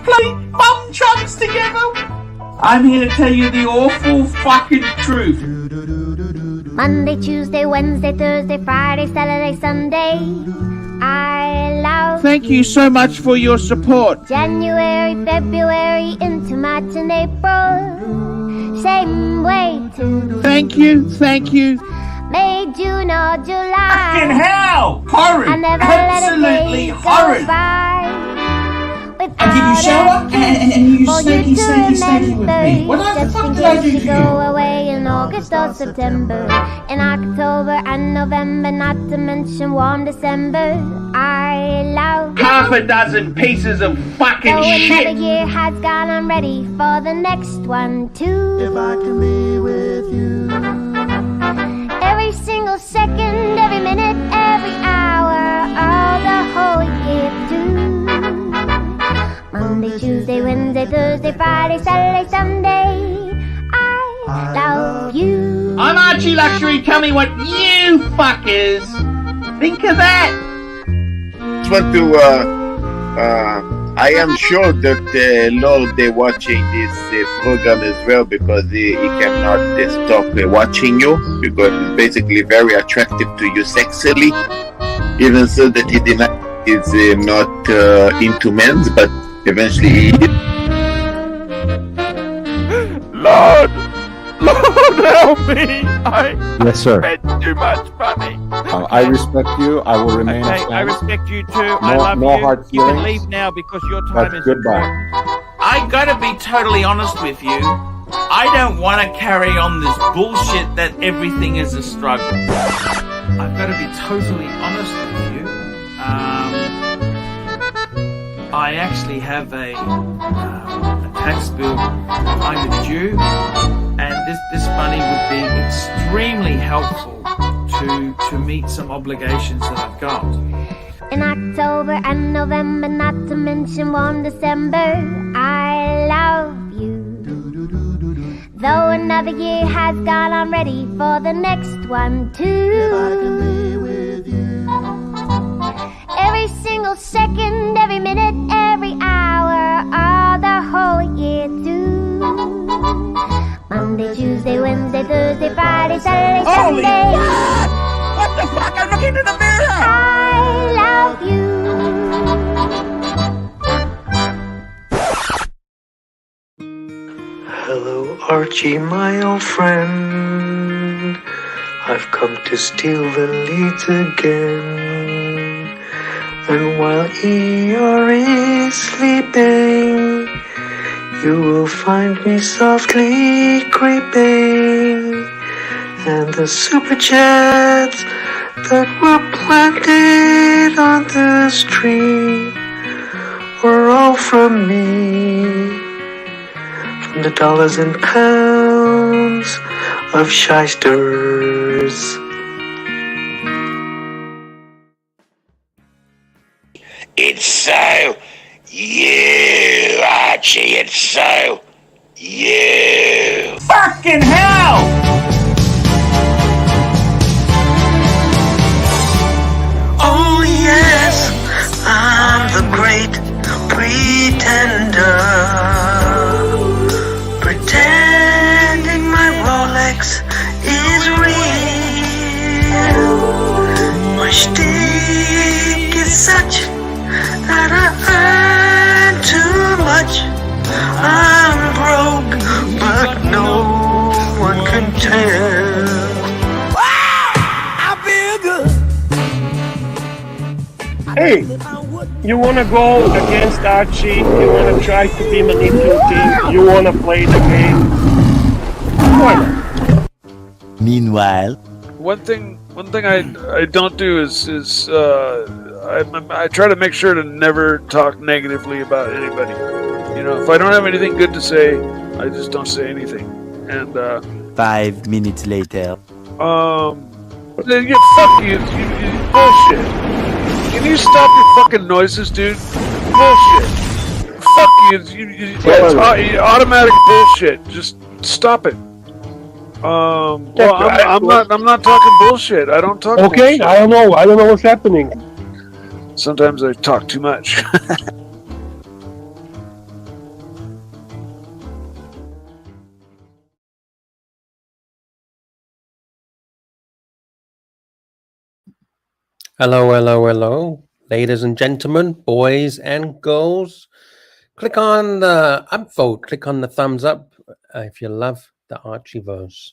play bum chunks together? I'm here to tell you the awful fucking truth. Monday, Tuesday, Wednesday, Thursday, Friday, Saturday, Sunday. I love Thank you so much for your support. January, February, into March and April. Same way too. Thank you. May, June or July. Fucking hell! Horrid! I never Absolutely let a day horrid! go by I give you shower and you snaky with me. What the fuck did I do to you? Go away in August or September, in October and November, not to mention warm December. I love half a dozen pieces of fucking so shit. another year has gone, I'm ready for the next one too. If I can be with you. Every single second, every minute, every hour, all the whole year too. Monday, Tuesday, Wednesday, Thursday, Friday, Saturday, Sunday. I love you. I'm Archie Luxury. Tell me what you fuckers think of that. Just want to, I am sure that Lord they're watching this program as well, because he cannot stop watching you, because it's basically very attractive to you sexually, even so that he is not into men's, but eventually he is. Lord help me! Yes, sir. I spent too much money. I respect you. I will remain. Okay, I respect you too. I No- love no you. hard You can feelings. leave now because your time But is goodbye. important. I gotta be totally honest with you. I don't want to carry on this bullshit that everything is a struggle. I've got to be totally honest with you. I actually have a tax bill kind of due, and this money would be extremely helpful to meet some obligations that I've got. In October and November, not to mention warm December, I love you. Though another year has gone, I'm ready for the next one too. Every single second, every minute, every hour, all the whole year too. Monday, Tuesday, Wednesday, Thursday, Friday, Saturday, Holy Sunday. What the fuck? I'm looking in the mirror! I love you. Hello, Archie, my old friend. I've come to steal the leads again. And while ER is sleeping, you will find me softly creeping. And the super chats that were planted on this tree were all from me. From the dollars and pounds of shysters. It's so you, Archie. It's so you. Fucking hell! Oh yes, I'm the great pretender. Pretending my Rolex is real. My shtick is such that I earn too much. I'm broke, but no one can tell. I feel good. Hey, you wanna go against Archie? You wanna try to be manipulative? You wanna play the game? Why not? Meanwhile, One thing I don't do is I try to make sure to never talk negatively about anybody. You know, if I don't have anything good to say, I just don't say anything. And 5 minutes later. then fuck you, bullshit. Can you stop your fucking noises, dude? Bullshit. Fuck you, it's automatic bullshit. Just stop it. Well, I'm not talking bullshit. I don't talk Okay, bullshit. I don't know what's happening. Sometimes I talk too much. Hello, hello, hello, ladies and gentlemen, boys and girls. Click on the upvote, click on the thumbs up if you love the ArchieVerse.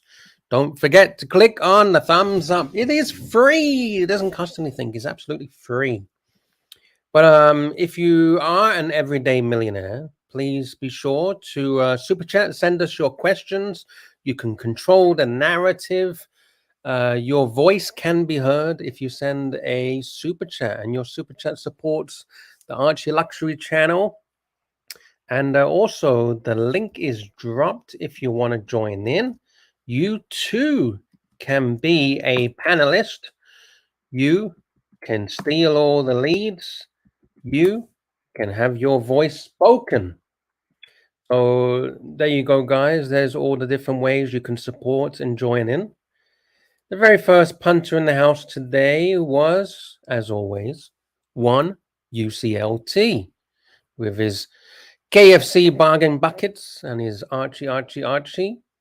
Don't forget to click on the thumbs up. It is free. It doesn't cost anything. It's absolutely free. But if you are an everyday millionaire, please be sure to super chat, send us your questions. You can control the narrative. Your voice can be heard if you send a super chat, and your super chat supports the Archie Luxury channel. And also, the link is dropped if you want to join in. You too can be a panelist. You can steal all the leads. You can have your voice spoken. So there you go, guys. There's all the different ways you can support and join in. The very first punter in the house today was, as always, one UCLT with his KFC bargain buckets and his Archie.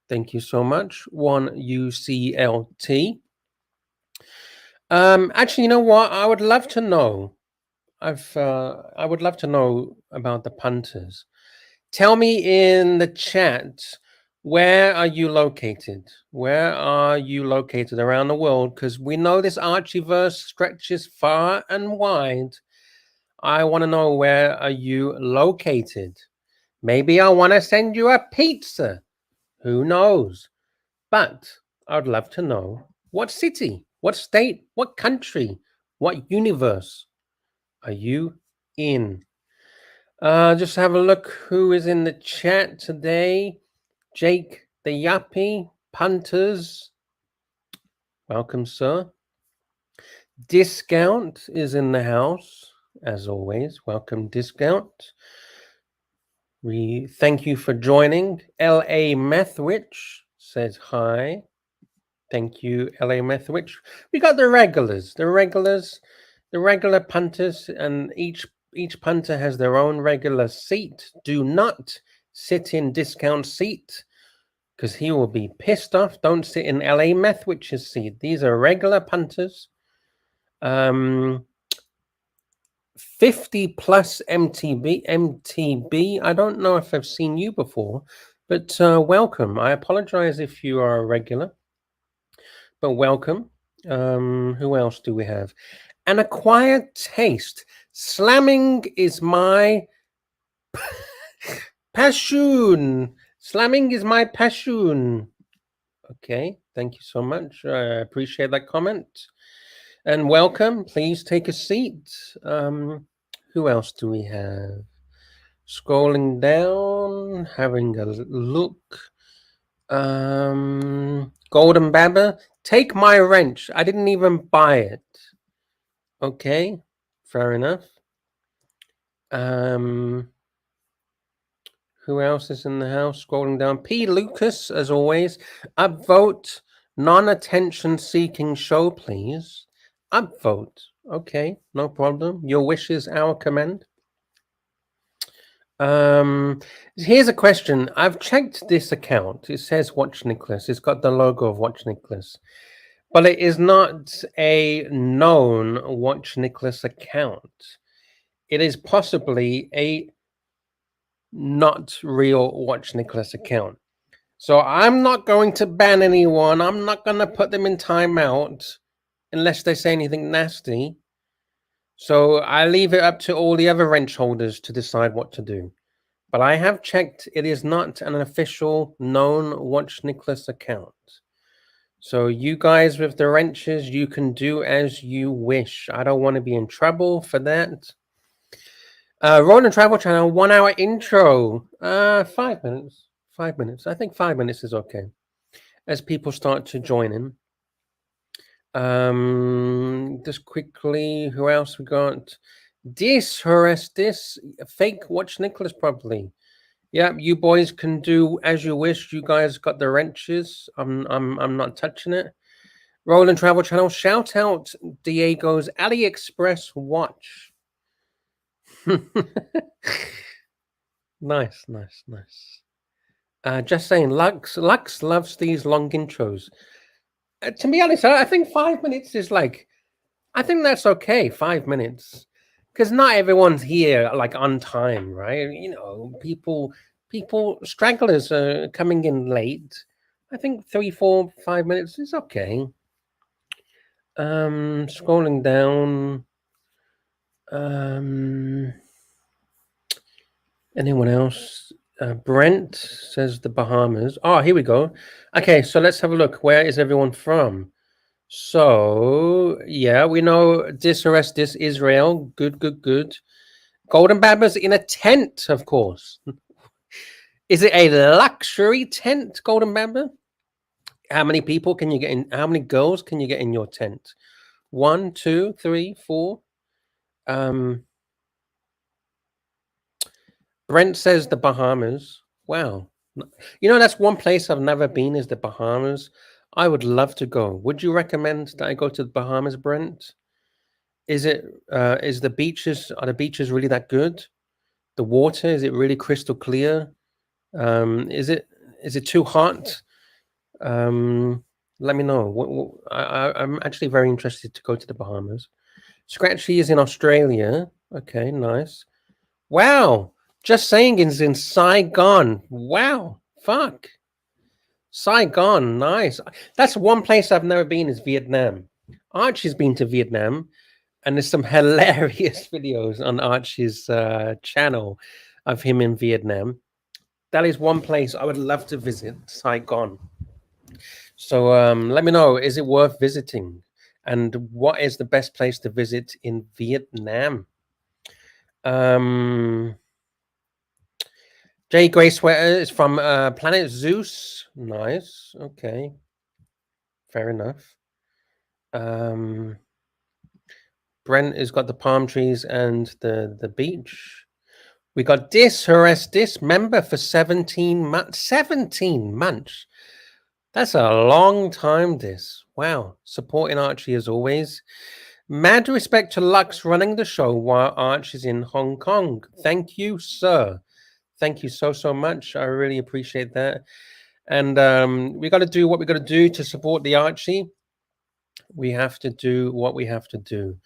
Thank you so much. One UCLT. Actually, you know what? I would love to know. I would love to know about the punters. Tell me in the chat, where are you located? Where are you located around the world? Because we know this ArchieVerse stretches far and wide. I want to know, where are you located? Maybe I want to send you a pizza. Who knows? But I'd love to know, what city, what state, what country, what universe are you in? Just have a look who is in the chat today. Jake the Yappy, Punters. Welcome, sir. Discount is in the house, as always. Welcome, Discount. We thank you for joining. L.A. Methwich says hi. Thank you, L.A. Methwich. We got the regulars, the regular punters, and each punter has their own regular seat. Do not sit in Discount seat, because he will be pissed off. Don't sit in L.A. Methwich's seat. These are regular punters. 50 plus MTB. I don't know if I've seen you before, but welcome. I apologize if you are a regular, but welcome. Who else do we have? An acquired taste. Slamming is my passion. Slamming is my passion. Okay, thank you so much. I appreciate that comment. And welcome. Please take a seat. Who else do we have? Scrolling down, having a look. Golden Baba, take my wrench. I didn't even buy it. Okay, fair enough. Who else is in the house? Scrolling down. P. Lucas, as always. Upvote. Non-attention seeking show, please. Upvote. Okay, no problem. Your wish is our command. Here's a question. I've checked this account. It says Watch Nicholas. It's got the logo of Watch Nicholas, but it is not a known Watch Nicholas account. It is possibly a not real Watch Nicholas account. So I'm not going to ban anyone. I'm not going to put them in timeout unless they say anything nasty. So I leave it up to all the other wrench holders to decide what to do. But I have checked. It is not an official known Watch Nicholas account. So you guys with the wrenches, you can do as you wish. I don't want to be in trouble for that. Roll and Travel Channel, 1 hour intro. 5 minutes. 5 minutes. I think 5 minutes is okay. As people start to join in. Just quickly, who else we got? This fake Watch Nicholas probably. Yeah, you boys can do as you wish. You guys got the wrenches. I'm not touching it. Roll and Travel Channel, shout out Diego's AliExpress watch. Nice. Just saying, Lux loves these long intros. To be honest, I think 5 minutes is like, I think that's okay. 5 minutes, because not everyone's here like on time, right? You know, people stragglers are coming in late. I think 3, 4, 5 minutes is okay. Scrolling down. Anyone else? Brent says the Bahamas. Oh, here we go. Okay, so let's have a look. Where is everyone from? So yeah, we know this arrest this Israel. Good, good, good. Golden Bambas in a tent, of course. Is it a luxury tent, Golden Bamba? How many people can you get in? How many girls can you get in your tent? 1, 2, 3, 4. Brent says the Bahamas. Wow. You know, that's one place I've never been is the Bahamas. I would love to go. Would you recommend that I go to the Bahamas, Brent? Is the beaches, are the beaches really that good? The water, is it really crystal clear? Is it too hot? Let me know. I'm actually very interested to go to the Bahamas. Scratchy is in Australia. Okay, nice. Wow. Just saying is in Saigon. Wow. Fuck. Saigon. Nice. That's one place I've never been is Vietnam. Archie's been to Vietnam, and there's some hilarious videos on Archie's channel of him in Vietnam. That is one place I would love to visit, Saigon. So let me know, is it worth visiting? And what is the best place to visit in Vietnam? Jay Grey Sweater is from Planet Zeus. Nice. Okay. Fair enough. Brent has got the palm trees and the beach. We got this member for 17 months. 17 months. That's a long time, this. Wow. Supporting Archie as always. Mad respect to Lux running the show while Archie's in Hong Kong. Thank you, sir. Thank you so much. I really appreciate that. And we got to do what we got to do to support the Archie. We have to do what we have to do.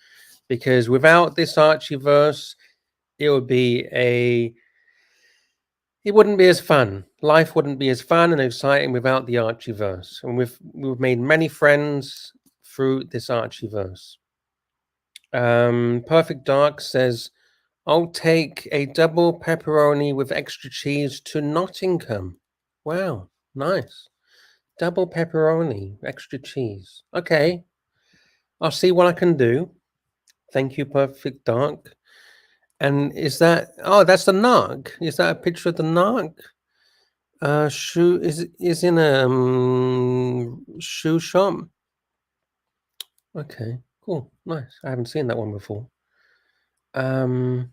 Because without this ArchieVerse, it wouldn't be as fun. Life wouldn't be as fun and exciting without the ArchieVerse. And we've made many friends through this ArchieVerse. Perfect Dark says, I'll take a double pepperoni with extra cheese to Nottingham. Wow, nice. Double pepperoni, extra cheese. Okay. I'll see what I can do. Thank you, Perfect Dark. And is that, oh, that's the Narc. Is that a picture of the Narc? Shoe is in a shoe shop. Okay, cool, nice. I haven't seen that one before. And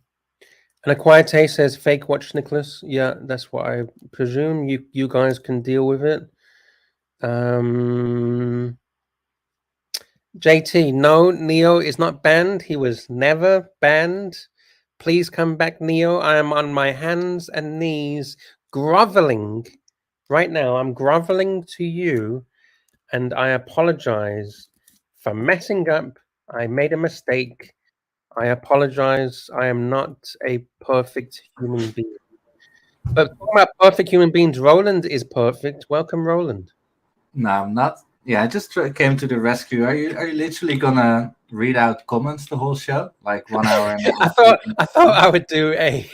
a quiet taste says fake watch Nicholas. Yeah, that's what I presume. You guys can deal with it. JT, no, Neo is not banned. He was never banned. Please come back, Neo. I am on my hands and knees, groveling. Right now, I'm groveling to you, and I apologize for messing up. I made a mistake. I apologize. I am not a perfect human being. But talking about perfect human beings, Roland is perfect. Welcome, Roland. No, I'm not. Yeah, I just came to the rescue. Are you literally gonna read out comments the whole show, like 1 hour? And I thought I would do a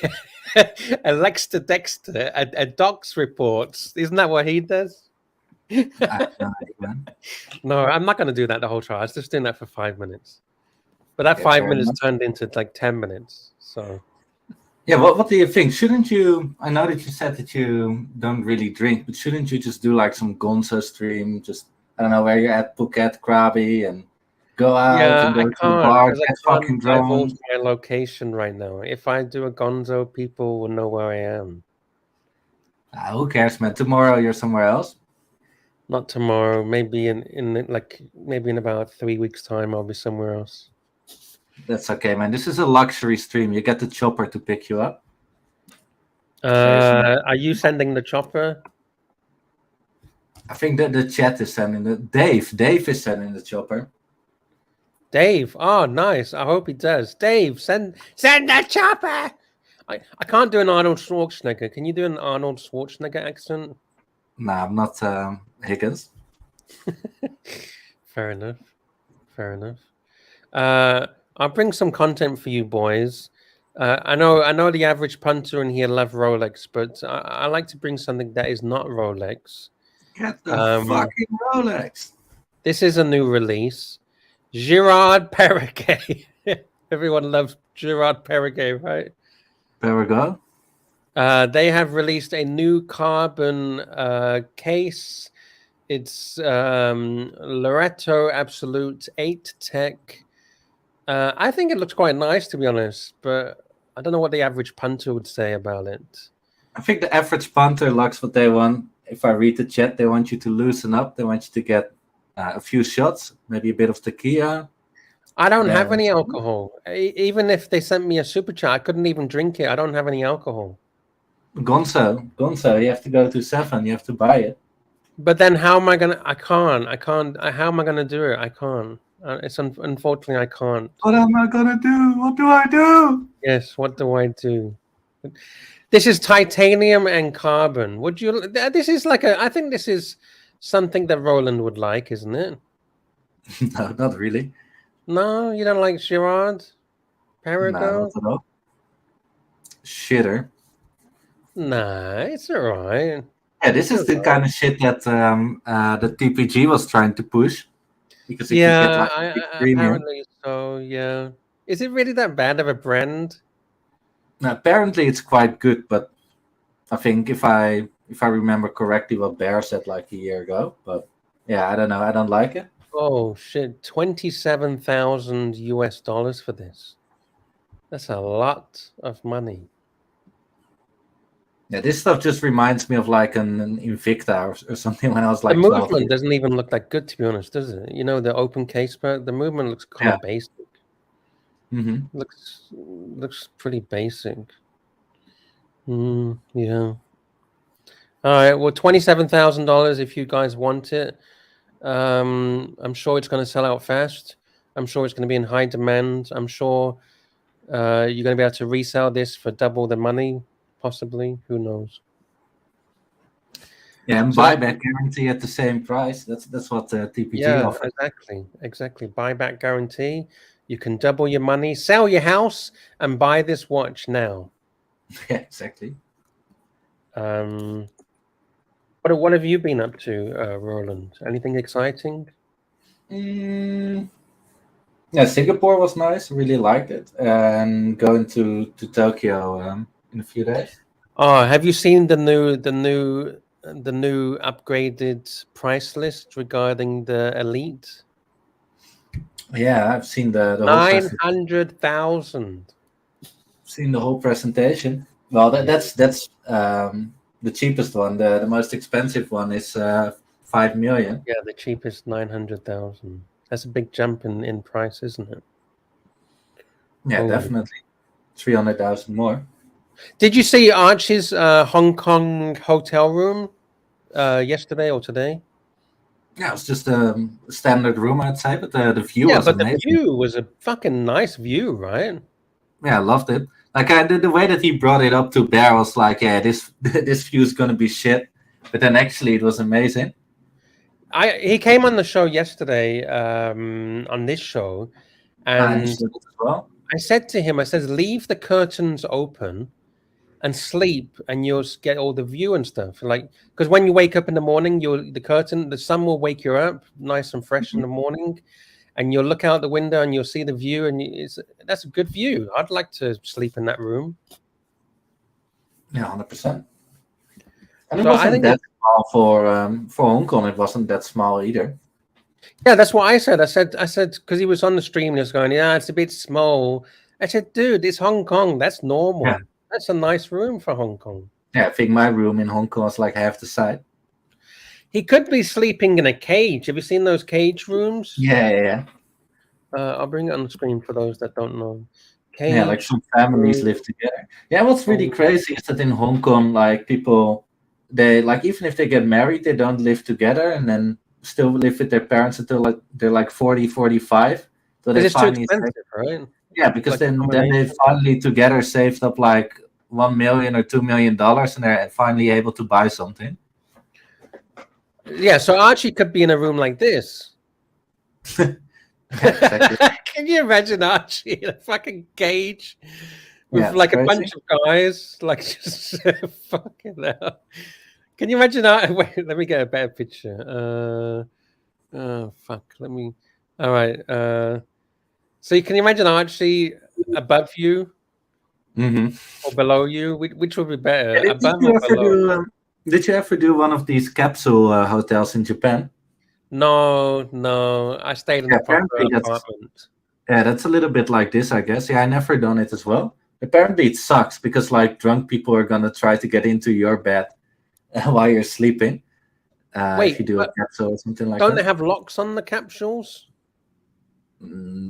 Lexter Dexter, a Doc's reports. Isn't that what he does? No, I'm not going to do that the whole trial. I was just doing that for 5 minutes. But that 5 minutes turned into like 10 minutes. So. Yeah, what do you think? Shouldn't you? I know that you said that you don't really drink, but shouldn't you just do like some Gonzo stream? Just I don't know where you're at, Phuket, Krabi, and go out and go to the bar, get fucking drunk. My location right now. If I do a Gonzo, people will know where I am. Who cares, man? Tomorrow you're somewhere else. Not tomorrow. Maybe in about 3 weeks' time, I'll be somewhere else. That's okay, man. This is a luxury stream. You get the chopper to pick you up. Are you sending the chopper? I think that the chat is sending the Dave is sending the chopper. Dave. Oh, nice. I hope he does. Dave, send that chopper. I can't do an Arnold Schwarzenegger. Can you do an Arnold Schwarzenegger accent? Nah, I'm not Higgins. Fair enough. Fair enough. I'll bring some content for you boys. I know the average punter in here love Rolex, but I like to bring something that is not Rolex. Get the fucking Rolex. This is a new release. Girard Perregay. Everyone loves Girard Perregay, right? Perregay. They have released a new carbon case. It's Loretto Absolute 8 Tech. I think it looks quite nice, to be honest, but I don't know what the average punter would say about it. I think the average punter likes what they want. If I read the chat, they want you to loosen up. They want you to get a few shots, maybe a bit of tequila. I don't have any alcohol. Even if they sent me a super chat, I couldn't even drink it. I don't have any alcohol. Gonzo, you have to go to 7. You have to buy it. But then how am I gonna? I can't. How am I gonna do it? I can't. Unfortunately, I can't. What am I gonna do? What do I do? Yes, what do I do? This is titanium and carbon. Would you? This is like I think this is something that Roland would like, isn't it? No, not really. No, you don't like Girard? Perregay? No, not at all. Shitter. Nah, it's alright. Yeah, this is the kind of shit that the TPG was trying to push. Because it Yeah, could get, like, premium. apparently so, yeah. Is it really that bad of a brand? Now, apparently it's quite good, but I think if I remember correctly what Bear said like a year ago, but yeah, I don't know. I don't like it. Oh shit, $27,000 for this. That's a lot of money. Yeah, this stuff just reminds me of like an Invicta or something when I was like the 12. movement doesn't even look that good, to be honest, does it? You know, the open case, but the movement looks kind of basic. Mm-hmm. Looks pretty basic. Yeah. All right. Well, $27,000 if you guys want it. I'm sure it's going to sell out fast. I'm sure it's going to be in high demand. I'm sure you're going to be able to resell this for double the money, possibly. Who knows? Yeah, and buyback guarantee at the same price. That's what TPG offers. Exactly. Buyback guarantee. You can double your money, sell your house, and buy this watch now. Yeah, exactly. What have you been up to, Roland? Anything exciting? Yeah, Singapore was nice. Really liked it. And going to Tokyo in a few days. Oh, have you seen the new upgraded price list regarding the Elite? Yeah, I've seen the whole 900,000. Seen the whole presentation. Well, that's the cheapest one. The most expensive one is 5 million. Yeah, the cheapest 900,000. That's a big jump in price, isn't it? Yeah, definitely. 300,000 more. Did you see Archie's Hong Kong hotel room yesterday or today? Yeah, it was just a standard room outside, but the view was amazing. The view was a fucking nice view, right? Yeah, I loved it. Like the way that he brought it up to Bear was like, yeah, this view is gonna be shit, but then actually it was amazing. He came on the show yesterday, on this show, and I said to him, I said, leave the curtains open and sleep, and you'll get all the view and stuff. Like, because when you wake up in the morning, the sun will wake you up nice and fresh in the morning, and you'll look out the window and you'll see the view, and that's a good view. I'd like to sleep in that room. Yeah, 100%. And it wasn't that small for Hong Kong. It wasn't that small either. Yeah, that's what I said. I said because he was on the stream, and he was going, yeah, it's a bit small. I said, dude, it's Hong Kong. That's normal. Yeah. That's a nice room for Hong Kong. Yeah, I think my room in Hong Kong is like half the size. He could be sleeping in a cage. Have you seen those cage rooms? Yeah. I'll bring it on the screen for those that don't know. Cage yeah, like some families live together. Yeah, what's really crazy is that in Hong Kong, like people, they like even if they get married, they don't live together and then still live with their parents until like they're like 40, 45. So Because they it's too finally expensive, right? yeah, because Like then they accommodation. finally together saved up like $1 million or $2 million, and they're finally able to buy something. Yeah, so Archie could be in a room like this. Exactly. Can you imagine Archie in a fucking cage with Yeah, it's like a crazy. bunch of guys, like just fucking hell. Can you imagine? Wait, let me get a better picture. Oh fuck, let me. All right. So can you imagine Archie above you or below you? Which would be better, Did above you or ever below? do? Did you ever do one of these capsule hotels in Japan? No. I stayed in Yeah, a proper apparently apartment. that's a little bit like this, I guess. Yeah, I never done it as well. Apparently, it sucks because like drunk people are gonna try to get into your bed while you're sleeping. If Wait, you do a but capsule or something like don't that. they have locks on the capsules?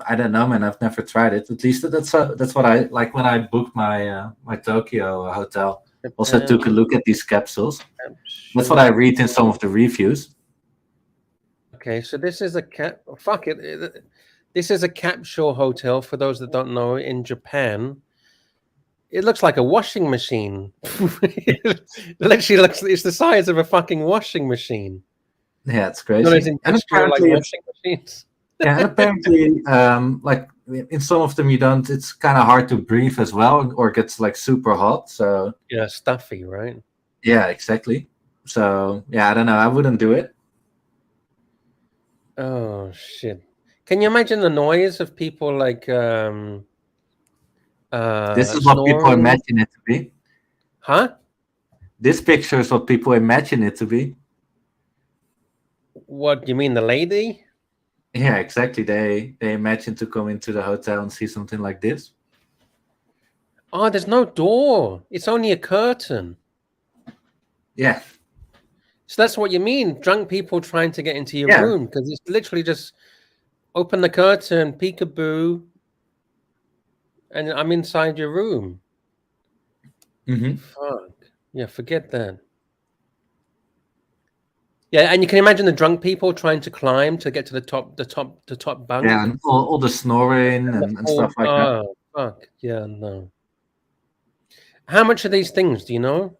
I don't know, man. I've never tried it. At least that's what I like when I booked my my Tokyo hotel. Also took a look at these capsules. That's what I read in some of the reviews. Okay, so this is a Fuck it. This is a capsule hotel for those that don't know. In Japan, it looks like a washing machine. It literally looks. It's the size of a fucking washing machine. Yeah, it's Not as crazy. And industrial like apparently, washing machines. yeah, and apparently, like in some of them, you don't. It's kind of hard to breathe as well, or gets like super hot. So Yeah, stuffy, right? yeah, exactly. So yeah, I don't know. I wouldn't do it. Oh shit! Can you imagine the noise of people like This is what people snoring? imagine it to be. Huh? This picture is what people imagine it to be. What you mean, the lady? Yeah, exactly. They imagine to come into the hotel and see something like this. Oh, there's no door. It's only a curtain. Yeah. So that's what you mean, drunk people trying to get into your Yeah. room, because it's literally just open the curtain, peekaboo, and I'm inside your room. Fuck. Yeah, forget that. Yeah, and you can imagine the drunk people trying to climb to get to the top bunk. Yeah, and all the snoring and stuff like that. Oh, fuck. Yeah, no. How much are these things? Do you know?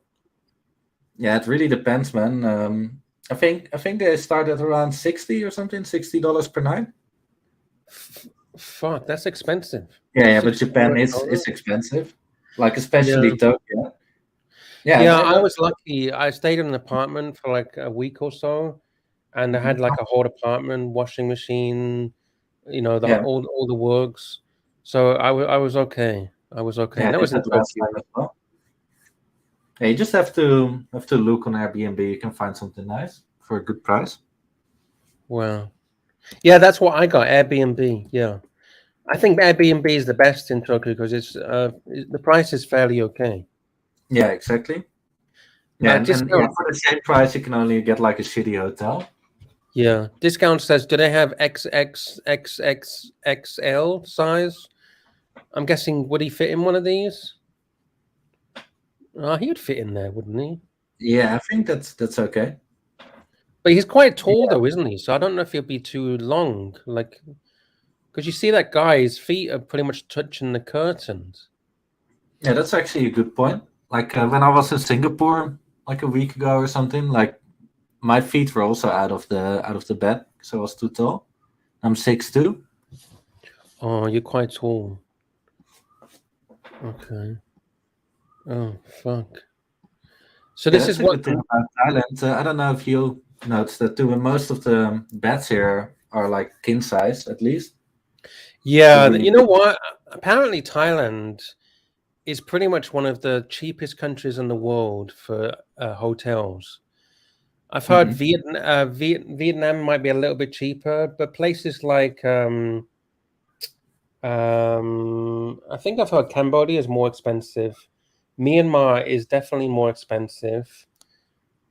Yeah, it really depends, man. I think they start at around 60 or something, $60 per night. Fuck, that's expensive. Yeah, but Japan $60. is expensive. Like especially Tokyo. Yeah, I was lucky. I stayed in an apartment for like a week or so, and I had like a whole apartment, washing machine, you know, all the works. So I was okay. I was okay. Yeah, That was in last Tokyo. time as well. Yeah, you just have to look on Airbnb. You can find something nice for a good price. Wow. Yeah, that's what I got. Airbnb. Yeah, I think Airbnb is the best in Tokyo because it's the price is fairly okay. Yeah, exactly. Yeah, and for the same price, you can only get like a shitty hotel. Yeah, discount says, do they have XXXXL size? I'm guessing, would he fit in one of these? He would fit in there, wouldn't he? Yeah, I think that's okay. But he's quite tall though, isn't he? So I don't know if he'll be too long. Like, because you see that guy, his feet are pretty much touching the curtains. Yeah, that's actually a good point. Like when I was in Singapore, like a week ago or something, like my feet were also out of the bed because I was too tall. I'm 6'2". Oh, you're quite tall. Okay. Oh fuck. So this is what the thing about Thailand. I don't know if you noticed that too, but most of the beds here are like king size at least. Yeah, you know what? Apparently Thailand is pretty much one of the cheapest countries in the world for hotels. I've heard Vietnam might be a little bit cheaper, but places like I think I've heard Cambodia is more expensive. Myanmar is definitely more expensive.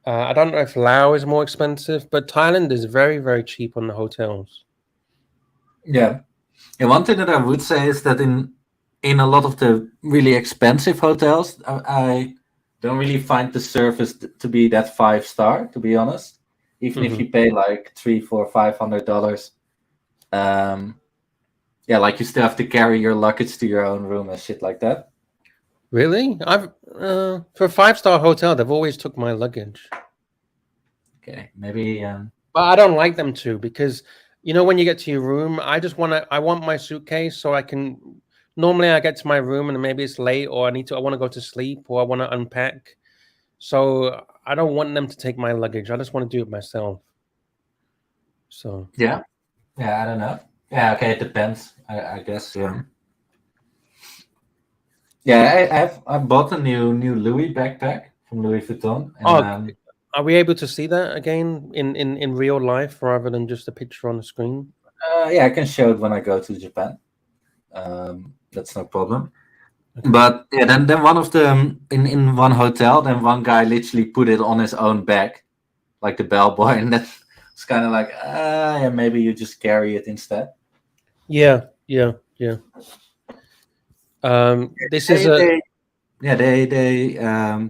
I don't know if Laos is more expensive, but Thailand is very, very cheap on the hotels. Yeah. And one thing that I would say is that in a lot of the really expensive hotels, I don't really find the service to be that 5-star, to be honest. Even if you pay like $300, $400, $500, Yeah, like you still have to carry your luggage to your own room and shit like that. Really? I've for a 5-star hotel, they've always took my luggage. Okay, maybe. But I don't like them to, because when you get to your room, I want my suitcase so I can. Normally, I get to my room and maybe it's late, or I want to go to sleep, or I want to unpack. So I don't want them to take my luggage. I just want to do it myself. So Yeah, I don't know. Yeah, okay, it depends. I guess. Yeah. Yeah, I bought a new Louis backpack from Louis Vuitton. And, are we able to see that again in real life rather than just a picture on the screen? yeah, I can show it when I go to Japan. That's no problem. Okay. But yeah, then one of them in one hotel, then one guy literally put it on his own back, like the bellboy, and that's kind of like, yeah, maybe you just carry it instead. Yeah. This is they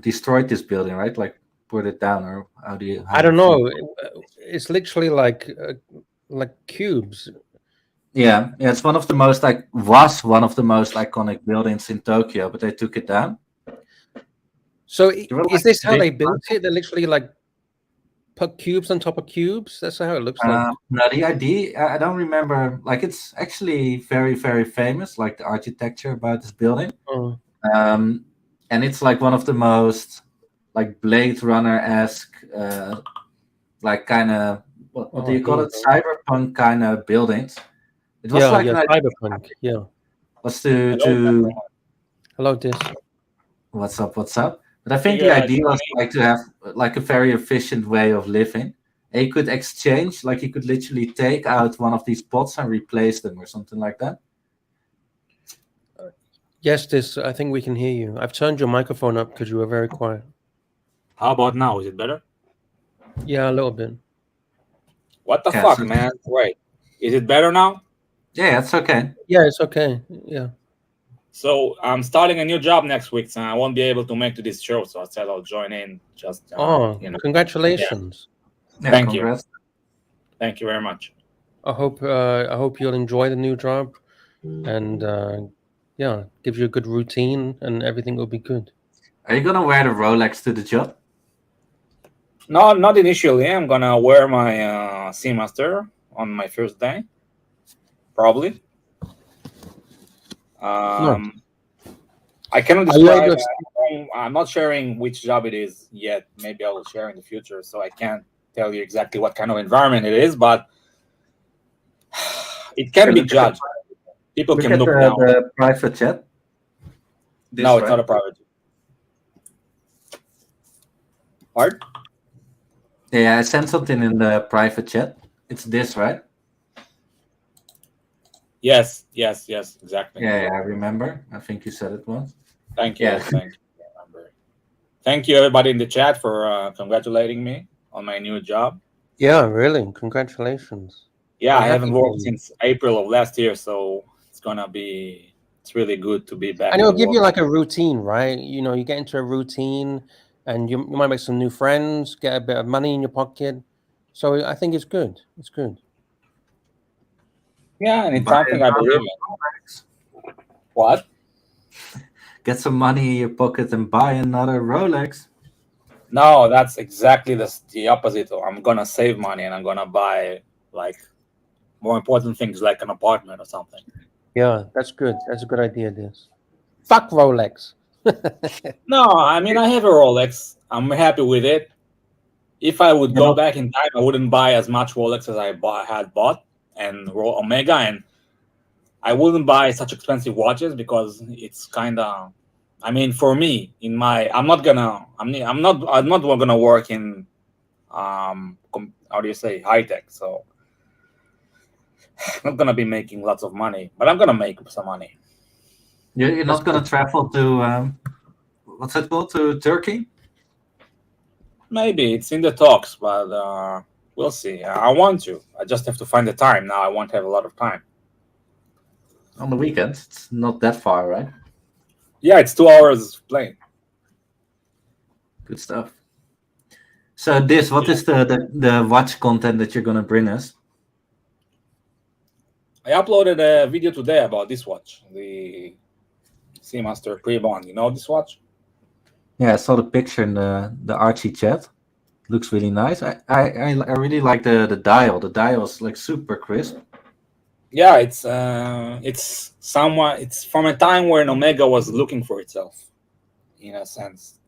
destroyed this building, right? Like put it down, or how do you? I don't know. It's literally like cubes. Yeah, it's one of the most iconic buildings in Tokyo, but they took it down. So is this how they built it? They literally like put cubes on top of cubes? That's how it looks like. No, the idea, I don't remember. Like, it's actually very, very famous, like the architecture about this building. Oh. And it's like one of the most like Blade Runner-esque, like kind of, what do you call it? Cyberpunk kind of buildings. It was cyberpunk. Yeah. Was to hello, Dis. What's up? But I think the idea was like to have like a very efficient way of living. And you could exchange, like you could literally take out one of these pots and replace them or something like that. Yes, Dis, I think we can hear you. I've turned your microphone up because you were very quiet. How about now? Is it better? Yeah, a little bit. What the fuck, man? Wait, is it better now? Yeah, it's okay. Yeah, it's okay. Yeah. So I'm starting a new job next week, so I won't be able to make to this show. So I said I'll join in. Just congratulations! Yeah. Thank you. Thank you very much. I hope you'll enjoy the new job, and gives you a good routine, and everything will be good. Are you gonna wear the Rolex to the job? No, not initially. I'm gonna wear my Seamaster on my first day, probably. I cannot describe. I'm not sharing which job it is yet. Maybe I will share in the future. So I can't tell you exactly what kind of environment it is, but it can be judged. People can look down. The private chat. No, it's not a private chat. Art? Yeah, I sent something in the private chat. It's this, right? Yes, exactly. Yeah, I remember. I think you said it once. Thank you. Thank you. I remember. Thank you, everybody in the chat, for congratulating me on my new job. Yeah, really. Congratulations. Yeah, I haven't worked since April of last year, so it's really good to be back. And it'll give you like a routine, right? You get into a routine, and you might make some new friends, get a bit of money in your pocket. So I think it's good. It's good. Yeah, and it's something I believe in. What? Get some money in your pocket and buy another Rolex. No, that's exactly the opposite. I'm gonna save money and I'm gonna buy like more important things, like an apartment or something. Yeah, that's good. That's a good idea. This. Fuck Rolex. No, I mean, I have a Rolex. I'm happy with it. If I would go back in time, I wouldn't buy as much Rolex as I had bought and Omega, and I wouldn't buy such expensive watches because it's kind of, I mean, for me, I'm not gonna work in how do you say, high tech, so I'm not gonna be making lots of money, but I'm gonna make some money. You're not gonna travel to what's it called, to Turkey? Maybe it's in the talks, but we'll see. I want to. I just have to find the time. Now I won't have a lot of time. On the weekends, it's not that far, right? Yeah, it's 2 hours plane. Good stuff. So what is the watch content that you're gonna bring us? I uploaded a video today about this watch, the Seamaster Pre-Bond. You know this watch? Yeah, I saw the picture in the Archie chat. Looks really nice. I really like the dial. The dial is like super crisp. Yeah, it's somewhat. It's from a time when Omega was looking for itself, in a sense,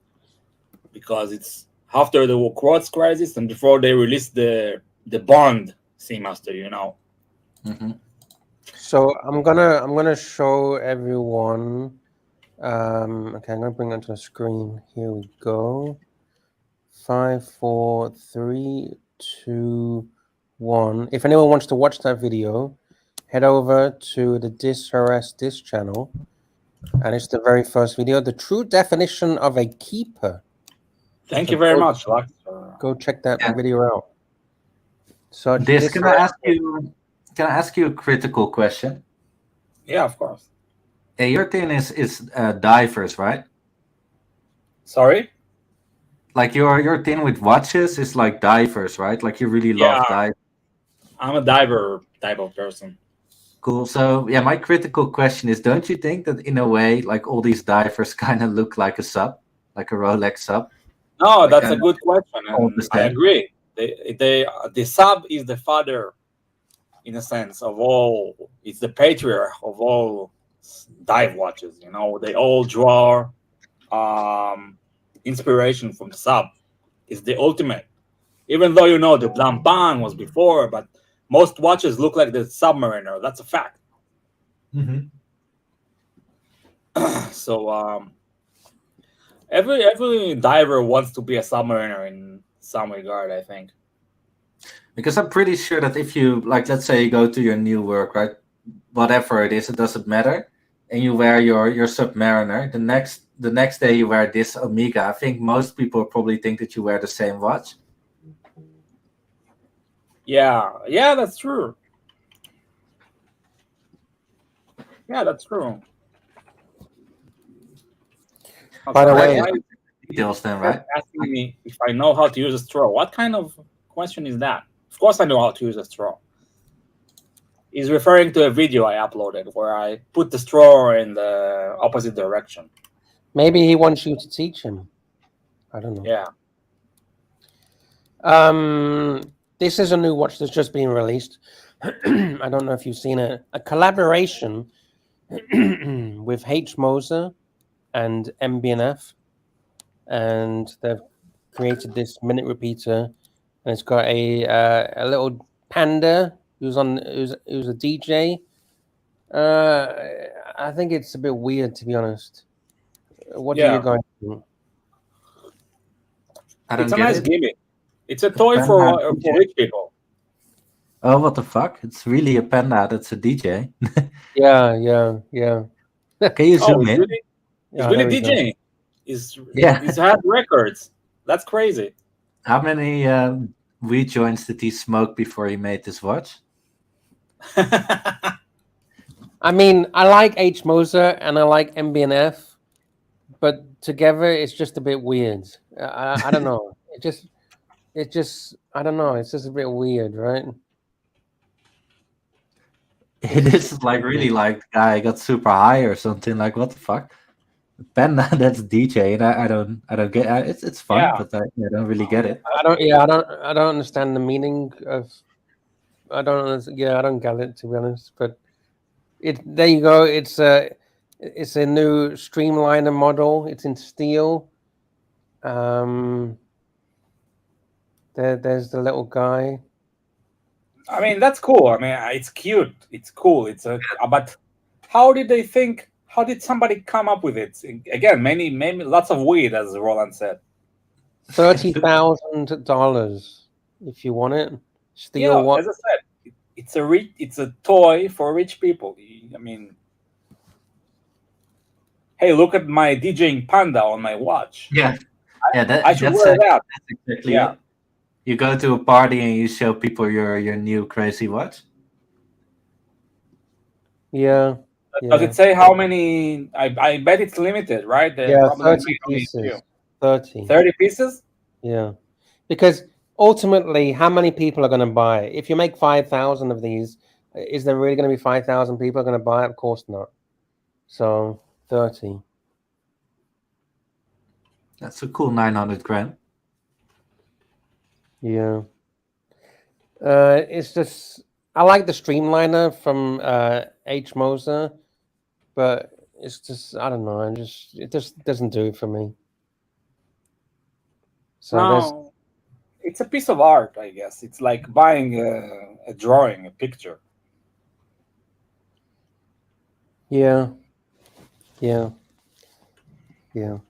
because it's after the quartz crisis and before they released the Bond Seamaster. You know. Mm-hmm. So I'm gonna show everyone. Okay, I'm gonna bring it onto the screen. Here we go. 5, 4, 3, 2, 1. If anyone wants to watch that video, head over to the Dis channel, and it's the very first video, the true definition of a keeper. Thank you very much, Lux. Go check that video out. So Can I ask you a critical question? Yeah, of course. Hey, your thing is diverse, right? Sorry? Like your thing with watches is like diverse, right? Like you really love dive. I'm a diver type of person. Cool. So yeah, my critical question is: don't you think that in a way, like all these divers kind of look like a sub, like a Rolex sub? No, Like that's a good question, and I agree. The sub is the father, in a sense, of all. It's the patriarch of all dive watches. You know, they all draw inspiration from the sub. It's the ultimate. Even though, you know, the Blancpain was before, but most watches look like the Submariner. That's a fact. Mm-hmm. So every diver wants to be a Submariner in some regard, I think. Because I'm pretty sure that if you, like, let's say you go to your new work, right? Whatever it is, it doesn't matter. And you wear your Submariner. The next day you wear this Omega. I think most people probably think that you wear the same watch. Yeah, that's true. Yeah, that's true. By the way, details then, right? Asking me if I know how to use a straw. What kind of question is that? Of course I know how to use a straw. He's referring to a video I uploaded where I put the straw in the opposite direction. Maybe he wants you to teach him. I don't know. Yeah. This is a new watch that's just been released. I don't know if you've seen it. A collaboration with H. Moser and MB&F, and they've created this minute repeater, and it's got a little panda who's a DJ. I think it's a bit weird, to be honest. What do you guys think? It's a nice gimmick. It's a toy for rich people. Oh, what the fuck? It's really a panda that's a DJ. Yeah. Can you zoom in? Really? He's really DJing. He's had records. That's crazy. How many weed joints did he smoke before he made this watch? I mean, I like H. Moser and I like MB&F, but together it's just a bit weird. I don't know. It just I don't know. It's just a bit weird, right? It is like really like the guy got super high or something. Like what the fuck? Panda, that's DJ, and I don't get it's fun, but I don't really get it. I don't understand the meaning of. I don't get it, to be honest. But there you go. It's a new Streamliner model. It's in steel. There's the little guy. I mean, that's cool. I mean, it's cute. It's cool. But how did they think? How did somebody come up with it? Again, maybe lots of weed, as Roland said. $30,000 if you want it. Steel watch. As I said, it's a toy for rich people. I mean, hey, look at my DJing panda on my watch. Yeah, I should wear that. That's exactly it. You go to a party and you show people your new crazy watch. Yeah. Does it say how many? I bet it's limited, right? 30 pieces. 30 pieces? Yeah. Because ultimately, how many people are going to buy it? If you make 5,000 of these, Is there really going to be 5,000 people going to buy it? Of course not. So 30. That's a cool 900 grand. Yeah. It's just, I like the Streamliner from H. Moser, but it's just, I don't know. It just doesn't do it for me. So No, it's a piece of art, I guess. It's like buying a drawing, a picture. Yeah. Well,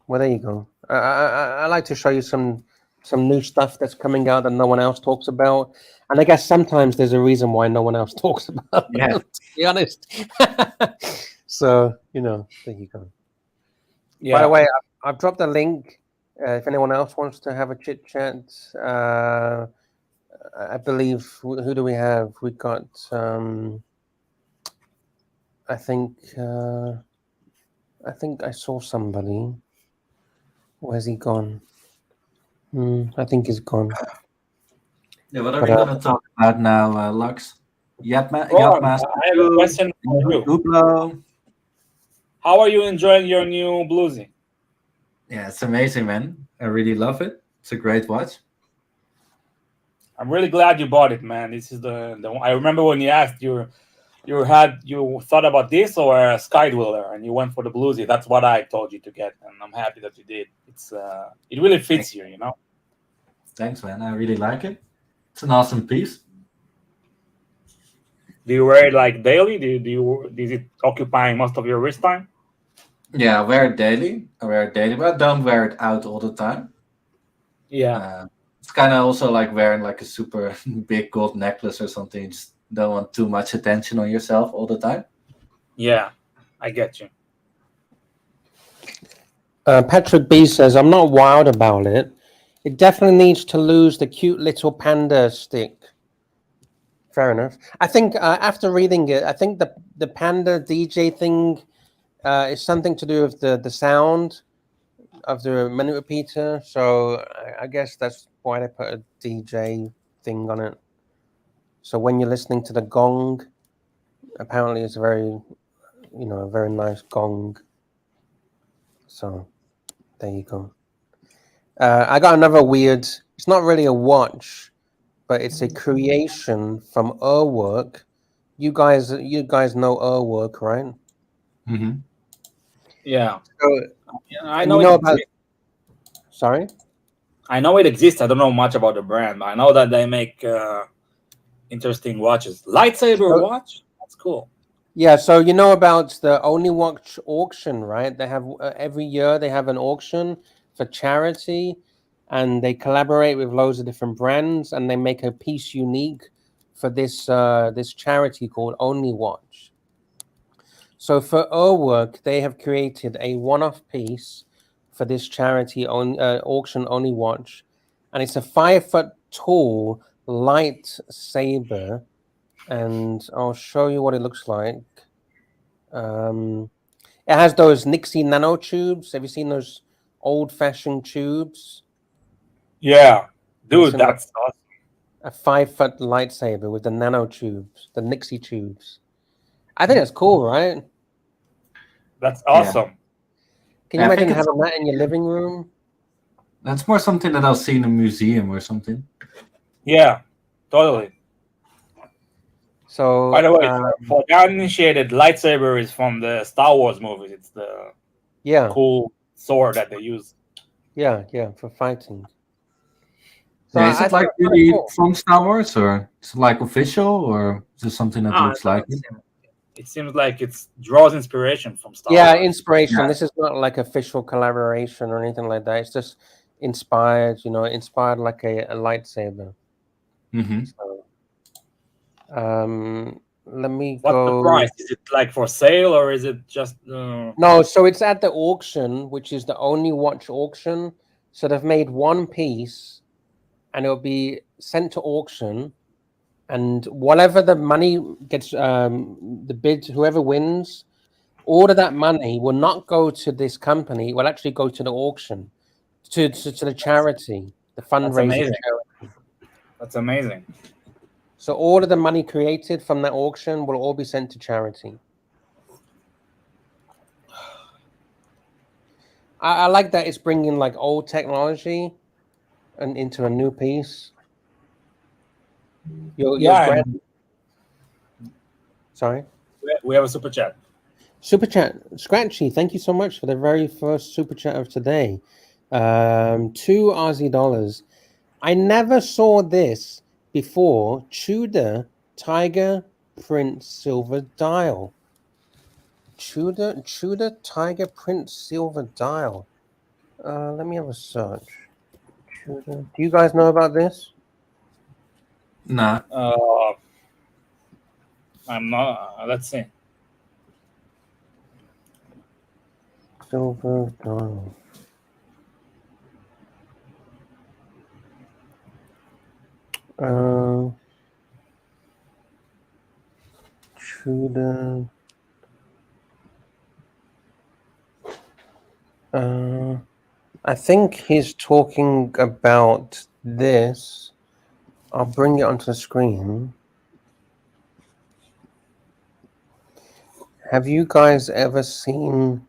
there you go. I like to show you some new stuff that's coming out that no one else talks about, and I guess sometimes there's a reason why no one else talks about it, Yeah. to be honest. So there you go. Yeah. By the way, I've dropped a link. If anyone else wants to have a chit chat, I believe, who do we have? We got, I think I saw somebody. Where's he gone? I think he's gone. Yeah, what are we going to talk about now, Lux? Ron, I have a question for you. Duplo. How are you enjoying your new bluesy? Yeah, it's amazing, man. I really love it. It's a great watch. I'm really glad you bought it, man. This is the I remember when you asked you thought about this or a Skydweller, and you went for the bluesy. That's what I told you to get, and I'm happy that you did. It really fits you, Thanks, man. I really like it. It's an awesome piece. Do you wear it like daily? Is it occupying most of your wrist time? Yeah, I wear it daily. But I don't wear it out all the time. Yeah. It's kind of also like wearing like a super big gold necklace or something. You just don't want too much attention on yourself all the time. Yeah, I get you. Patrick B says, I'm not wild about it. It definitely needs to lose the cute little panda stick. Fair enough. I think after reading it, I think the panda DJ thing is something to do with the sound of the minute repeater. So I guess that's why they put a DJ thing on it. So when you're listening to the gong, apparently it's a very nice gong. So there you go. I got another weird, it's not really a watch, but it's a creation from Urwork. You guys know Urwork, right? Mm-hmm. Yeah. So, I know about. Sorry? I know it exists. I don't know much about the brand, but I know that they make interesting watches. Lightsaber watch? That's cool. Yeah, so you know about the Only Watch auction, right? They have every year they have an auction for charity, and they collaborate with loads of different brands, and they make a piece unique for this charity called Only Watch. So for Urwork, they have created a one-off piece for this charity auction Only Watch, and it's a 5-foot tall lightsaber, and I'll show you what it looks like. It has those Nixie nanotubes. Have you seen those old-fashioned tubes? Yeah, dude, that's awesome. A 5-foot lightsaber with the nanotubes, the Nixie tubes. I think that's cool, right? That's awesome. Yeah. Can you imagine having that in your living room? That's more something that I'll see in a museum or something. Yeah, totally. So, by the way, for the uninitiated, lightsaber is from the Star Wars movies. It's the cool sword that they use. Yeah, for fighting. So is it like really from Star Wars, or is it like official, or is it something that looks like it? It seems like it draws inspiration from Star Wars. Yeah, inspiration. Yeah. This is not like official collaboration or anything like that. It's just inspired, inspired like a lightsaber. Mm-hmm. So, let me go. What's the price? Is it like for sale, or is it just? No, so it's at the auction, which is the Only Watch auction. So they've made one piece, and it'll be sent to auction. And whatever the money gets, the bid, whoever wins, all of that money will not go to this company. It will actually go to the auction, to the charity, the fundraising charity. That's amazing. So all of the money created from that auction will all be sent to charity. I like that it's bringing like old technology and into a new piece. Sorry? We have a super chat. Super chat. Scratchy, thank you so much for the very first super chat of today. 2 Aussie dollars. I never saw this before. Tudor Tiger Print Silver Dial. Tudor Tiger Print Silver Dial. Let me have a search. Tudor. Do you guys know about this? Nah. I'm not. Let's see. Silver Dial. Tudor. I think he's talking about this. I'll bring it onto the screen. Have you guys ever seen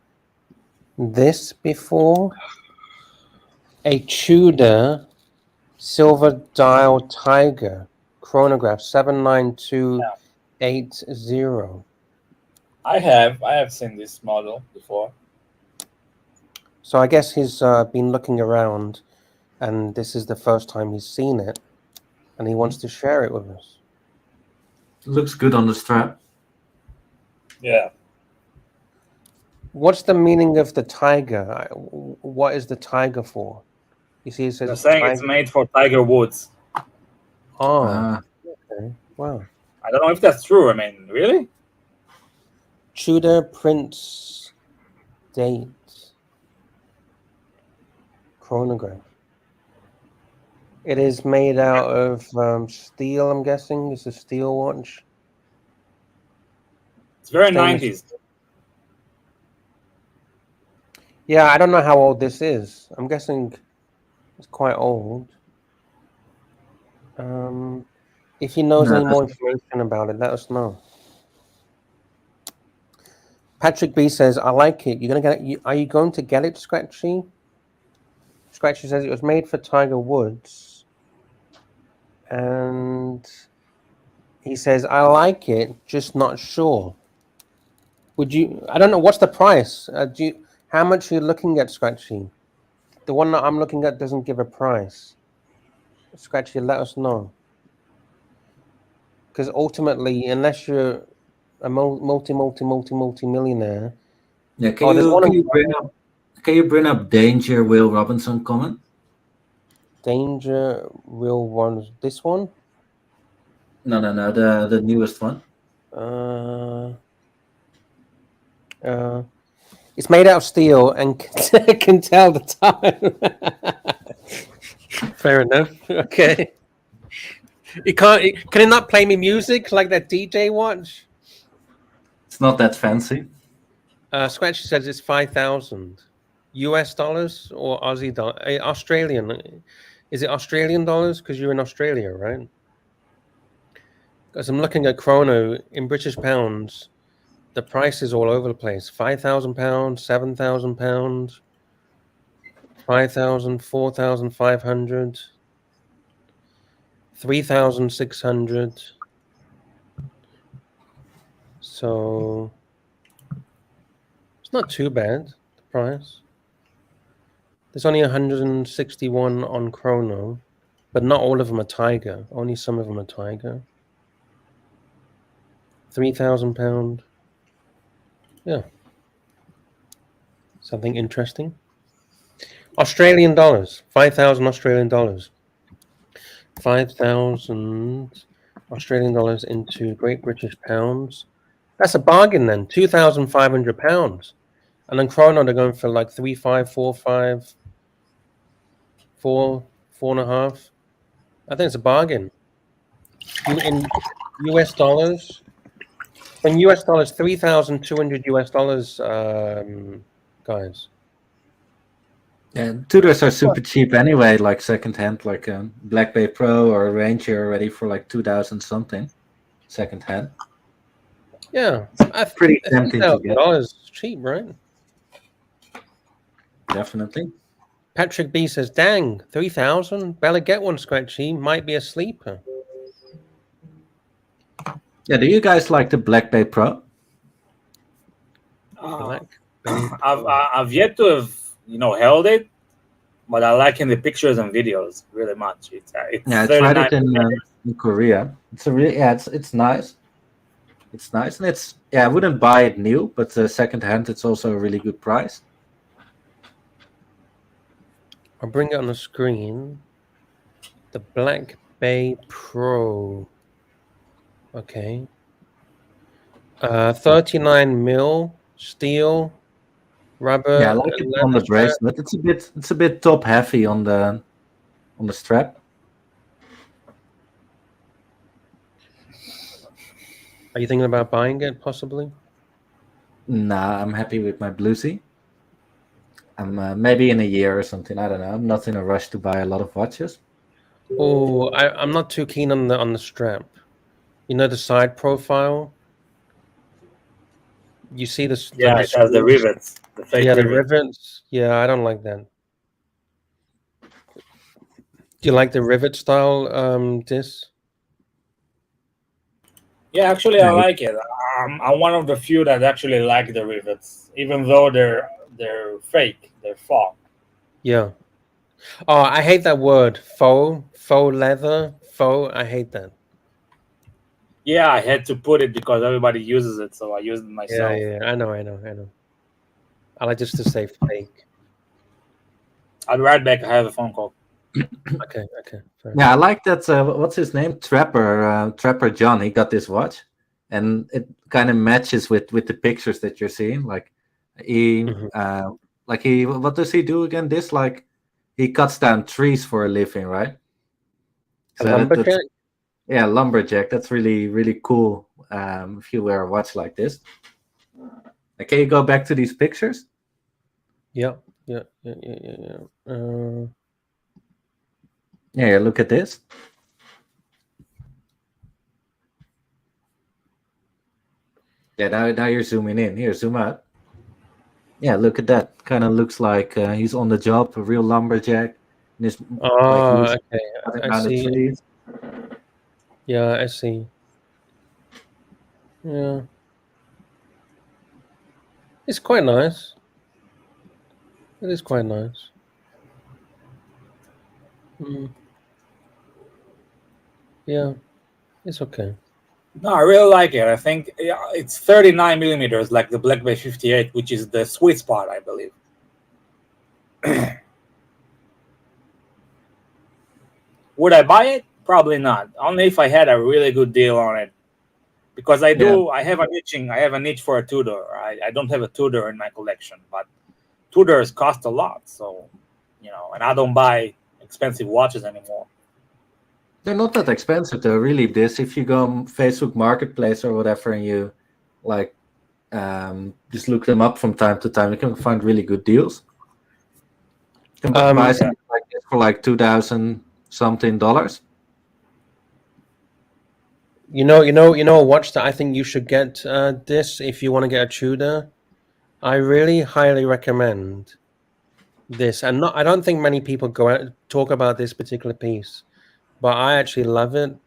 this before? A Tudor silver dial tiger chronograph 79280. I have seen this model before. So I guess he's been looking around, and this is the first time he's seen it, and he wants to share it with us. Looks good on the strap. Yeah. What's the meaning of the tiger? What is the tiger for? You see, it says They're saying it's made for Tiger Woods. Oh, okay. Wow. I don't know if that's true. I mean, really? Tudor Prince date chronograph. It is made out of steel, I'm guessing. It's a steel watch. It's very Stainless. 90s. Yeah, I don't know how old this is. I'm guessing it's quite old. If he knows any more information about it, let us know. Patrick B says, "I like it. You're gonna get it. Are you going to get it, Scratchy?" Scratchy says it was made for Tiger Woods, and he says, "I like it, just not sure." Would you? I don't know. What's the price? How much are you looking at, Scratchy? The one that I'm looking at doesn't give a price. Scratchy, let us know. Because ultimately, unless you're a multi-millionaire. Yeah, can you bring up Danger Will Robinson comment? Danger Will one. This one? No, the newest one. It's made out of steel and can tell the time. Fair enough. Okay. Can it not play me music like that DJ watch? It's not that fancy. Scratchy says it's 5,000 US dollars or Aussie dollar. Australian. Is it Australian dollars? Because you're in Australia, right? Because I'm looking at chrono in British pounds. The price is all over the place. £5,000, £7,000, 5,000, 4,500, 3,600. So it's not too bad, the price. There's only 161 on chrono, but not all of them are Tiger. Only some of them are Tiger. £3,000. Yeah. Something interesting. Australian dollars. 5,000 Australian dollars. 5,000 Australian dollars into Great British pounds. That's a bargain then. £2,500. And then chrono, they're going for like 3.5, 4.5, 4.5. I think it's a bargain. In US dollars, in US dollars, 3,200 US dollars, guys. And Tudors are super cheap anyway, like secondhand, like a Black Bay Pro or a Ranger already for like 2,000 something, secondhand. Yeah, Pretty tempting to get. $3,000 cheap, right? Definitely. Patrick B says, "Dang, 3,000. Better get one, Scratchy. Might be a sleeper." Yeah. Do you guys like the Black Bay Pro? Black Bay I've yet to have held it, but I like in the pictures and videos really much. It's Yeah, I tried it in Korea. It's it's nice. It's nice, and I wouldn't buy it new, but secondhand, it's also a really good price. I'll bring it on the screen. The Black Bay Pro. Okay. 39 mil steel, rubber. Yeah, I like it on the bracelet. It's a bit top heavy on the strap. Are you thinking about buying it possibly? Nah, I'm happy with my Bluesy. I'm maybe in a year or something. I don't know. I'm not in a rush to buy a lot of watches. Oh, I'm not too keen on the strap. You know the side profile. You see this? Yeah, it has the rivets. The fake the rivets. Yeah, I don't like that. Do you like the rivet style disc? Yeah, actually, I like it. I'm one of the few that actually like the rivets, even though they're fake. They're faux. Yeah. Oh, I hate that word. Faux leather. Faux. I hate that. Yeah, I had to put it because everybody uses it, so I used it myself. Yeah. I know. I like just to say fake. I'll be right back. I have a phone call. Okay. Yeah, I like that. What's his name? Trapper John. He got this watch, and it kind of matches with the pictures that you're seeing. Like what does he do again? He cuts down trees for a living, right? So lumberjack. Yeah, lumberjack. That's really, really cool. If you wear a watch like this. Can you go back to these pictures? Yeah. Yeah, look at this. Yeah, now you're zooming in. Here, zoom out. Yeah, look at that. Kind of looks like he's on the job, a real lumberjack. Okay. I see. Yeah, I see. Yeah. It's quite nice. It is quite nice. Yeah, it's okay. No, I really like it. I think it's 39 millimeters, like the Black Bay 58, which is the sweet spot, I believe. Would I buy it? Probably not. Only if I had a really good deal on it. Because I have a niche for a Tudor. I don't have a Tudor in my collection, but Tudors cost a lot. So, and I don't buy expensive watches anymore. They're not that expensive though, really. If you go on Facebook Marketplace or whatever, and you just look them up from time to time, you can find really good deals. You can buy something like this for like $2,000 something. You know a watch that I think you should get this if you want to get a Tudor. I really highly recommend this, and I don't think many people go out talk about this particular piece, but I actually love it,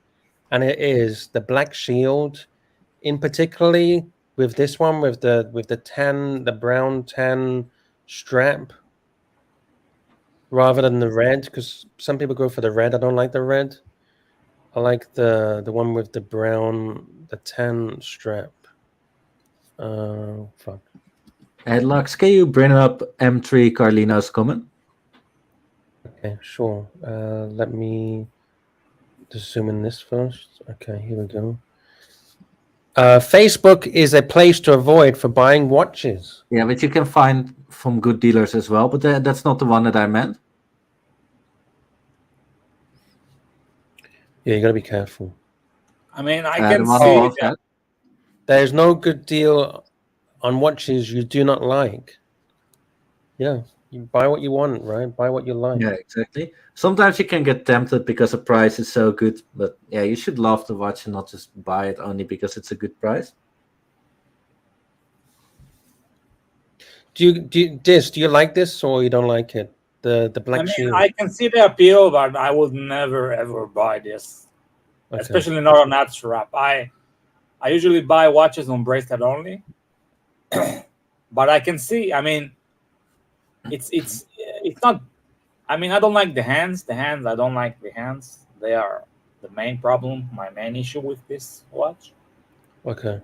and it is the Black Shield, in particularly with this one with the brown tan strap rather than the red, because some people go for the red. I don't like the red. I like the one with the tan strap. Fuck. Hey, Lux, can you bring up M3 Carlino's comment? Okay, sure. Let me just zoom in this first. Okay, here we go. Facebook is a place to avoid for buying watches. Yeah, but you can find from good dealers as well, but that's not the one that I meant. Yeah, you gotta be careful. I mean, I can see that. There's no good deal on watches you do not like. Yeah. You buy what you want, right? Buy what you like. Yeah, exactly. Sometimes you can get tempted because the price is so good, but yeah, you should love the watch and not just buy it only because it's a good price. Do you like this or you don't like it? The black I mean, shield. I can see the appeal, but I would never ever buy this, Okay. especially not on that strap. I usually buy watches on bracelet only, but I can see. I mean, it's not. I mean, I don't like the hands. The hands, I don't like the hands. They are the main problem. My main issue with this watch. Okay.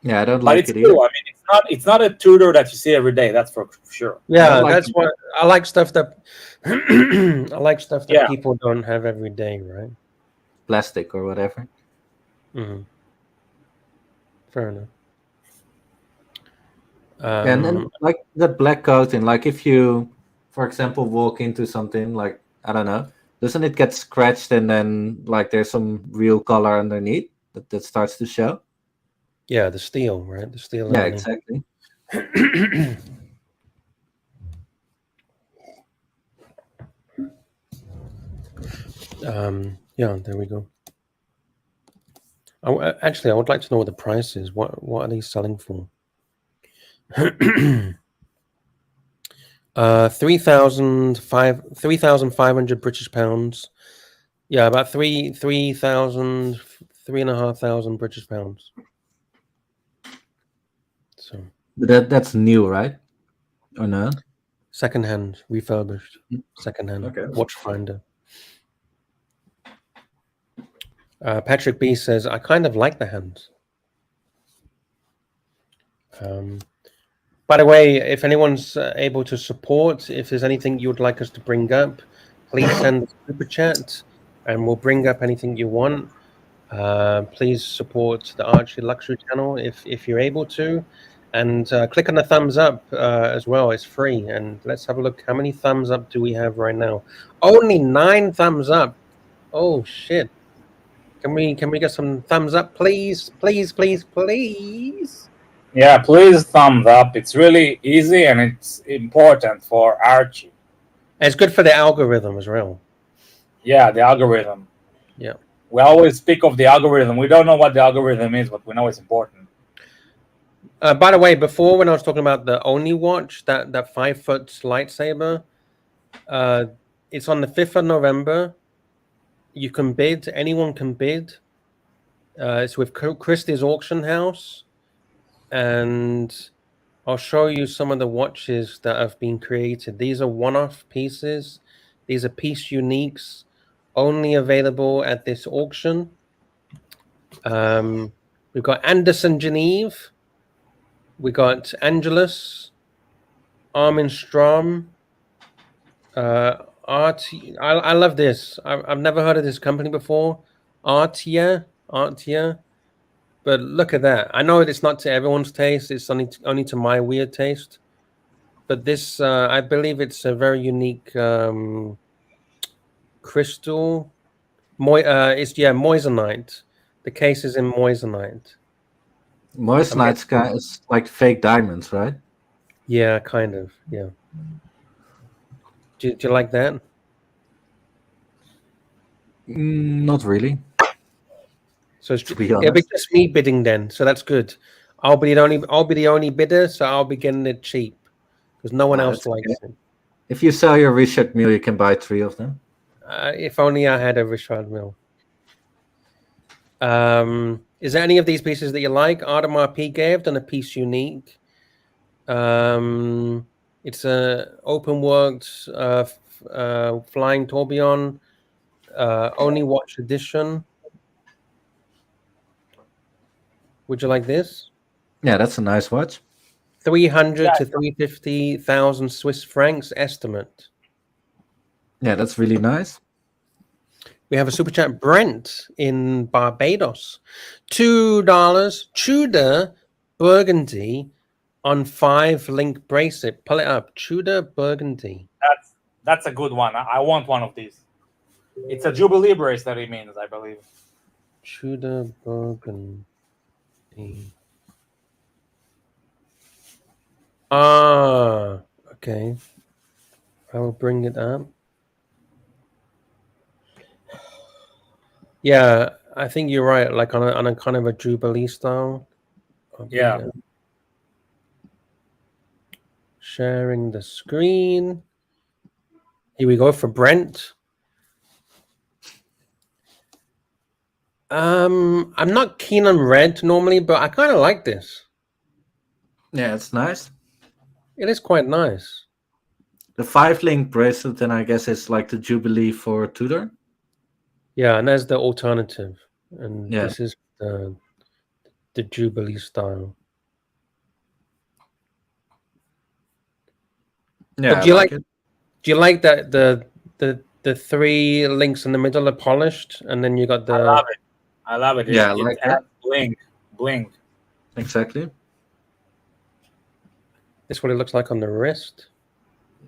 Yeah, I don't But like it's it cool. either. I mean, it's not a Tudor that you see every day. That's for sure. Yeah, like that's it. what I like. Stuff that I like stuff that Yeah. people don't have every day, right? Plastic or whatever. Mm-hmm. Fair enough. And then like the black coating, like if you, for example, walk into something like, I don't know, doesn't it get scratched and then like there's some real color underneath that starts to show? Yeah, the steel, right? The steel. Yeah, underneath. exactly. Yeah, there we go. Actually, I would like to know what the price is. What are they selling for? 3,500 British pounds. Yeah, about 3,500 British pounds. So But that's new, right? Or no? secondhand, refurbished, secondhand Okay. watch finder. Patrick B says, I kind of like the hands. By the way, if anyone's able to support, if there's anything you would like us to bring up, please send a super chat and we'll bring up anything you want. Please support the Archie Luxury channel if you're able to. And click on the thumbs up as well. It's free. And let's have a look. How many thumbs up do we have right now? Only 9 thumbs up. Oh, shit. Can we get some thumbs up, please? Please, please, please. Yeah, please thumbs up. It's really easy and it's important for Archie. And it's good for the algorithm as well. Yeah, the algorithm. Yeah. We always speak of the algorithm. We don't know what the algorithm is, but we know it's important. By the way, before when I was talking about the Oni watch, that 5-foot lightsaber, it's on the 5th of November. You can bid. Anyone can bid. It's with Christie's auction house. And I'll show you some of the watches that have been created. These are one-off pieces. These are piece uniques, only available at this auction. We've got Anderson Geneve. We got Angelus, Armin Strom, Artie. I love this. I've never heard of this company before. Artia. But look at that. I know it's not to everyone's taste. It's only to my weird taste. But this, I believe it's a very unique crystal. It's moissanite. The case is in moissanite. Moissanite is like fake diamonds, right? Yeah, kind of. Yeah. Do you like that? Not really. So To be it'll be honest. just me bidding then. So that's good. I'll be the only bidder, so I'll be getting it cheap because no one else That's likes okay. it. If you sell your Richard Mille, you can buy 3 of them. If only I had a Richard Mille. Is there any of these pieces that you like? Audemars Piguet done a piece unique. It's a open worked flying tourbillon, only watch edition. Would you like this? Yeah, that's a nice watch. 300 to 350,000 Swiss francs estimate. Yeah, that's really nice. We have a super chat, Brent in Barbados. $2 Tudor Burgundy on 5-link bracelet. Pull it up. Tudor Burgundy. That's a good one. I want one of these. It's a Jubilee bracelet, it means, I believe. Tudor Burgundy. Ah, okay. I will bring it up. Yeah, I think you're right. Like on a kind of a Jubilee style. Yeah. Sharing the screen. Here we go for Brent. I'm not keen on red normally, but I kind of like this. Yeah, it's nice. It is quite nice. The 5-link bracelet, then I guess it's like the Jubilee for Tudor. Yeah, and there's the alternative, and Yeah. this is the Jubilee style. Yeah, But do you I like like it. Do you like that the 3 links in the middle are polished, and then you got the? I love it. I love it. Yeah, I It like adds that. bling. Exactly. This is what it looks like on the wrist.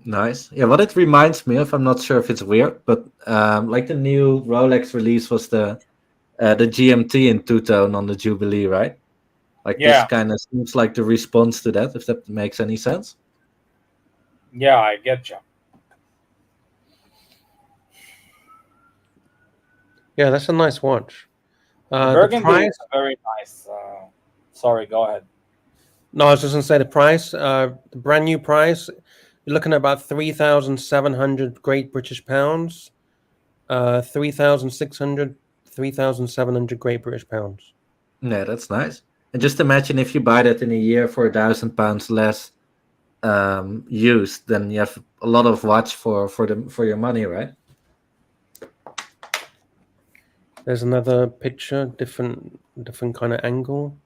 Nice. Yeah, what it reminds me of, I'm not sure if it's weird, but like the new Rolex release was the GMT in two-tone on the Jubilee, right? Like Yeah. this kind of seems like the response to that, if that makes any sense. Yeah, I get you. Yeah, that's a nice watch. The The burgundy price? is very nice. Sorry, go ahead. No, I was just gonna say the price. The brand new price. You're looking at about 3,700 Great British pounds. 3,600, 3,700 Great British pounds. Yeah, that's nice. And just imagine if you buy that in a year for £1,000 less used, then you have a lot of watch for your money, right? There's another picture, different kind of angle.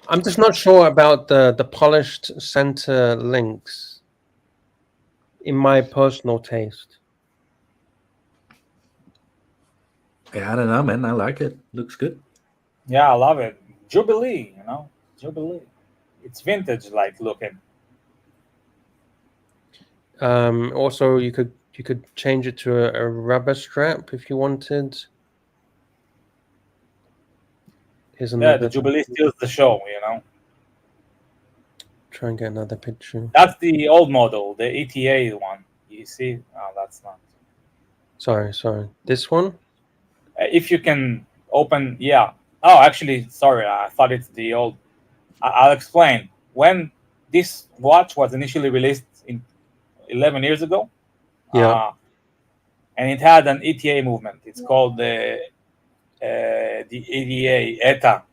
I'm just not sure about the polished center links. In my personal taste. Yeah, I don't know, man. I like it. Looks good. Yeah, I love it. Jubilee, Jubilee. It's vintage like looking. Also, you could change it to a rubber strap if you wanted. Here's another. Yeah, the Jubilee steals the show, Try and get another picture. That's the old model, the ETA one. You see? Oh, that's not. Sorry. This one? If you can open, yeah. Oh, actually, sorry. I thought it's the old. I'll explain. When this watch was initially released in 11 years ago, yeah, and it had an ETA movement. It's called the ETA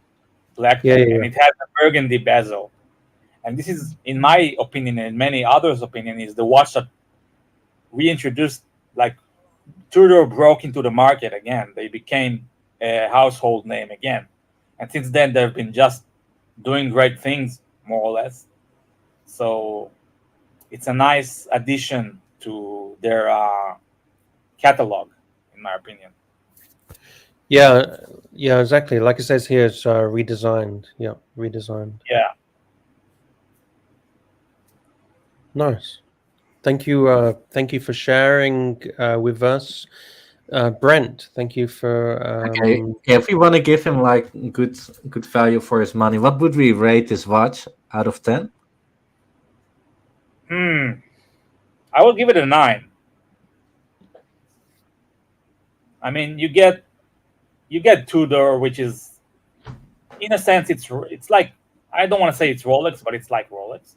black, and it had a burgundy bezel. And this is, in my opinion, and many others' opinion, is the watch that reintroduced, like, Tudor broke into the market again. They became a household name again. And since then, they've been just doing great things, more or less. So it's a nice addition to their catalog, in my opinion. Yeah, exactly. Like it says here, it's redesigned. Yeah, redesigned. Yeah. Nice. Thank you for sharing with us. Brent, thank you for Okay. If we want to give him like good value for his money, what would we rate this watch out of 10? I will give it a 9. I mean, you get Tudor, which is, in a sense, it's like, I don't want to say it's Rolex, but it's like Rolex.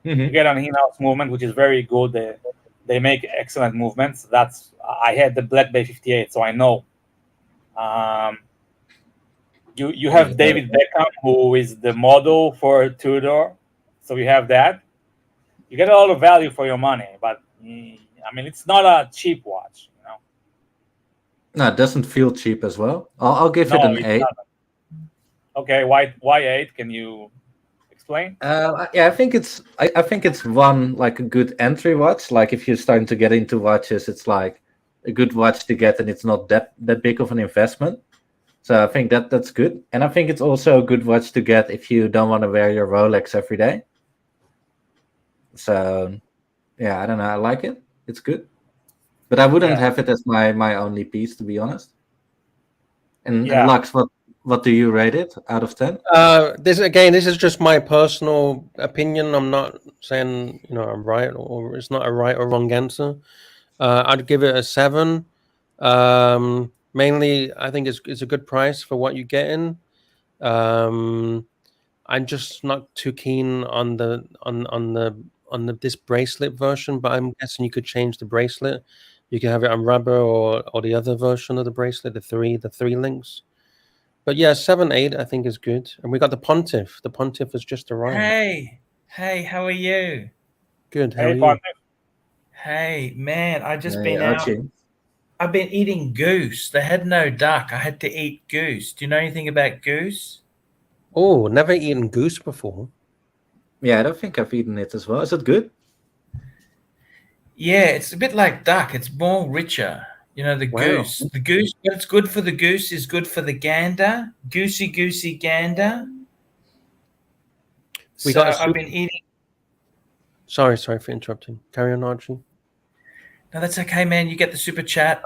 You get an in-house movement, which is very good. They make excellent movements. I had the Black Bay 58, so I know. You have David Beckham, who is the model for Tudor, so you have that. You get a lot of value for your money, but I mean, it's not a cheap watch, No, it doesn't feel cheap as well. I'll give it an 8. Okay, why 8? Can you explain? Yeah, I think it's one like a good entry watch. Like if you're starting to get into watches, it's like a good watch to get, and it's not that big of an investment. So I think that's good, and I think it's also a good watch to get if you don't want to wear your Rolex every day. So yeah, I don't know. I like it. It's good, but I wouldn't have it as my only piece, to be honest. And Lux, What do you rate it out of 10? This is just my personal opinion. I'm not saying I'm right, or it's not a right or wrong answer. I'd give it a 7. Mainly, I think it's a good price for what you're getting. I'm just not too keen on this bracelet version, but I'm guessing you could change the bracelet. You can have it on rubber or the other version of the bracelet, the three links. But yeah, 7, 8 I think is good. And we got the Pontiff. The Pontiff has just arrived. Hey, how are you? Good. How are you? Pontiff. Hey, man, I've been eating goose. They had no duck. I had to eat goose. Do you know anything about goose? Oh, never eaten goose before. Yeah, I don't think I've eaten it as well. Is it good? Yeah, it's a bit like duck. It's more richer. The goose. The goose, what's good for the goose is good for the gander. Goosey gander. I've been eating. Sorry for interrupting. Carry on, Archie. No, that's okay, man. You get the super chat.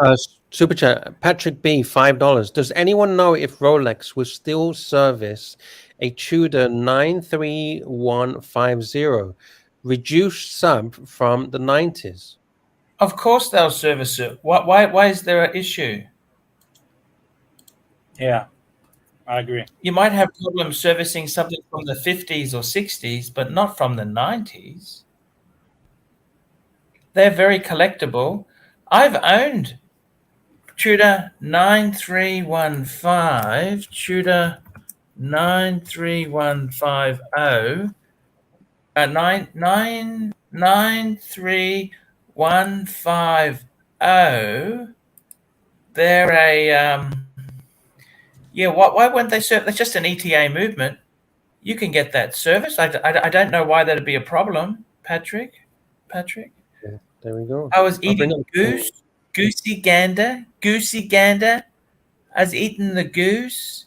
Super chat. Patrick B, $5. Does anyone know if Rolex will still service a Tudor 93150 reduced sub from the 90s? Of course they'll service it. Why is there an issue? Yeah, I agree. You might have problems servicing something from the 50s or 60s, but not from the 90s. They're very collectible. I've owned Tudor 9315, Tudor 93150, 93150. They're a why wouldn't they serve? That's just an ETA movement. You can get that service. I don't know why that'd be a problem, Patrick. Yeah, there we go. I was eating goosey gander. I was eating the goose.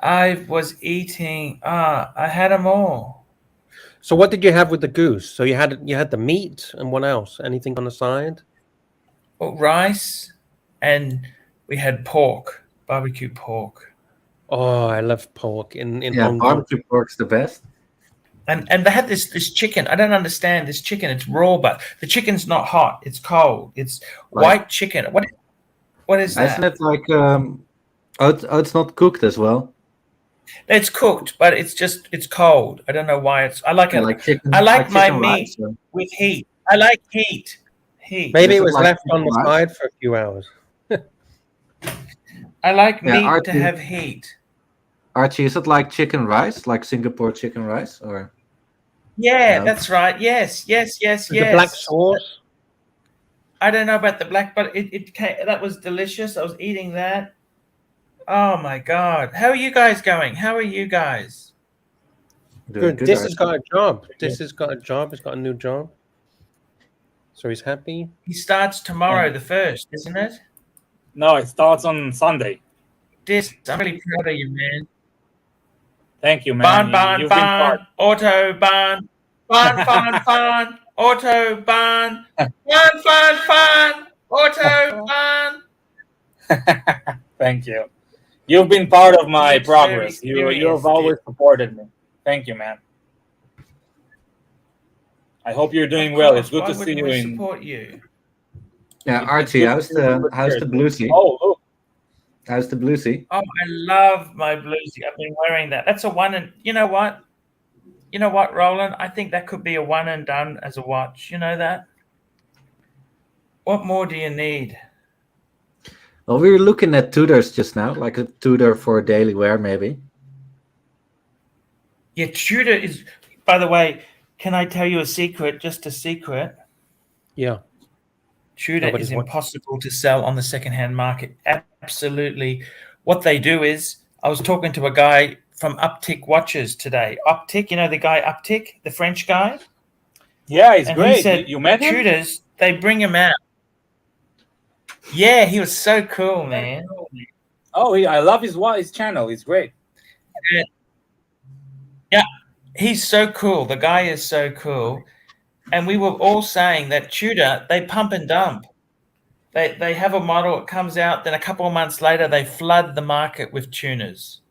I was eating. I had them all. So what did you have with the goose? So you had the meat and what else? Anything on the side? Rice, and we had pork, barbecue pork. Oh, I love pork in Yeah, Hong Kong. barbecue pork's the best. And they had this chicken. I don't understand this chicken. It's raw, but the chicken's not hot. It's cold. It's white chicken. What is that? Isn't it like it's not cooked as well? It's cooked, but it's cold. I don't know why I like it. Like chicken. I like my meat rice, with heat. I like heat. Maybe it was like left on the rice? side for a few hours. I like meat to Archie- have heat. Archie, is it like chicken rice, like Singapore chicken rice, or? Yeah, No. that's right. Yes. The black sauce. I don't know about the black, but it came, that was delicious. I was eating that. Oh my God. How are you guys going? How are you guys? Doing Good. This Archie. has got a job. This has got a job. He's got a new job. So he's happy. He starts tomorrow, the 1st, isn't it? No, it starts on Sunday. I'm really proud of you, man. Thank you, man. Barn, You've been part. Autobahn, Autobahn, Autobahn. Thank you. You've been part of my It's progress. very You serious, have always supported me. Thank you, man. I hope you're doing well. It's good Why to see wouldn't you we in. support you? Yeah, It's Archie, good how's to see you the in how's the spirit. bluesy? Oh, look. How's the bluesy? Oh, I love my bluesy. I've been wearing that. That's a one, and you know what? Roland? I think that could be a one and done as a watch. You know that? What more do you need? Well, we were looking at Tudors just now, like a Tudor for daily wear, maybe. Yeah, Tudor is. By the way, can I tell you a secret? Just a secret. Yeah. Tudor Nobody's is watching. impossible to sell on the secondhand market. Absolutely. What they do is, I was talking to a guy from Uptick Watches today. Uptick, you know the guy Uptick, the French guy? Yeah, it's And great. he said, You met him? Tudors, they bring him out. Yeah, he was so cool, man. Oh, I love his channel. It's great. Yeah, he's so cool. The guy is so cool. And we were all saying that Tudor, they pump and dump. They have a model, it comes out, then a couple of months later they flood the market with tuners.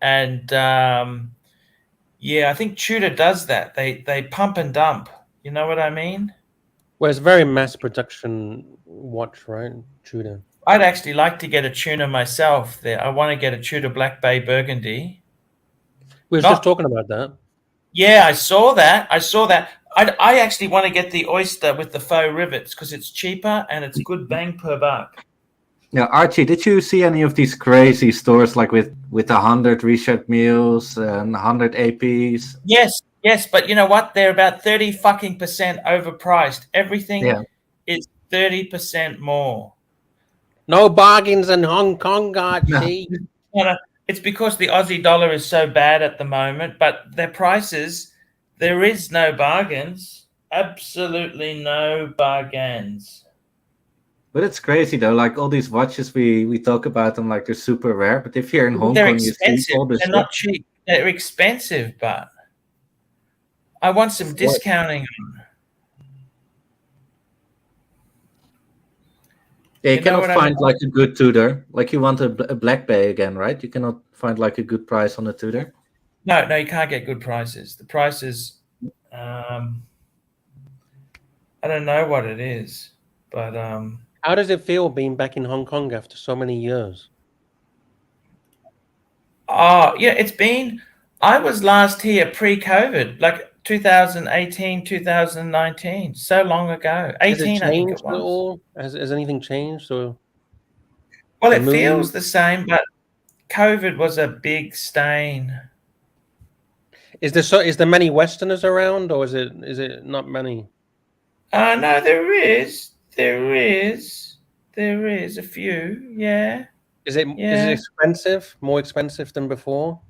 And yeah, I think Tudor does that. They pump and dump. You know what I mean? Well, it's very mass production watch, right? Tudor. I'd actually like to get a tuner myself. There, I want to get a Tudor Black Bay Burgundy. We were just talking about that. Yeah, I saw that. I actually want to get the Oyster with the faux rivets because it's cheaper and it's good bang per buck. Yeah, Archie, did you see any of these crazy stores like with 100 Richard Milles and 100 APs? Yes, but you know what? They're about 30% overpriced. Everything is 30% more. No bargains in Hong Kong, Archie. No, it's because the Aussie dollar is so bad at the moment, but their prices, there is no bargains. Absolutely no bargains. But it's crazy though, like all these watches we talk about them like they're super rare, but if you're in Hong Kong, you see all this They're not cheap. They're expensive, but I want some discounting. Yeah, you cannot find like a good Tudor. Like you want a Black Bay again, right? You cannot find like a good price on a Tudor. No, you can't get good prices. The prices, I don't know what it is, but how does it feel being back in Hong Kong after so many years? Oh, yeah, it's been. I was last here pre-COVID, like 2018, 2019, so long ago. 18, I think it was. Has anything changed? Or well, it feels the same, but COVID was a big stain. Is there many Westerners around, or is it not many? No, there is a few. Yeah. Is it expensive? More expensive than before?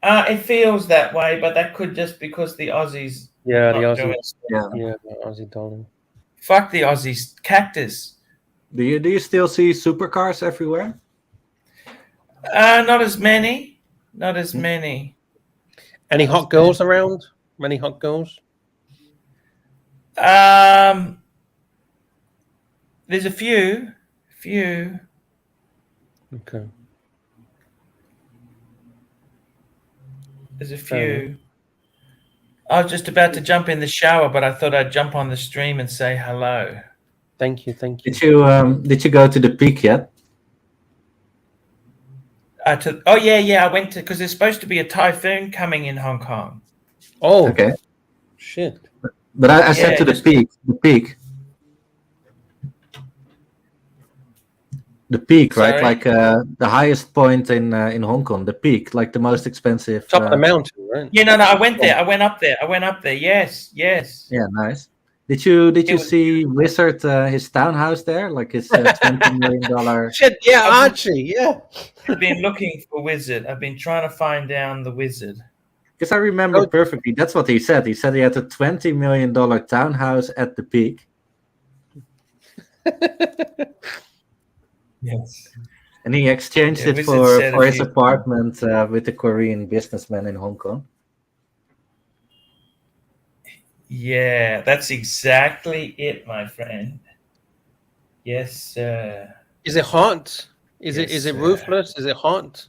It feels that way, but that could just because the Aussies. Yeah, the Aussies. Yeah, the Aussie dollar. Fuck the Aussies. Cactus. Do you still see supercars everywhere? Not as many. Not as many. Any hot girls around? Many hot girls? There's a few. Okay. There's a few. I was just about to jump in the shower, but I thought I'd jump on the stream and say hello. Thank you. Did you go to the peak yet? Yeah, I went to because there's supposed to be a typhoon coming in Hong Kong. Oh, okay. Shit. But I said to the peak. The peak, Sorry? right? Like the highest point in Hong Kong, the peak, like the most expensive. Top of the mountain, right? Yeah, no, I went there. I went up there. Yes. Yeah, nice. Did you see Wizard his townhouse there? Like his $20 million. Shit, yeah, Archie, yeah. I've been looking for Wizard. I've been trying to find down the Wizard. Because I remember perfectly. That's what he said. He said he had a $20 million townhouse at the peak. Yes. And he exchanged it for his apartment with the Korean businessman in Hong Kong. Yeah, that's exactly it, my friend. Yes, sir. Is it hot? Is it roofless? Is it hot?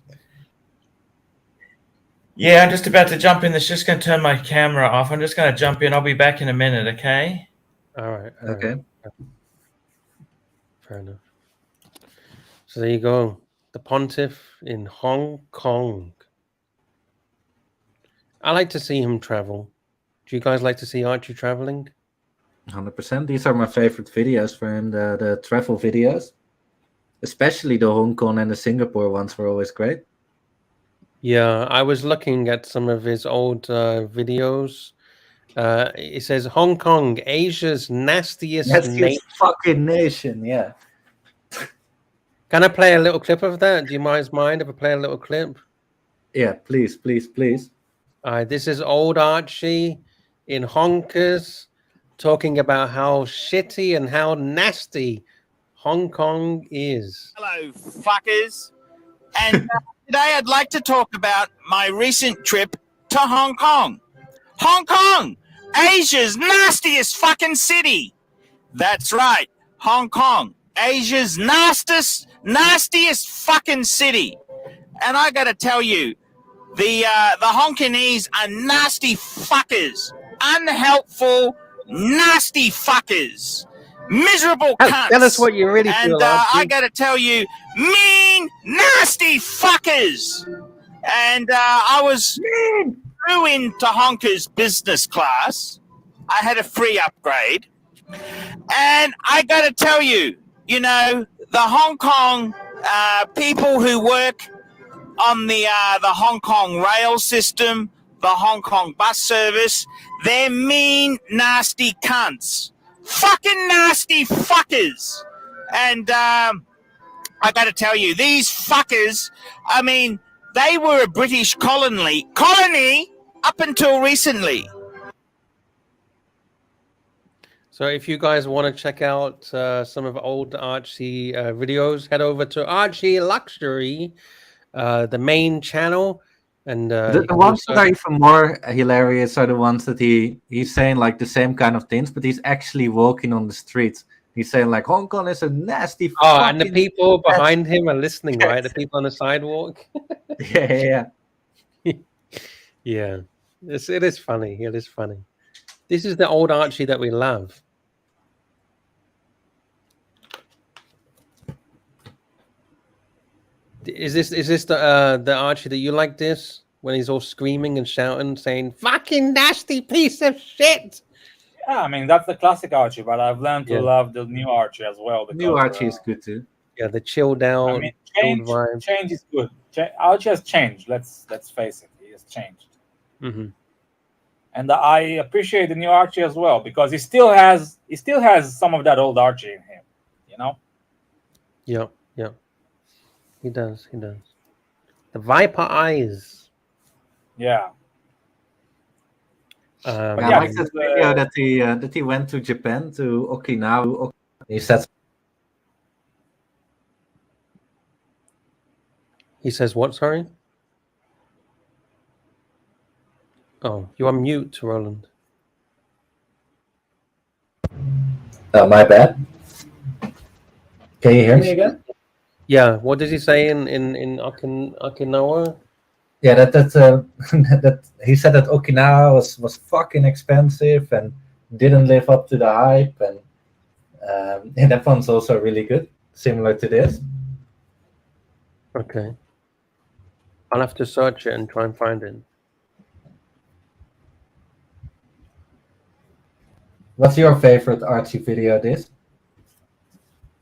Yeah, I'm just about to jump in. It's just going to turn my camera off. I'm just going to jump in. I'll be back in a minute, okay? All right. Okay. Fair enough. So there you go. The Pontiff in Hong Kong. I like to see him travel. Do you guys like to see Archie traveling? 100%. These are my favorite videos for him, the travel videos. Especially the Hong Kong and the Singapore ones were always great. Yeah, I was looking at some of his old videos. It says Hong Kong, Asia's nastiest fucking nation, yeah. Can I play a little clip of that? Do you mind if I play a little clip? Yeah, please. This is old Archie in Honkers talking about how shitty and how nasty Hong Kong is. Hello, fuckers. And today I'd like to talk about my recent trip to Hong Kong. Hong Kong, Asia's nastiest fucking city. That's right, Hong Kong, Asia's nastiest fucking city. And I gotta tell you, the Hongkonese are nasty fuckers, unhelpful, nasty fuckers, miserable cunts. Tell us what you really and feel, Archie. I gotta tell you, mean, nasty fuckers. And I was flew into Honker's business class. I had a free upgrade. And I got to tell you, you know, the Hong Kong people who work on the Hong Kong rail system, the Hong Kong bus service, they're mean, nasty cunts. Fucking nasty fuckers. And I got to tell you, these fuckers, I mean, they were a British colony up until recently. So if you guys want to check out some of old Archie videos, head over to Archie Luxury, the main channel. And The ones that are even more hilarious are the ones that he's saying like the same kind of things, but he's actually walking on the streets. He's saying like Hong Kong is a nasty. Oh, and the people behind him are listening, right? The people on the sidewalk. Yeah. Yeah. It is funny. It is funny. This is the old Archie that we love. Is this the Archie that you like? This when he's all screaming and shouting, saying "fucking nasty piece of shit"? Yeah, I mean that's the classic Archie, but I've learned to love the new Archie as well. Because, New Archie is good too. Yeah, the chilled out. I mean, change is good. Archie has changed. Let's face it, he has changed. Mm-hmm. And I appreciate the new Archie as well because he still has some of that old Archie in him, you know. Yeah. He does. The Viper eyes. Yeah. I like that video that he went to Japan, to Okinawa. He said. He says what? Sorry. Oh, you're on mute, Roland. My bad. Can you hear me again? Yeah. What does he say in Okinawa? Yeah, that he said that Okinawa was fucking expensive and didn't live up to the hype, and that one's also really good, similar to this. Okay. I'll have to search it and try and find it. What's your favorite Archie video? This?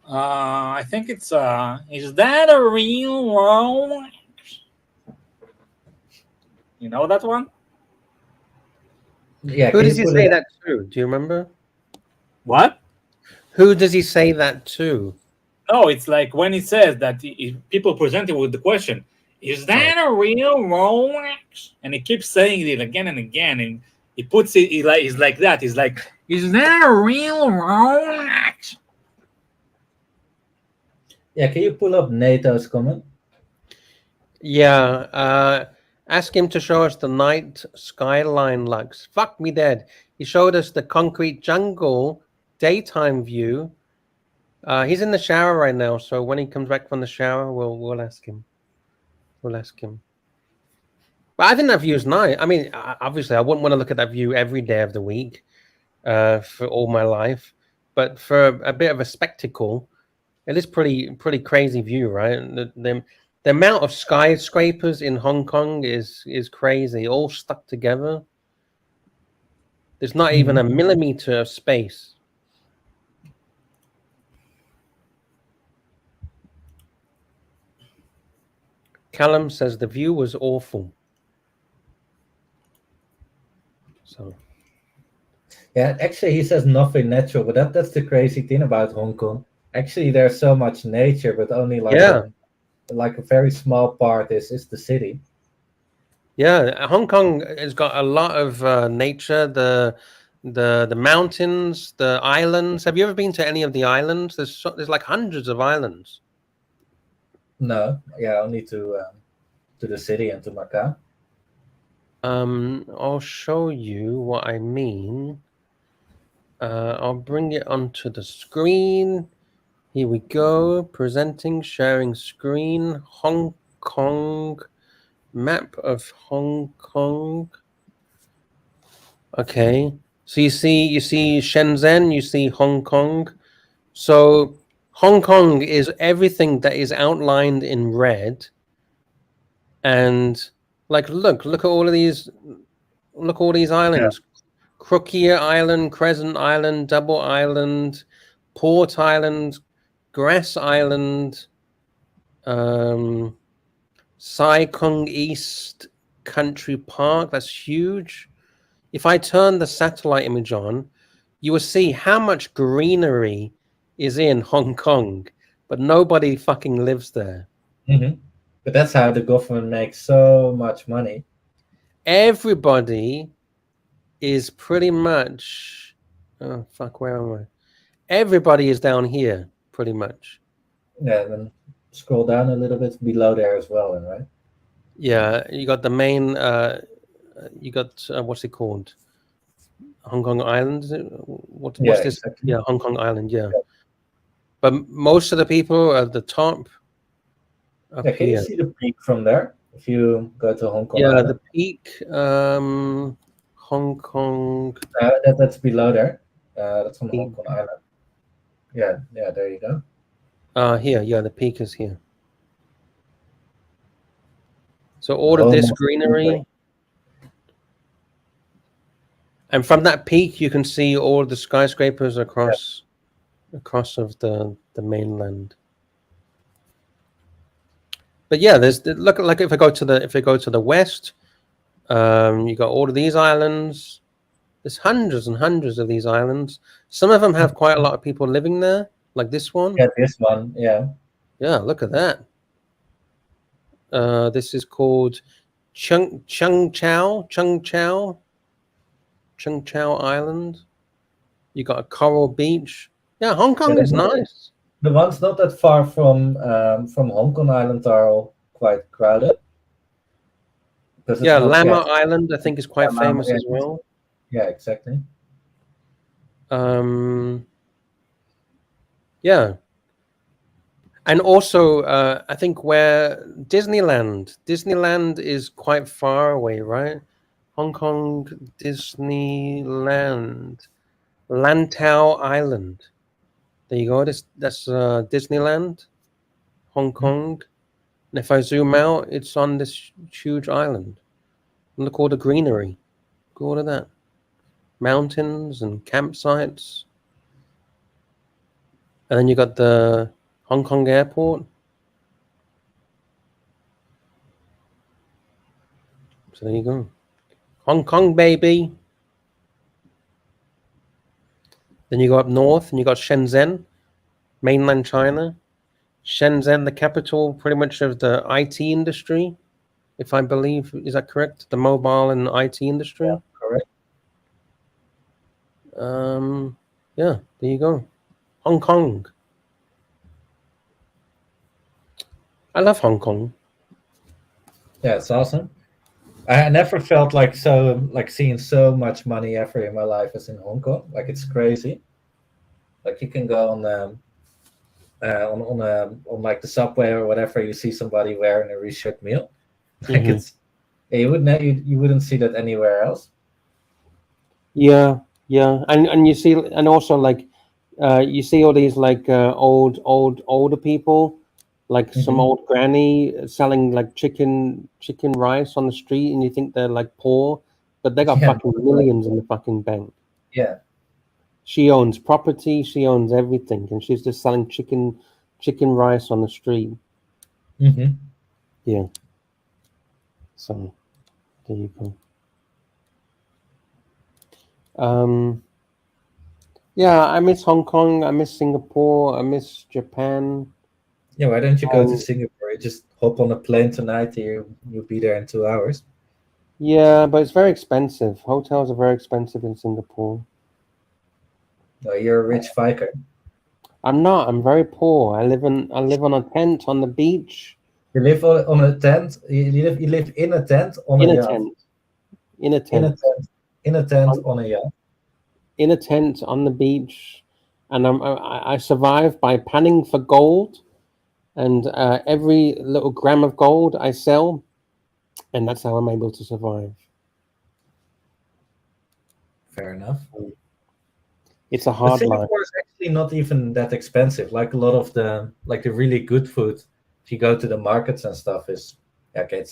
I think it's is that a real Rolex? You know that one? Yeah. Who does he say that to? Do you remember? What? Who does he say that to? No, it's like when he says that people present him with the question, "Is that a real Rolex?" And he keeps saying it again and again, and he puts it. He's like that. He's like, "Is that a real Rolex?" Yeah, can you pull up NATO's comment? Yeah, ask him to show us the night skyline, Lux. Fuck me dead. He showed us the concrete jungle daytime view. He's in the shower right now, so when he comes back from the shower, we'll ask him. We'll ask him. But I think that view is nice. I mean, obviously, I wouldn't want to look at that view every day of the week for all my life. But for a bit of a spectacle, it is pretty crazy view, right? The amount of skyscrapers in Hong Kong is crazy, all stuck together. There's not even a millimeter of space. Callum says the view was awful. So. Yeah, actually, he says nothing natural, but that's the crazy thing about Hong Kong. Actually, there's so much nature, but only like a very small part is the city. Yeah, Hong Kong has got a lot of nature. The mountains, the islands. Have you ever been to any of the islands? There's like hundreds of islands. No, yeah, only to the city and to Macau. I'll show you what I mean. I'll bring it onto the screen. Here we go. Presenting, sharing screen. Hong Kong. Map of Hong Kong. Okay. So you see Shenzhen, you see Hong Kong. So Hong Kong is everything that is outlined in red. And like look at all of these islands. Yeah. Crookier Island, Crescent Island, Double Island, Port Island, Grass Island, Sai Kung East Country Park. That's huge. If I turn the satellite image on, you will see how much greenery is in Hong Kong, but nobody fucking lives there. Mm-hmm. But that's how the government makes so much money. Everybody is pretty much... Oh, fuck, where am I? Everybody is down here, pretty much. Yeah, then scroll down a little bit below there as well, right? Yeah, you got the main... you got, what's it called? Hong Kong Island? What's this? Exactly. Yeah, Hong Kong Island, yeah. But most of the people are at the top. Yeah, can you see the peak from there? If you go to Hong Kong Island? Island? The peak, Hong Kong... that's below there. That's on Hong Kong Island. Yeah, there you go. Here, yeah, the peak is here. So all of this greenery... And from that peak, you can see all the skyscrapers across of the mainland. But yeah, there's look like if I go to the west, you got all of these islands. There's hundreds and hundreds of these islands. Some of them have quite a lot of people living there, like this one. Yeah, this one. Yeah. Yeah, look at that. This is called Chung Chau Island. You got a coral beach. Yeah, Hong Kong is nice. The ones not that far from Hong Kong Island are all quite crowded. Yeah, Lama Island I think is quite famous as well. Yeah, exactly. Yeah. And also I think where Disneyland is quite far away, right? Hong Kong Disneyland, Lantau Island. There you go. That's Disneyland, Hong Kong. And if I zoom out, it's on this huge island. Look at all the greenery. Look at all of that. Mountains and campsites. And then you got the Hong Kong airport. So there you go. Hong Kong, baby. Then you go up north and you got Shenzhen, mainland China. Shenzhen, the capital pretty much of the IT industry, if I believe, is that correct? The mobile and IT industry? Yeah, correct. Yeah, there you go. Hong Kong. I love Hong Kong. Yeah, it's awesome. I never felt like seeing so much money ever in my life as in Hong Kong. Like it's crazy. Like you can go on like the subway or whatever, you see somebody wearing a reshirt meal. Like you wouldn't see that anywhere else. Yeah, and you see, and also like you see all these like older people. Like some old granny selling like chicken rice on the street, and you think they're like poor, but they got fucking millions in the fucking bank. Yeah. She owns property, she owns everything, and she's just selling chicken rice on the street. Yeah. So there you go. Yeah, I miss Hong Kong, I miss Singapore, I miss Japan. Yeah, why don't you go to Singapore? You just hop on a plane tonight. You'll be there in 2 hours. Yeah, but it's very expensive. Hotels are very expensive in Singapore. No, you're a rich biker. I'm not. I'm very poor. I live on a tent on the beach. You live on a tent. You live in a tent on a yacht. In a tent on a yacht. in a tent on the beach, and I survive by panning for gold, and every little gram of gold I sell, and that's how I'm able to survive. Fair enough. It's a But hard life. Singapore is actually not even that expensive. Like a lot of the really good food, if you go to the markets and stuff, is okay.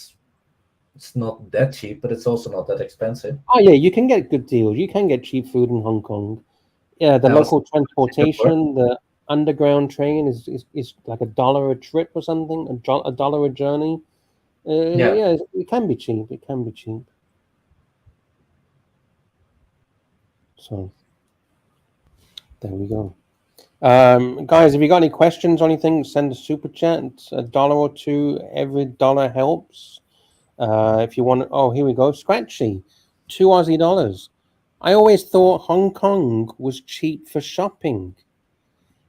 It's not that cheap, but it's also not that expensive. Oh yeah, you can get good deals. You can get cheap food in Hong Kong. Yeah, the local transportation, the underground train is like $1 a trip or something, $1 a journey. Yeah, it can be cheap. It can be cheap. So there we go. Guys, if you got any questions or anything, send a super chat. It's $1 or $2. Every dollar helps. If you want, oh, here we go. Scratchy, $2 Aussie. I always thought Hong Kong was cheap for shopping.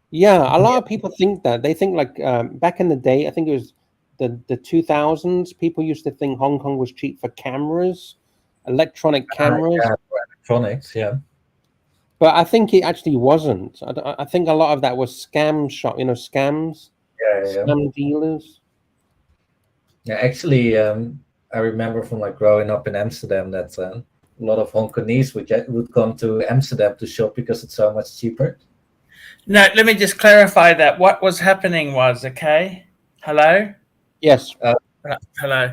Yeah, a lot of people think that. They think like back in the day, I think it was the 2000s, people used to think Hong Kong was cheap for cameras, electronic cameras. Yeah, for electronics, yeah. But I think it actually wasn't. I think a lot of that was scam shop, scams. Scam dealers. Yeah, actually, I remember from like growing up in Amsterdam that a lot of Hong Kongese would come to Amsterdam to shop because it's so much cheaper. No, let me just clarify that. What was happening was, okay? Hello? Yes. Hello.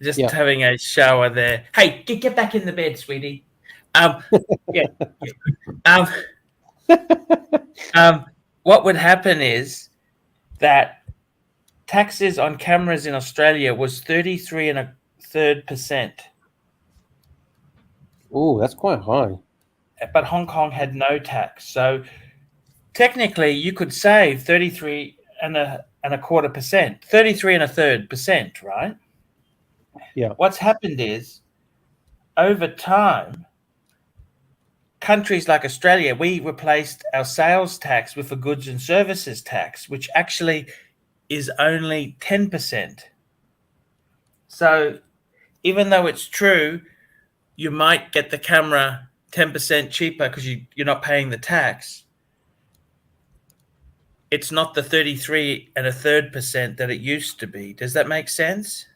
Just having a shower there. Hey, get back in the bed, sweetie. What would happen is that taxes on cameras in Australia was 33.33%. Oh, that's quite high. But Hong Kong had no tax, so technically you could save 33.25%, 33.33%, right? Yeah. What's happened is, over time, countries like Australia, we replaced our sales tax with a goods and services tax, which actually is only 10%. So even though it's true, you might get the camera 10% cheaper because you're not paying the tax. It's not the 33.33% that it used to be. Does that make sense?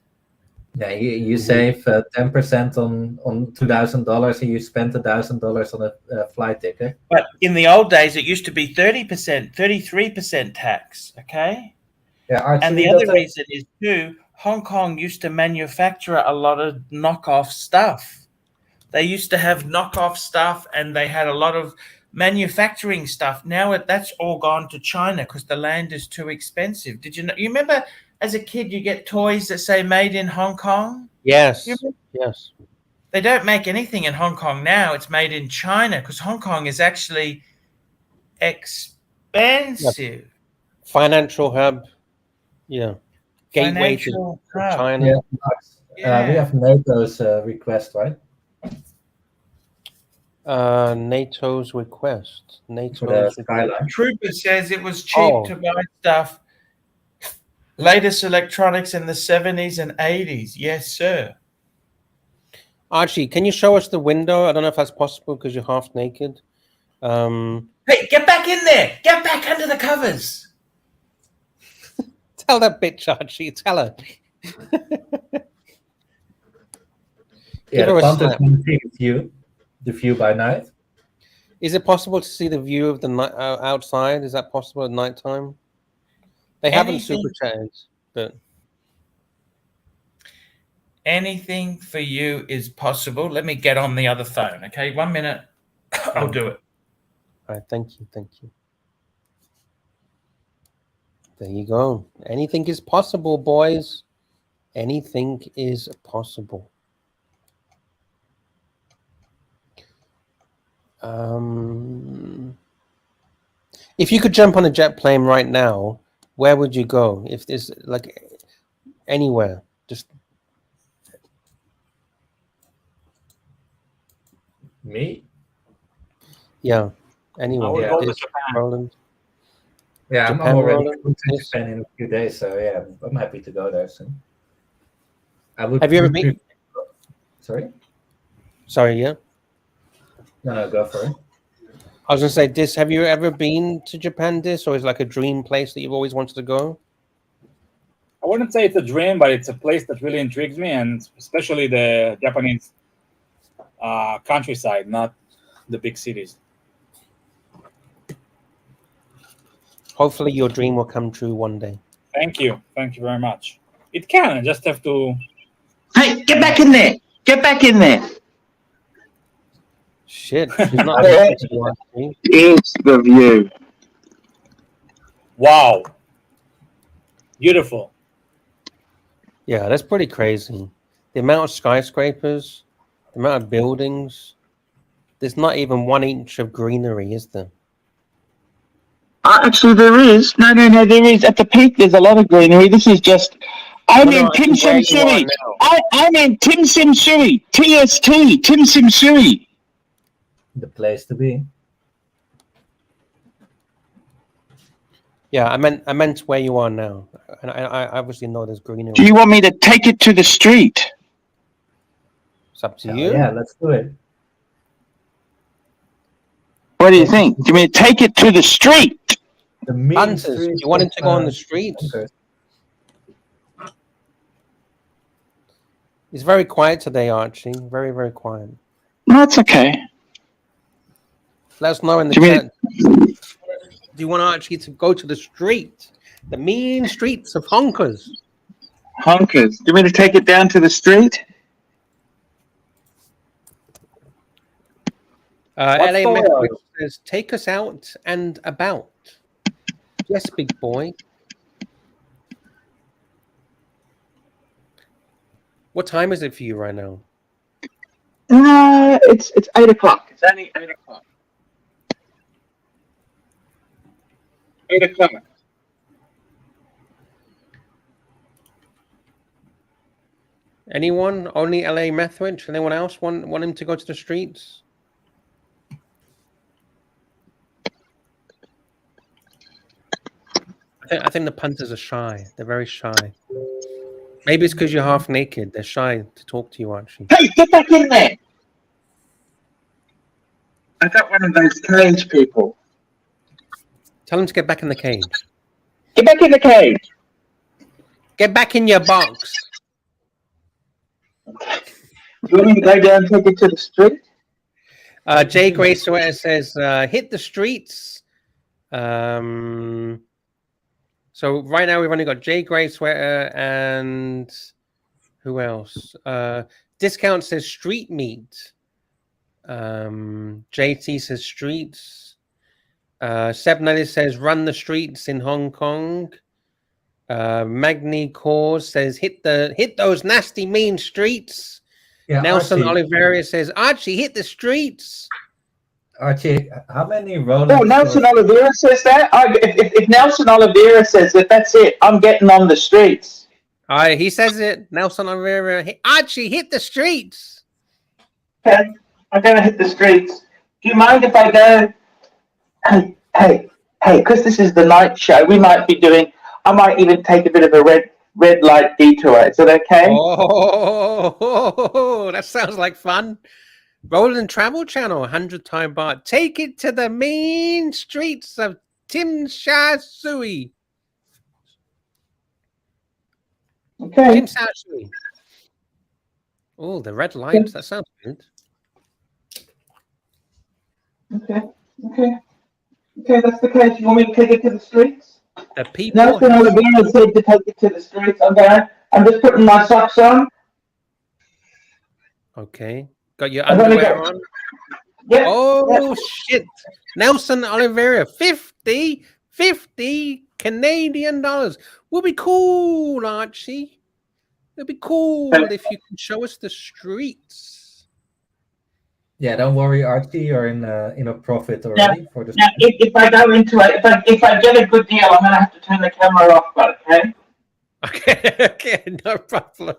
Yeah, you save 10% on $2,000 and you spend $1,000 on a flight ticket. But in the old days, it used to be 30%, 33% tax, okay? Yeah, Archie, and the other reason is too, Hong Kong used to manufacture a lot of knockoff stuff. They used to have knockoff stuff and they had a lot of manufacturing stuff. Now that's all gone to China because the land is too expensive. Did you know? You remember as a kid you get toys that say made in Hong Kong? Yes. Yes. They don't make anything in Hong Kong now. It's made in China because Hong Kong is actually expensive. Yep. Financial hub. Yeah. Gateway to China. Yeah. We have NATO's request, right? NATO's request. NATO's request. Trooper says it was cheap to buy stuff. Latest electronics in the 70s and 80s. Yes, sir. Archie, can you show us the window? I don't know if that's possible because you're half naked. Hey, get back in there. Get back under the covers. Tell that bitch, Archie. Tell her. Yeah, the Punter can see the view by night. Is it possible to see the view of the outside? Is that possible at nighttime? They haven't super chatted, but anything for you is possible. Let me get on the other phone. Okay, 1 minute. I'll do it. All right, thank you. There you go. Anything is possible, boys. Anything is possible. If you could jump on a jet plane right now, where would you go? If there's like anywhere, just me. Yeah, anywhere. I would go to Japan. Roland. Yeah, Japan, I'm already Roland, going to Japan in a few days, so yeah, I'm happy to go there soon. Have you ever been? Sorry. Sorry, yeah. No, go for it. I was gonna say, Dis, have you ever been to Japan, Dis, or is it like a dream place that you've always wanted to go? I wouldn't say it's a dream, but it's a place that really intrigues me, and especially the Japanese countryside, not the big cities. Hopefully your dream will come true one day. Thank you very much. It can. I just have to. Hey, get back in there! Get back in there! Shit, she's not It's the view. Wow. Beautiful. Yeah, that's pretty crazy. The amount of skyscrapers, the amount of buildings. There's not even 1 inch of greenery, is there? Actually, there is. No, there is. At the peak, there's a lot of greenery. This is just... I'm in Tim Sim City. I'm in Tim Sim City. TST, Tim Sim City. The place to be. Yeah, I meant where you are now. And I obviously know there's greenery. Do you want me to take it to the street? It's up to you. Yeah, let's do it. What do you think? Do you want me to take it to the street? The main Hunters, street you want him to go on the of, streets? Punter. It's very quiet today, Archie. Very, very quiet. That's okay. Let us know in the Do you chat. Do you want Archie to go to the street? The mean streets of honkers. Honkers. Do you want me to take it down to the street? LA Metro says, take us out and about. Yes, big boy. What time is it for you right now? It's 8 o'clock. It's only 8 o'clock. 8 o'clock. Anyone? Only LA Methwich? Anyone else want him to go to the streets? I think the punters are shy. They're very shy. Maybe it's because you're half naked. They're shy to talk to you, Archie. Hey, get back in there! I got one of those cage people. Tell him to get back in the cage. Get back in the cage! Get back in your box. You want me to go down and take it to the street? Jay Gray Sweater says, hit the streets. So right now we've only got Jay Gray Sweater and who else? Discount says street meat. JT says streets. Sebnelli says run the streets in Hong Kong. Magni Cause says hit those nasty mean streets. Yeah, Nelson Archie. Oliveria says Archie hit the streets. Archie, how many Rolex? Oh, Nelson Oliveira says that? If Nelson Oliveira says that, that's it. I'm getting on the streets. He says it. Nelson Oliveira. Archie hit the streets. Okay, I'm going to hit the streets. Do you mind if I go? Hey, because this is the night show, we might be doing, I might even take a bit of a red light detour. Is that okay? Oh, that sounds like fun. Roland Travel Channel, 100-time baht. Take it to the mean streets of Tim Sha Sui. Okay. Tim Sha Sui. Oh, the red lights. That sounds good. Okay, that's the case. You want me to take it to the streets? The people. Nelson Oliveira said to take it to the streets. I'm just putting my socks on. Okay. Got your underwear on? Yep. Oh, shit. Nelson Oliveira, 50 Canadian dollars. Will be cool, Archie. It'll be cool if you can show us the streets. Yeah, don't worry, Archie. You're in a profit already for the. Now, if I go into it, if I get a good deal, I'm going to have to turn the camera off. But Okay, no problem.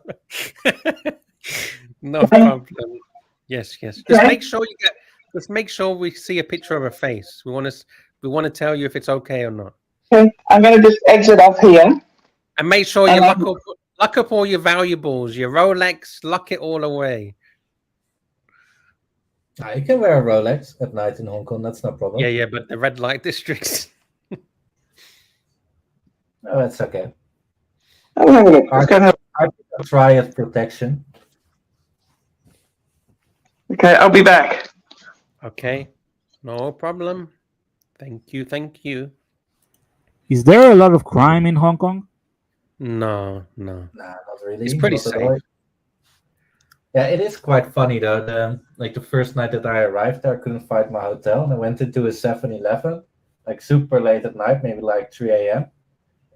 No problem. Yes. Just make sure you get. Just make sure we see a picture of her face. We want to tell you if it's okay or not. Okay, I'm going to just exit off here. And make sure you lock up all your valuables, your Rolex, lock it all away. You can wear a Rolex at night in Hong Kong. That's no problem. Yeah, but the red light districts. No, that's okay. Oh, hang on a minute. Let's go and have- Try it protection. Okay, I'll be back. Okay, no problem. Thank you. Is there a lot of crime in Hong Kong? No. Nah, not really. It's pretty Not at safe. all. Yeah, it is quite funny though. The first night that I arrived there, I couldn't find my hotel, and I went into a 7-Eleven, like super late at night, maybe like 3 a.m.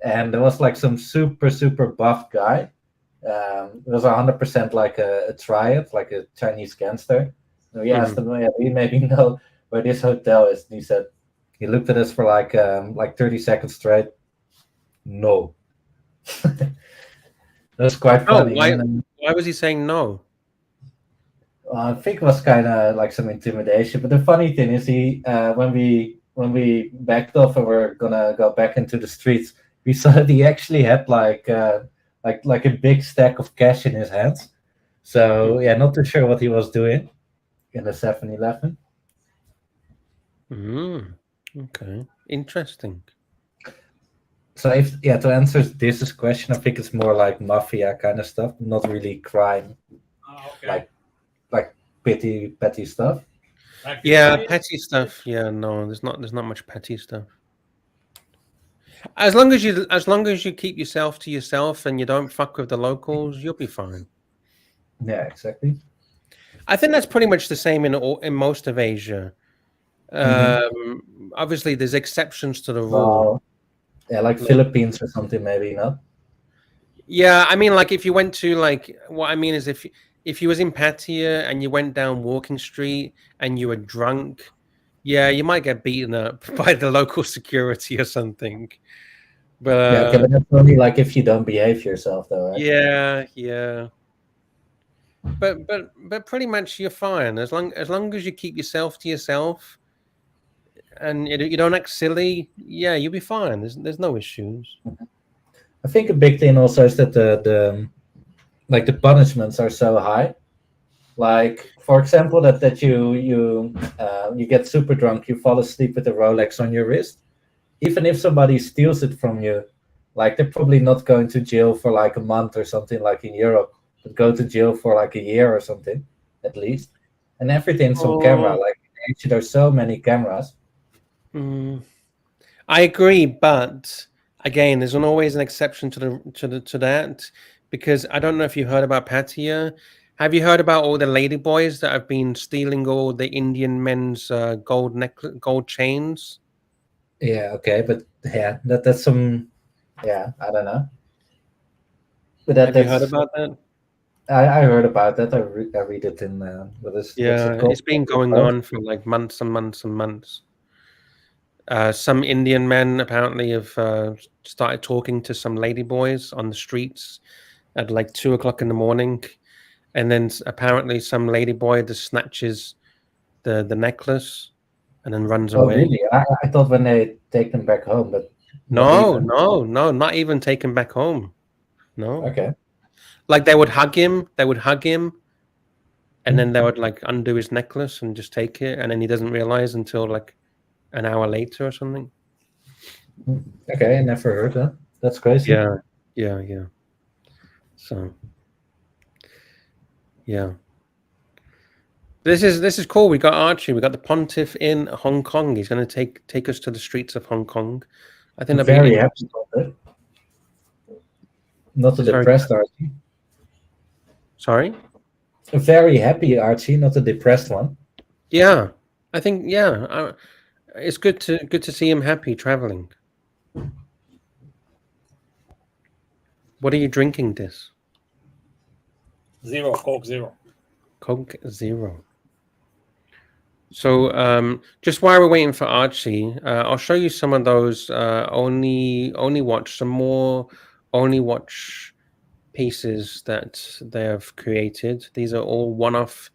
And there was like some super buff guy. It was 100% like a triad, like a Chinese gangster. And we asked him, "Yeah, we maybe know where this hotel is." And he said, he looked at us for like 30 seconds straight. No. That's quite funny. Why was he saying no? I think it was kind of like some intimidation. But the funny thing is, when we backed off and we're gonna go back into the streets, we saw that he actually had like a big stack of cash in his hands. So yeah, not too sure what he was doing in the 7-Eleven. Okay, interesting. So to answer this question, I think it's more like mafia kind of stuff, not really crime. Okay. Like petty stuff. Yeah, petty stuff. Yeah, no, there's not much petty stuff. As long as you keep yourself to yourself and you don't fuck with the locals, you'll be fine. Yeah, exactly. I think that's pretty much the same in most of Asia. Obviously, there's exceptions to the rule. Yeah, like Philippines or something, maybe not. Yeah, I mean, like if you went to what I mean is if you was in Pattaya and you went down Walking Street and you were drunk, yeah, you might get beaten up by the local security or something. But yeah, okay, but that's only like if you don't behave yourself, though, right? Yeah. But pretty much you're fine as long as you keep yourself to yourself and you don't act silly. Yeah, you'll be fine. There's no issues. I think a big thing also is that the punishments are so high. Like, for example, that you get super drunk, you fall asleep with a Rolex on your wrist. Even if somebody steals it from you, like they're probably not going to jail for like a month or something like in Europe, but go to jail for like a year or something, at least. And everything's on camera. Like actually, there's so many cameras. I agree, but again, there's always an exception to that, because I don't know if you heard about Pattaya. Have you heard about all the lady boys that have been stealing all the Indian men's gold chains? Yeah, okay, but yeah, that's some. Yeah, I don't know. But Have you heard about that? I heard about that. I read it in. What's it called? It's been going on for like months and months and months. Some Indian men apparently have started talking to some lady boys on the streets at like 2 o'clock in the morning, and then apparently some lady boy just snatches the necklace and then runs away. Really? I thought when they take them back home, but no, not even taken back home. No. Okay. Like they would hug him, and then they would like undo his necklace and just take it, and then he doesn't realize until like an hour later or something. Okay, I never heard that. That's crazy. Yeah. So, yeah. This is cool. We got Archie. We got the Pontiff in Hong Kong. He's going to take us to the streets of Hong Kong. I think I'm very happy about it. Not a depressed Archie. Sorry? A very happy Archie, not a depressed one. Yeah, I think it's good to see him happy traveling. What are you drinking, this? Coke Zero. Coke Zero. So just while we're waiting for Archie, I'll show you some of those only watch pieces that they have created. These are all one-off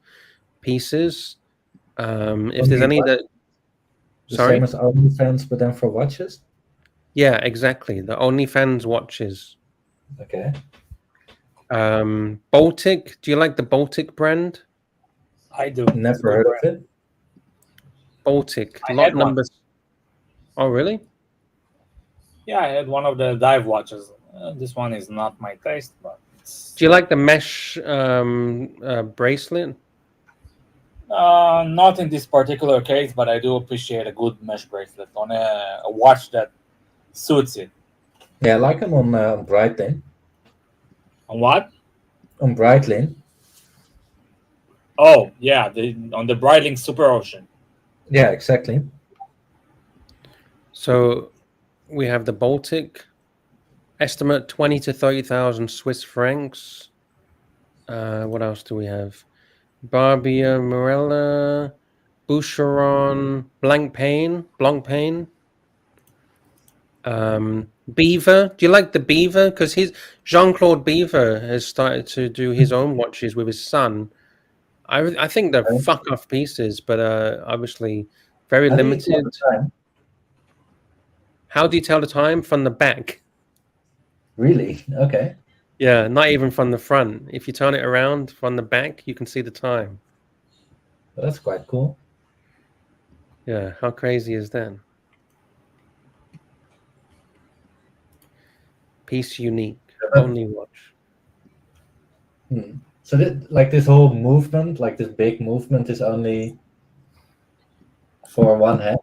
pieces. If there's any that same as OnlyFans, but then for watches? Yeah, exactly. The OnlyFans watches. Okay. Baltic. Do you like the Baltic brand? I do. Never heard of it. Baltic, I lot had one. number. Oh, really? Yeah, I had one of the dive watches. This one is not my taste, but Do you like the mesh bracelet? not in this particular case. But I do appreciate a good mesh bracelet on a watch that suits it. Yeah, I like them on Breitling. On what? On Breitling. Oh yeah, on the Breitling Super Ocean. Yeah, exactly. So we have the Baltic. Estimate 20 to 30,000 Swiss francs. What else do we have? Barbia Morella, Boucheron, Blancpain. Beaver. Do you like the Beaver? Because Jean-Claude Beaver has started to do his own watches with his son. I think they're fuck off pieces, but obviously very limited. How do you tell the time? From the back. Really? Okay. Yeah, not even from the front. If you turn it around from the back, you can see the time. Well, that's quite cool. Yeah, how crazy is that? Piece unique, only watch. So this whole movement, like this big movement, is only for one hand.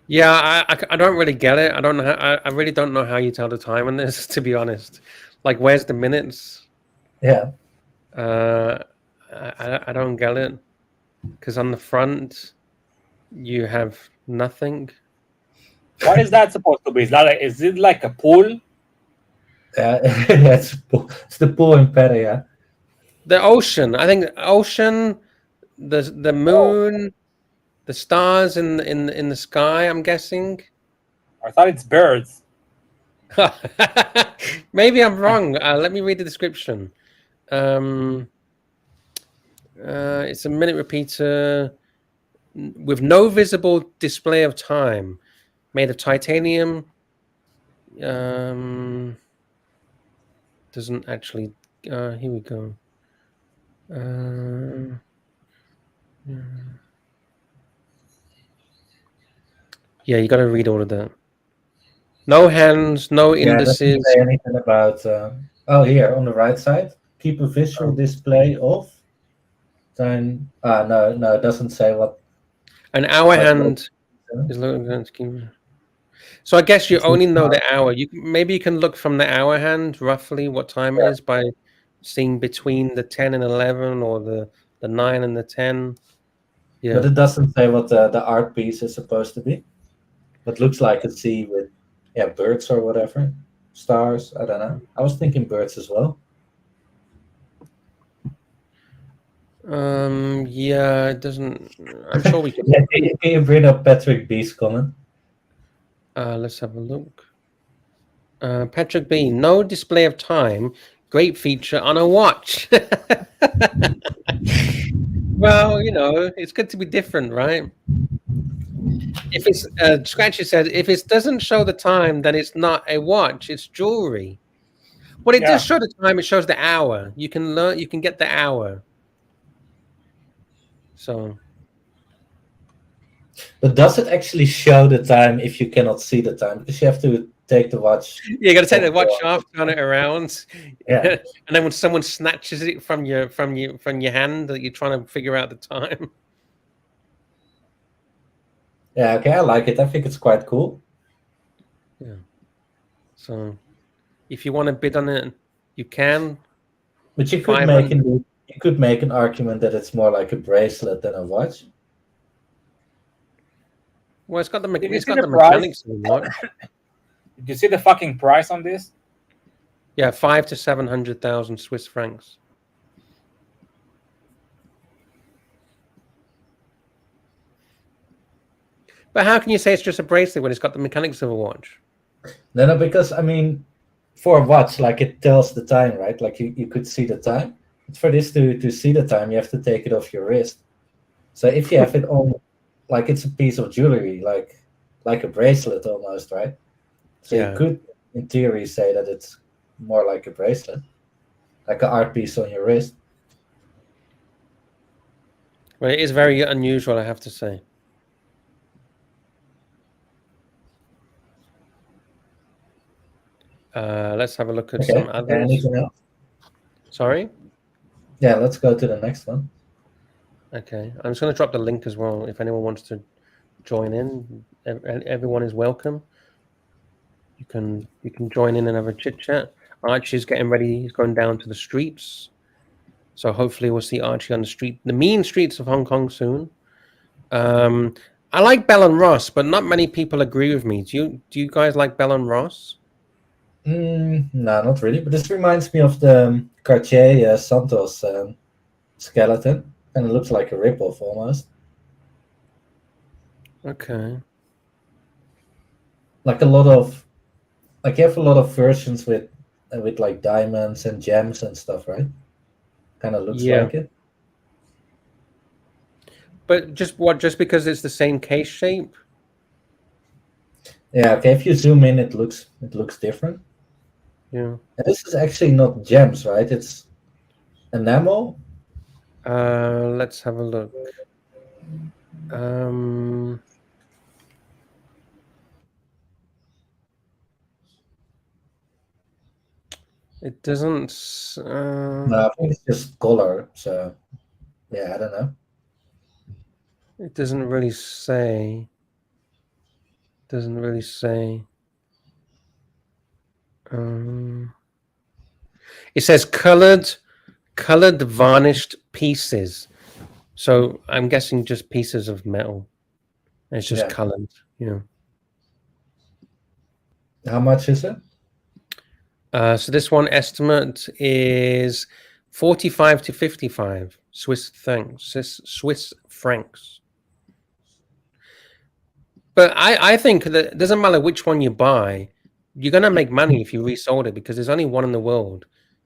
Yeah, I don't really get it. I don't know. I really don't know how you tell the time on this, to be honest. Like, where's the minutes? Yeah. I don't get it. Because on the front, you have nothing. What is that supposed to be? Is it like a pool? Yeah, it's the pool in Perea. The ocean. I think ocean, the moon, the stars in the sky. I'm guessing. I thought it's birds. Maybe I'm wrong. Let me read the description. It's a minute repeater with no visible display of time, made of titanium. Doesn't actually. Here we go. Yeah, you got to read all of that. No hands, no indices. Doesn't say anything about. Oh, here on the right side, keep a visual display of. Then no, it doesn't say what. An hour hand is looking. So I guess you only know the hour. Maybe you can look from the hour hand roughly what time it is by seeing between the 10 and 11 or the 9 and the 10. Yeah. But it doesn't say what the art piece is supposed to be. It looks like a sea with birds or whatever, stars. I don't know. I was thinking birds as well. Yeah, it doesn't. I'm sure we can. Can you bring up Patrick B's comment? Let's have a look. Patrick B, no display of time. Great feature on a watch. Well, it's good to be different, right? If it's Scratchy said, if it doesn't show the time, then it's not a watch; it's jewelry. Well, it does show the time. It shows the hour. You can learn. You can get the hour. So. But does it actually show the time if you cannot see the time? Because you have to take the watch. Yeah, you got to take the watch off, turn it around, yeah. And then when someone snatches it from your hand, that you're trying to figure out the time. Yeah, okay, I like it. I think it's quite cool. Yeah. So, if you want to bid on it, you can. But you could make an argument that it's more like a bracelet than a watch. Well, it's got the Did you it's see got the the price? mechanics of the watch. Did you see the fucking price on this? Yeah, 500,000 to 700,000 Swiss francs. But how can you say it's just a bracelet when it's got the mechanics of a watch? No, because I mean, for a watch, like it tells the time, right? Like you could see the time. But for this to see the time, you have to take it off your wrist. So if you have it on, like it's a piece of jewelry, like a bracelet almost, right? So Yeah. you could, in theory, say that it's more like a bracelet, like an art piece on your wrist. Well, it is very unusual, I have to say. Let's have a look at some others. Anything else? Sorry? Yeah, let's go to the next one. Okay. I'm just going to drop the link as well. If anyone wants to join in, everyone is welcome. You can join in and have a chit chat. Archie's getting ready. He's going down to the streets. So hopefully we'll see Archie on the mean streets of Hong Kong soon. I like Bell and Ross, but not many people agree with me. Do you guys like Bell and Ross? No, not really. But this reminds me of the Cartier Santos skeleton, and it looks like a ripoff almost. Okay. Like you have a lot of versions with like diamonds and gems and stuff, right? Kind of looks like it. But just because it's the same case shape? Yeah. Okay. If you zoom in, it looks different. Yeah. And this is actually not gems, right? It's enamel. Let's have a look. It doesn't. No, I think it's just color. So, yeah, I don't know. It doesn't really say. Doesn't really say. It says colored varnished pieces. So I'm guessing just pieces of metal. And it's just colored. Yeah. How much is it? So this one estimate is 45 to 55 Swiss francs. But I think that it doesn't matter which one you buy, you're gonna make money if you resold it because there's only one in the world,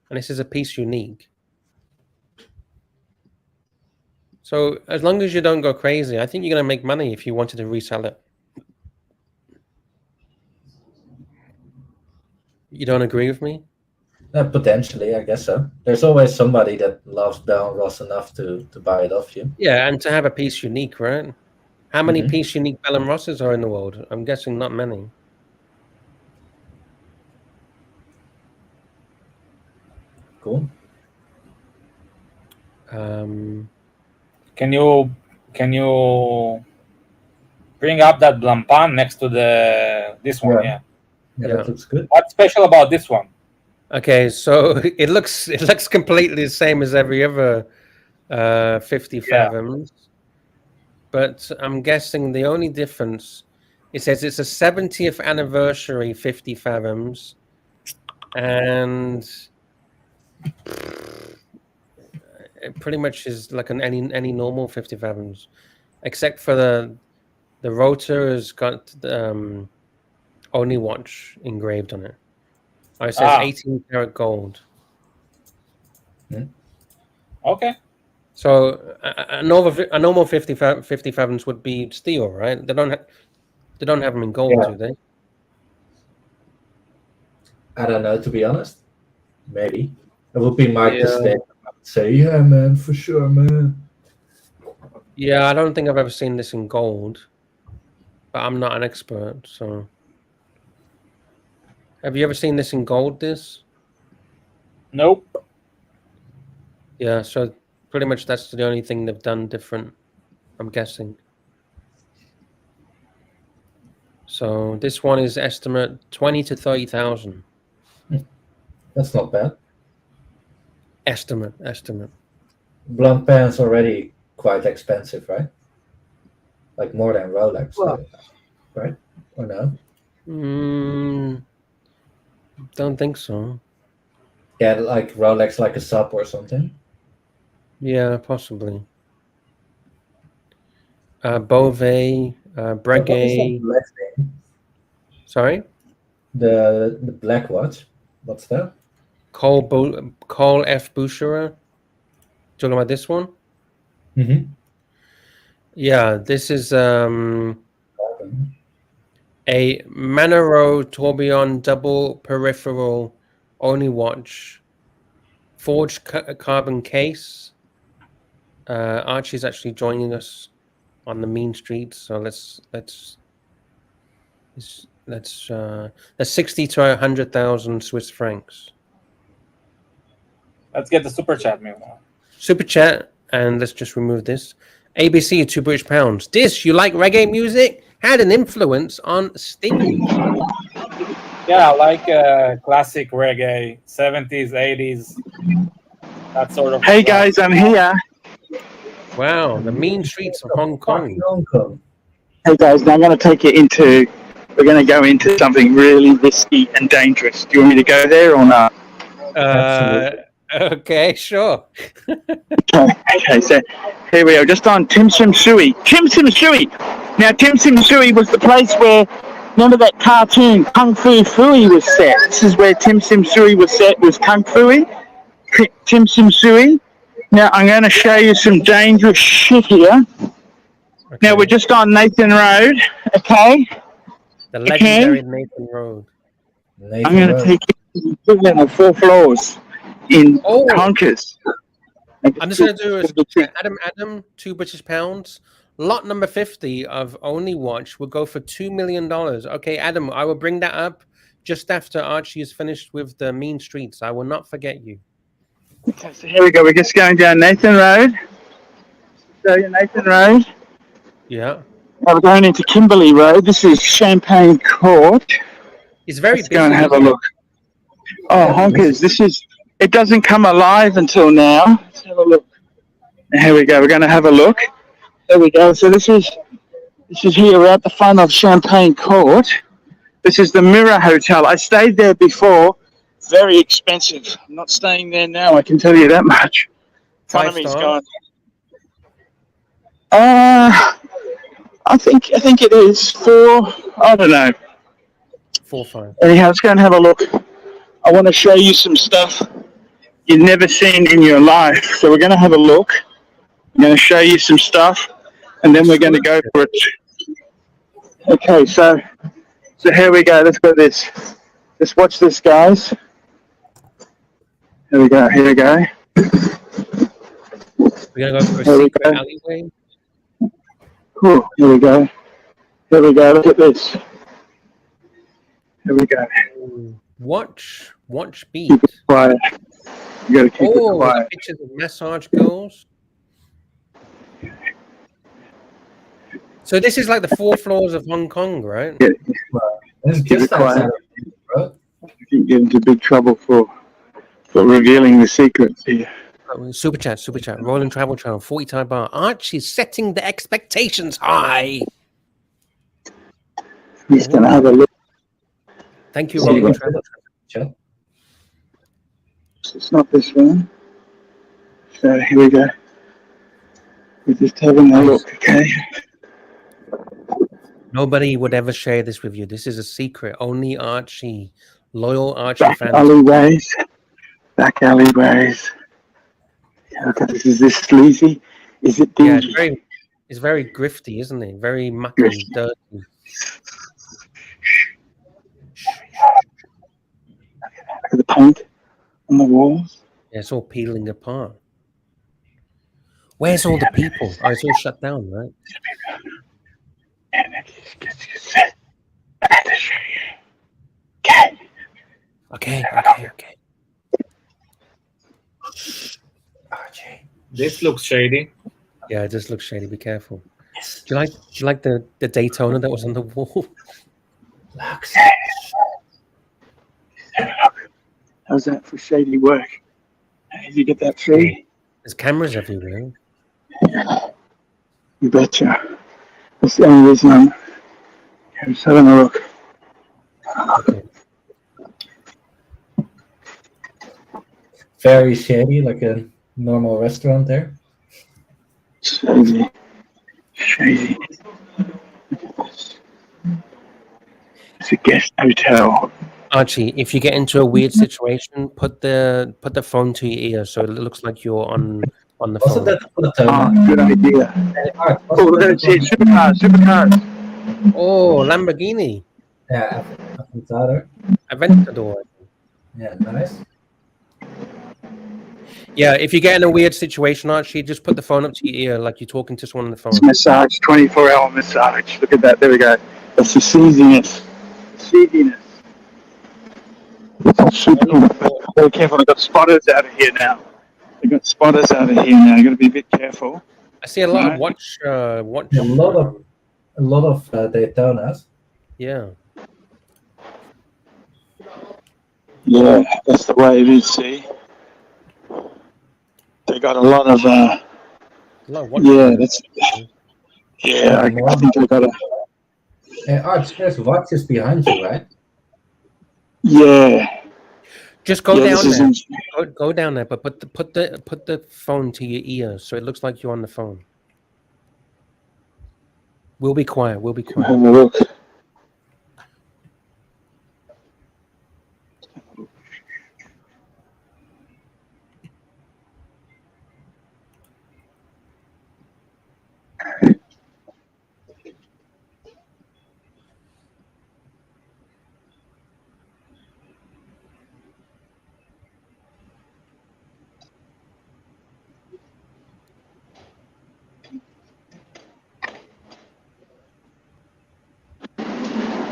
and this is a piece unique. So as long as you don't go crazy, I think you're gonna make money if you wanted to resell it. You don't agree with me? Potentially, I guess so. There's always somebody that loves Bell and Ross enough to buy it off you. Yeah, and to have a piece unique, right? How many piece unique Bell and Rosses are in the world? I'm guessing not many. Cool. Can you bring up that Blampan next to this one? Yeah. Yeah, that looks good. What's special about this one? Okay, so it looks completely the same as every other 50 fathoms, but I'm guessing the only difference, it says it's a 70th anniversary 50 fathoms, and it pretty much is like any normal 50 fathoms, except for the rotor has got only watch engraved on it. Oh, it says 18 karat gold. Okay. So a normal 50 fathoms would be steel, right? They don't have them in gold, do they? I don't know, to be honest. Maybe it would be my mistake. I would say, yeah, man, for sure, man. Yeah, I don't think I've ever seen this in gold, but I'm not an expert, so. Have you ever seen this in gold, this? Nope. Yeah, so pretty much that's the only thing they've done different, I'm guessing. So this one is estimate 20 to 30,000. That's not bad. Estimate. Blunt pan's already quite expensive, right? Like more than Rolex, right? Or no? Don't think so. Yeah, like Rolex, like a sub or something. Yeah, possibly. Beauvais, Breguet. Sorry? The black watch. What's that? Cole F. Boucherer. Talking about this one? Mm-hmm. Yeah, this is a Manero Tourbillon double peripheral only watch, forged carbon case, Archie's actually joining us on the mean streets, so that's 60 to 100,000 Swiss francs. Let's get the super chat meanwhile. Super chat, and let's just remove this. ABC, £2 British. Dish, you like reggae music? Had an influence on Sting. Yeah, I like classic reggae, 70s, 80s, that sort of. Hey guys, I'm here. Wow, the mean streets of Hong Kong. Hey guys, now I'm going to take you into. We're going to go into something really risky and dangerous. Do you want me to go there or not? Okay, sure. Okay, so here we are, just on Tim Sim Sui. Tim Sim Sui! Now, Tim Sim Sui was the place where, remember that cartoon, Kung Fu Fui was set. This is where Tim Sim Sui was set, was Kung Fui. Tim Sim Sui. Now, I'm going to show you some dangerous shit here. Okay. Now, we're just on Nathan Road, okay? The legendary Nathan Road. I'm going to take you to 4 floors in Honkers. I'm just going to do a Adam, £2 British. Lot number 50 of Only Watch will go for $2 million. Okay, Adam, I will bring that up just after Archie is finished with the mean streets. I will not forget you. Okay, so here we go. We're just going down Nathan Road. Show you Nathan Road. Yeah. Now we're going into Kimberley Road. This is Champagne Court. It's very Let's go and have a look. Oh, Honkers, this is... It doesn't come alive until now. Let's have a look. Here we go. We're going to have a look. There we go. So this is here. We're at the front of Champagne Court. This is the Mirror Hotel. I stayed there before. Very expensive. I'm not staying there now. I can tell you that much. Economy's gone. I think it is 4. I don't know. 4, 5. Anyhow, let's go and have a look. I want to show you some stuff you've never seen in your life. So we're going to have a look. I'm going to show you some stuff, and then we're going to go for it. Okay, so here we go. Let's go this. Just watch this, guys. Here we go. Here we go. We're going to go for a secret alleyway. Cool. Here we go. Here we go. Look at this. Here we go. Watch beat. Keep it quiet. You got to keep it quiet. Pictures of massage girls. So this is like the 4 floors of Hong Kong, right? Yeah. It's just outside, bro. You get into big trouble for revealing the secrets here. Super chat. Rolling Travel Channel, 40 Thai bar. Archie's setting the expectations high. He's going to have a look. Thank you, Rolling Travel Channel. It's not this one. So here we go. We're just having a look, okay? Nobody would ever share this with you. This is a secret. Only Archie, loyal Archie fans. Back alleyways. Okay, is this sleazy? Is it dingy? Yeah, it's very grifty, isn't it? Very mucky, dirty. Look at the paint on the walls. Yeah, it's all peeling apart. Where's all the people? Oh, it's all shut down, right? Okay. This looks shady. Yeah, it just looks shady. Be careful. Do you like the Daytona that was on the wall? How's that for shady work? Did you get that free? There's cameras everywhere. You betcha. That's the only reason I'm just having a look. Okay. Very shady, like a normal restaurant there. Shady. It's a guest hotel. Archie, if you get into a weird situation, put the phone to your ear so it looks like you're on the phone. Good idea. Oh, we're going to see supercars. Oh, Lamborghini. Yeah, Aventador. Aventador. Yeah, nice. Yeah, if you get in a weird situation, Archie, just put the phone up to your ear like you're talking to someone on the phone. It's massage, 24-hour massage. Look at that. There we go. That's the seediness. Seediness. Super cool. Very careful. I've got spotters out of here now. I've got spotters out of here now. You've got to be a bit careful. I see a lot of watch. A lot of Daytonas. Yeah. Yeah, that's the way it is, see? They got a lot of, yeah, that's, yeah, I think they got a, Hey, Arch, there's watches behind you, right? yeah. Just go Yeah, down this there. is Go down there, but put the phone to your ear so it looks like you're on the phone. We'll be quiet. We'll be quiet. Have a look.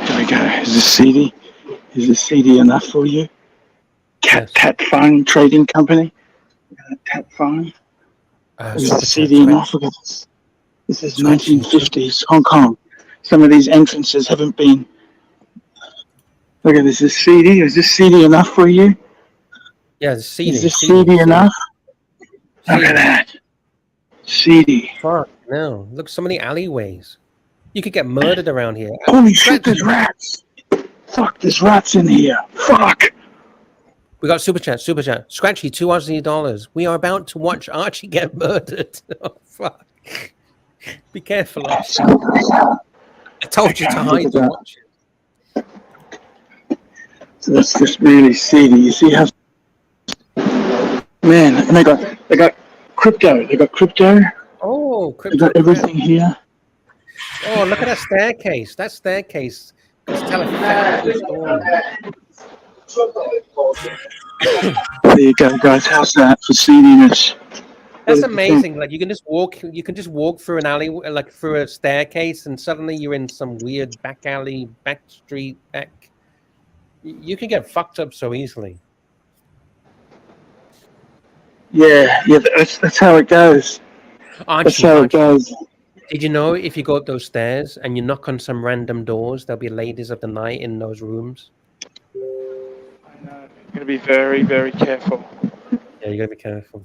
There we go. Is this CD? Is this CD enough for you? Cat Phone Trading Company. Cat Phone. Is this CD enough? Look at this. This is 1950s Hong Kong. Some of these entrances haven't been. Look at this. Is CD? Is this CD enough for you? Yeah, the CD. Is this CD enough? Look at that. CD. Fuck no! Look, so many alleyways. You could get murdered around here. Holy shit! There's rats. Fuck! There's rats in here. Fuck. We got super chat. Scratchy, $2 We are about to watch Archie get murdered. Oh fuck! Be careful, Archie. I told you to hide the watch. So that's just really seedy. You see how? Man, and they got crypto. They got crypto. Oh, They got everything here. Oh, look at that staircase. That staircase. It's There you go, guys. How's that for seediness? That's amazing. Like you can just walk through an alley, like through a staircase, and suddenly you're in some weird back alley, back street, back. You can get fucked up so easily. Yeah, that's how it goes. That's how it goes. Did you know if you go up those stairs and you knock on some random doors, there'll be ladies of the night in those rooms? I know. You're gonna be very, very careful. Yeah, you gotta be careful.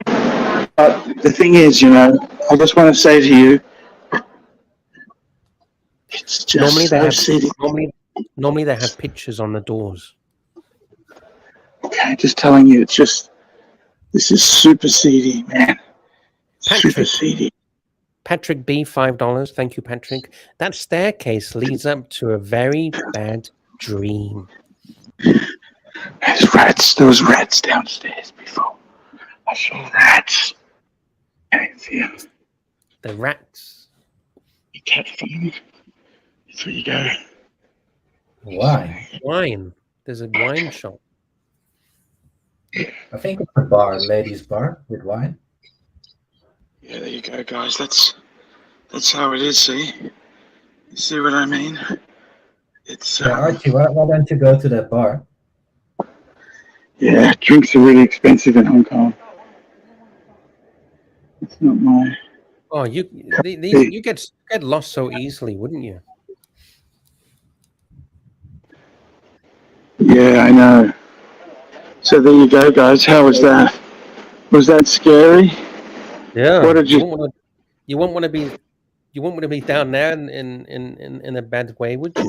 But the thing is, I just want to say to you, it's just Normally they have pictures on the doors. Okay, just telling you, this is super seedy, man. Super seedy. Patrick B, $5. Thank you, Patrick. That staircase leads up to a very bad dream. There's rats. There was rats downstairs before. I saw rats. Okay, see ya. The rats. The cat phone. That's where you go. Wine. There's a wine shop. I think it's a bar, ladies' bar with wine. Yeah, there you go, guys. That's how it is. See, you see what I mean? It's Yeah, Archie, why don't you go to that bar? yeah, drinks are really expensive in Hong Kong. It's not my. Oh, you get lost so easily, wouldn't you? Yeah, I know. So there you go, guys. How was that? Was that scary? Yeah. What did you? You won't want to be down there in a bad way, would you?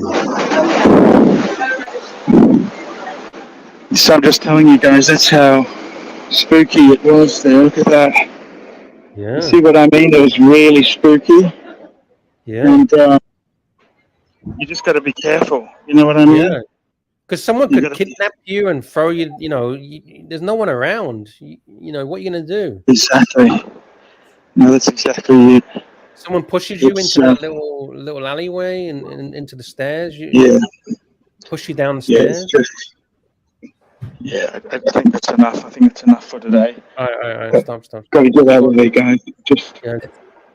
So I'm just telling you guys, that's how spooky it was there. Look at that. Yeah. You see what I mean? It was really spooky. Yeah. And you just got to be careful. You know what I mean? Yeah. Because someone could kidnap you and throw you. There's no one around. What are you gonna do? Exactly. No, that's exactly it. Someone pushes you into that little alleyway and into the stairs. Yeah. Push you down the Yeah, stairs. Yeah, I think that's enough. I think it's enough for today. All right, stop. Got to get out of there, guys. Just Yeah.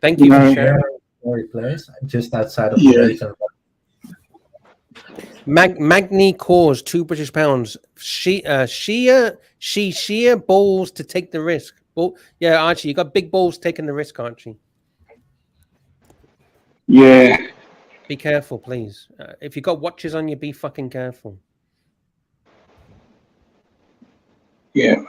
Thank you for sharing. Where he plays, just outside of Yeah. Malaysia. Magni cause £2 British. Sheer balls to take the risk. Yeah, Archie, you got big balls taking the risk, Archie. Yeah. Be careful, please. If you got watches on you, be fucking careful. Yeah.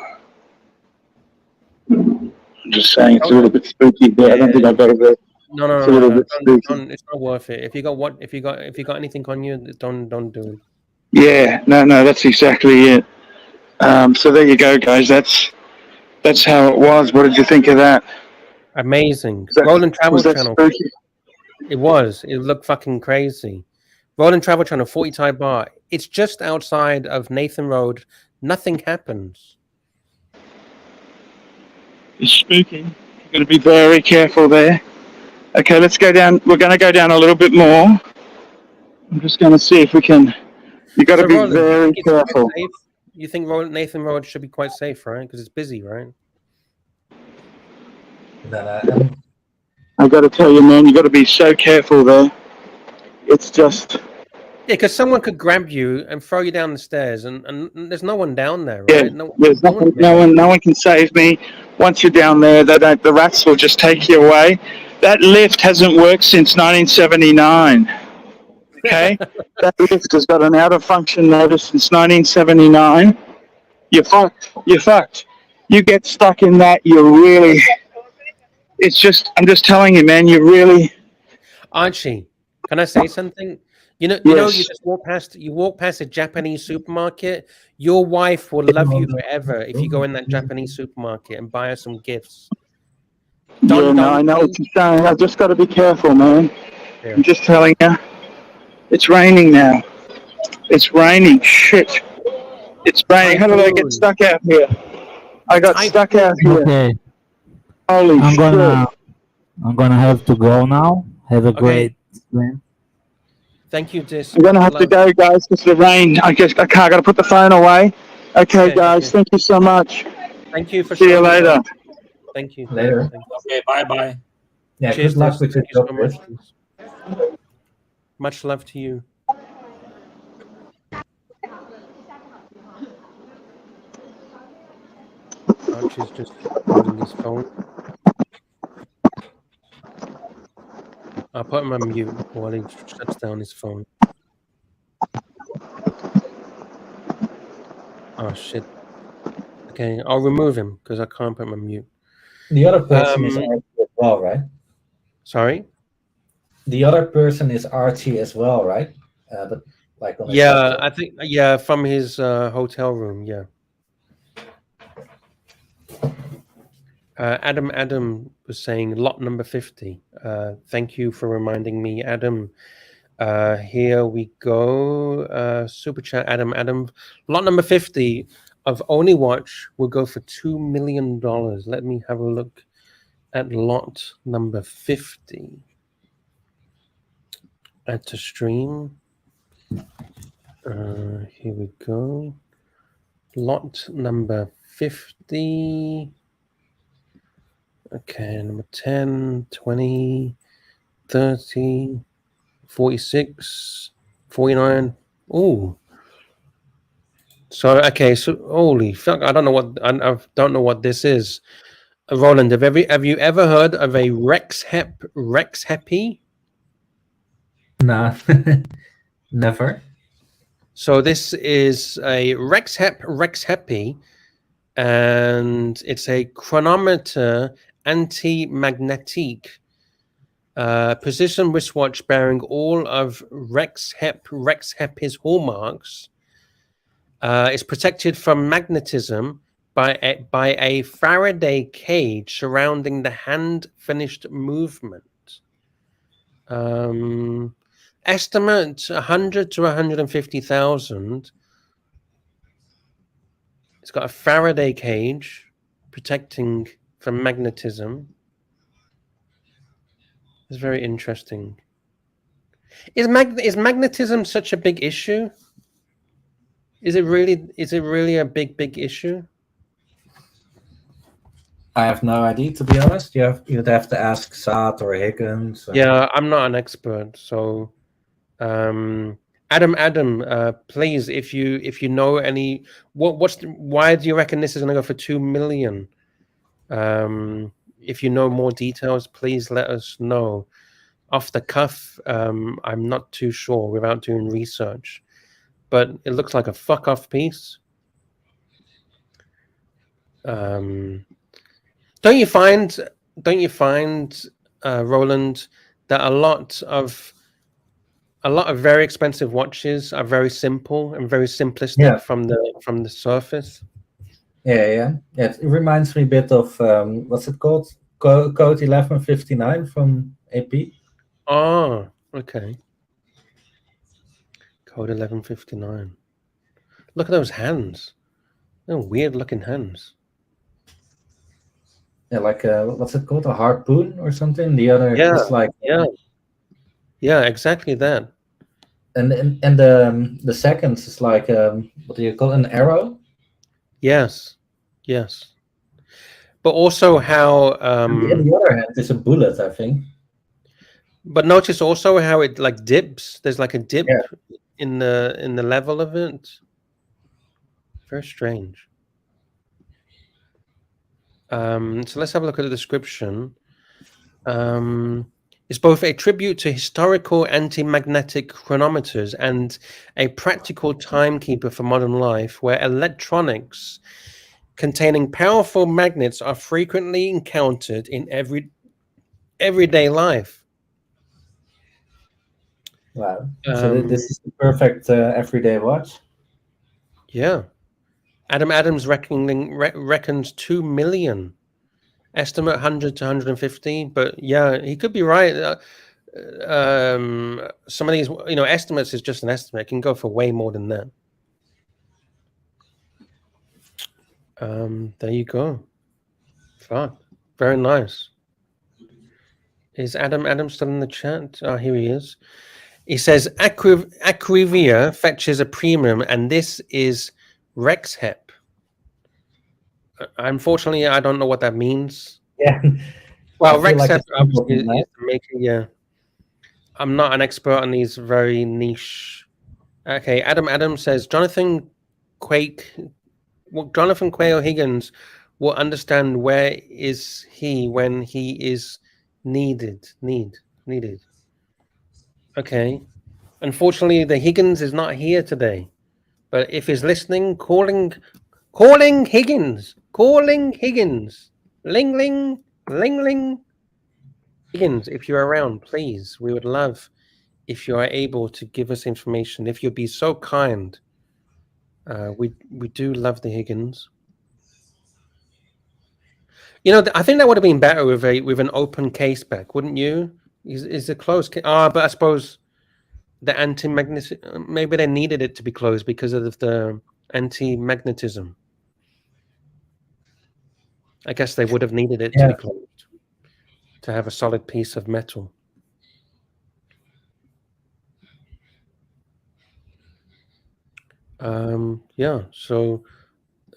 I'm just saying it's a little bit spooky, but I don't think I better go. No. It's a little bit spooky. Don't, it's not worth it. If you got anything on you, don't do it. Yeah, no, that's exactly it. So there you go, guys. That's how it was. What did you think of that? Amazing. Roland Travel was that Channel. spooky? It was. It looked fucking crazy. Roland Travel Channel, 40 Thai Bar. It's just outside of Nathan Road. Nothing happens. It's spooky. You've got to be very careful there. Okay, let's go down. We're going to go down a little bit more. I'm just going to see if we can. You've got to be Roland, very careful. Safe? You think Nathan Road should be quite safe, right? Because it's busy, right? I got to tell you, man, you got to be so careful there. It's just. Yeah, because someone could grab you and throw you down the stairs, and there's no one down there, Yeah, right? there's no one can save me. Once you're down there, the rats will just take you away. That lift hasn't worked since 1979. Okay, that lift has got an out of function notice since 1979. You're fucked. You're fucked. You get stuck in that, you're really. It's just. I'm just telling you, man. You really. Archie, can I say something? You know, Yes. you just walk past a Japanese supermarket. Your wife will love you forever if you go in that Japanese supermarket and buy her some gifts. I know what you're saying. I've just got to be careful, man. Yeah. I'm just telling you. It's raining now. It's raining. Shit. It's raining. How did I get stuck out here? I got stuck out here. Okay. Holy I'm shit. gonna have to go now. Have a great stream. Thank you, Dis. I'm gonna have to go, guys, because the rain. I guess I can't. Gotta put the phone away. Okay, guys. Thank you so much. Thank you for See you showing later. up. Thank you. Later. Thank Okay, bye. Yeah, Cheers, good luck Dis. with your Thank you so job, much. Chris. Much love to you. Archie's just holding his phone. I'll put him on mute while he shuts down his phone. Oh shit. Okay, I'll remove him because I can't put him on mute. The other person is Archie as well, right? Sorry? The other person is Archie as well, right? But like on Yeah, I think from his hotel room, yeah. Adam was saying lot number 50. Thank you for reminding me, Adam. Here we go. Super chat, Adam. Lot number 50 of Only Watch will go for $2 million. Let me have a look at lot number 50. Add to stream. Here we go. Lot number 50. Okay, number 10, 20, 30, 46, 49. Oh. So holy fuck, I don't know what this is. Roland, have you ever heard of a Rex Happy? Nah. Never. So this is a Rex Happy, and it's a chronometer anti-magnetic precision wristwatch bearing all of Rex Happy's hallmarks. It's protected from magnetism by a Faraday cage surrounding the hand-finished movement. Estimate 100 to 150,000. It's got a Faraday cage protecting from magnetism. It's very interesting. Is magnetism such a big issue? Is it really a big issue? I have no idea, to be honest. You'd have to ask Saad or Higgins. Yeah, I'm not an expert, so Adam, please, if you know any, why do you reckon this is gonna go for 2 million? If you know more details, please let us know. Off the cuff, I'm not too sure without doing research, but it looks like a fuck off piece. Don't you find, Roland, that a lot of very expensive watches are very simple and very simplistic from the surface? Yeah. It reminds me a bit of what's it called? Code 1159 from AP. Oh, okay. Code 1159. Look at those hands. They're weird looking hands. Yeah, like what's it called? A harpoon or something? The other is like yeah, exactly that. And the seconds is like what do you call it? An arrow? Yes. But also how on the other hand, it's a bullet, I think. But notice also how it like dips. There's like a dip in the level of it. Very strange. So let's have a look at the description. It's both a tribute to historical anti-magnetic chronometers and a practical timekeeper for modern life, where electronics containing powerful magnets are frequently encountered in everyday life. Wow. So this is the perfect everyday watch? Yeah. Adam Adams reckons 2 million. Estimate 100 to 150, but yeah, he could be right. Some of these, estimates is just an estimate. It can go for way more than that. There you go. Fuck. Very nice. Is Adam still in the chat? Oh, here he is. He says Acrivia fetches a premium, and this is Rexhep. Unfortunately, I don't know what that means. Yeah. Well, Rexhep obviously is the maker. Yeah. I'm not an expert on these very niche. Okay, Adam says Jonathan Quayle Higgins will understand where is he when he is needed. Okay. Unfortunately, the Higgins is not here today. But if he's listening, calling Higgins. Ling ling. Higgins, if you're around, please. We would love if you are able to give us information. If you'd be so kind. We do love the Higgins. I think that would have been better with an open case back, wouldn't you? Is a closed case? But I suppose the anti-magnetic, maybe they needed it to be closed because of the anti-magnetism. I guess they would have needed it to be closed to have a solid piece of metal. Yeah, so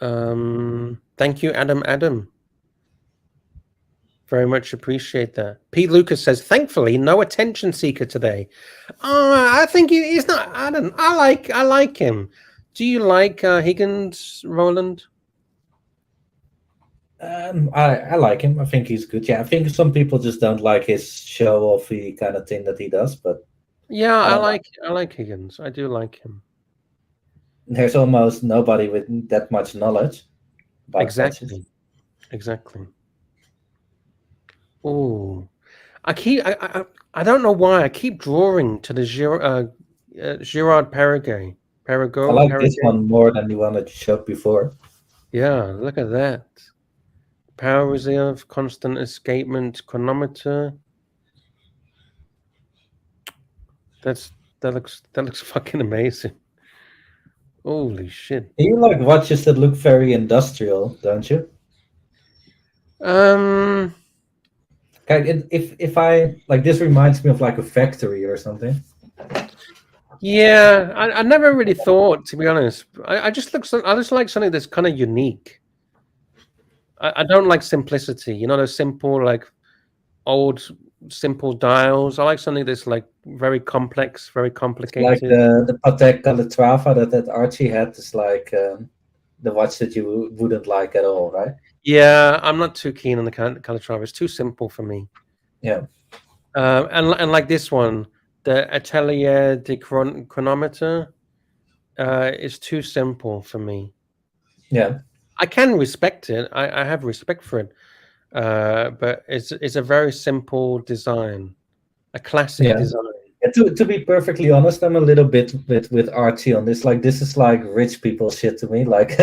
thank you, Adam. Very much appreciate that. Pete Lucas says, thankfully, no attention seeker today. I think he's not. I like him. Do you like Higgins, Roland? I like him. I think he's good. Yeah, I think some people just don't like his show-offy kind of thing that he does. But yeah, I like Higgins. I do like him. There's almost nobody with that much knowledge. Exactly. Oh, I don't know why I keep drawing to the Girard Perregaux. I like this one more than the one that you showed before. Yeah, look at that. Power reserve, constant escapement chronometer. That looks fucking amazing. Holy shit. You like watches that look very industrial, don't you? If I like, this reminds me of like a factory or something. Yeah, I never really thought, to be honest. I just like something that's kind of unique. I don't like simplicity. You know, those simple, like old, simple dials. I like something that's like very complex, very complicated. Like the Patek Calatrava that Archie had is like the watch that you wouldn't like at all, right? Yeah, I'm not too keen on the Calatrava. It's too simple for me. Yeah. And like this one, the Atelier de Chronometer, is too simple for me. Yeah. I can respect it. I have respect for it. But it's a very simple design, a classic design. Yeah, to be perfectly honest, I'm a little bit with Archie on this. Like, this is like rich people shit to me. Like,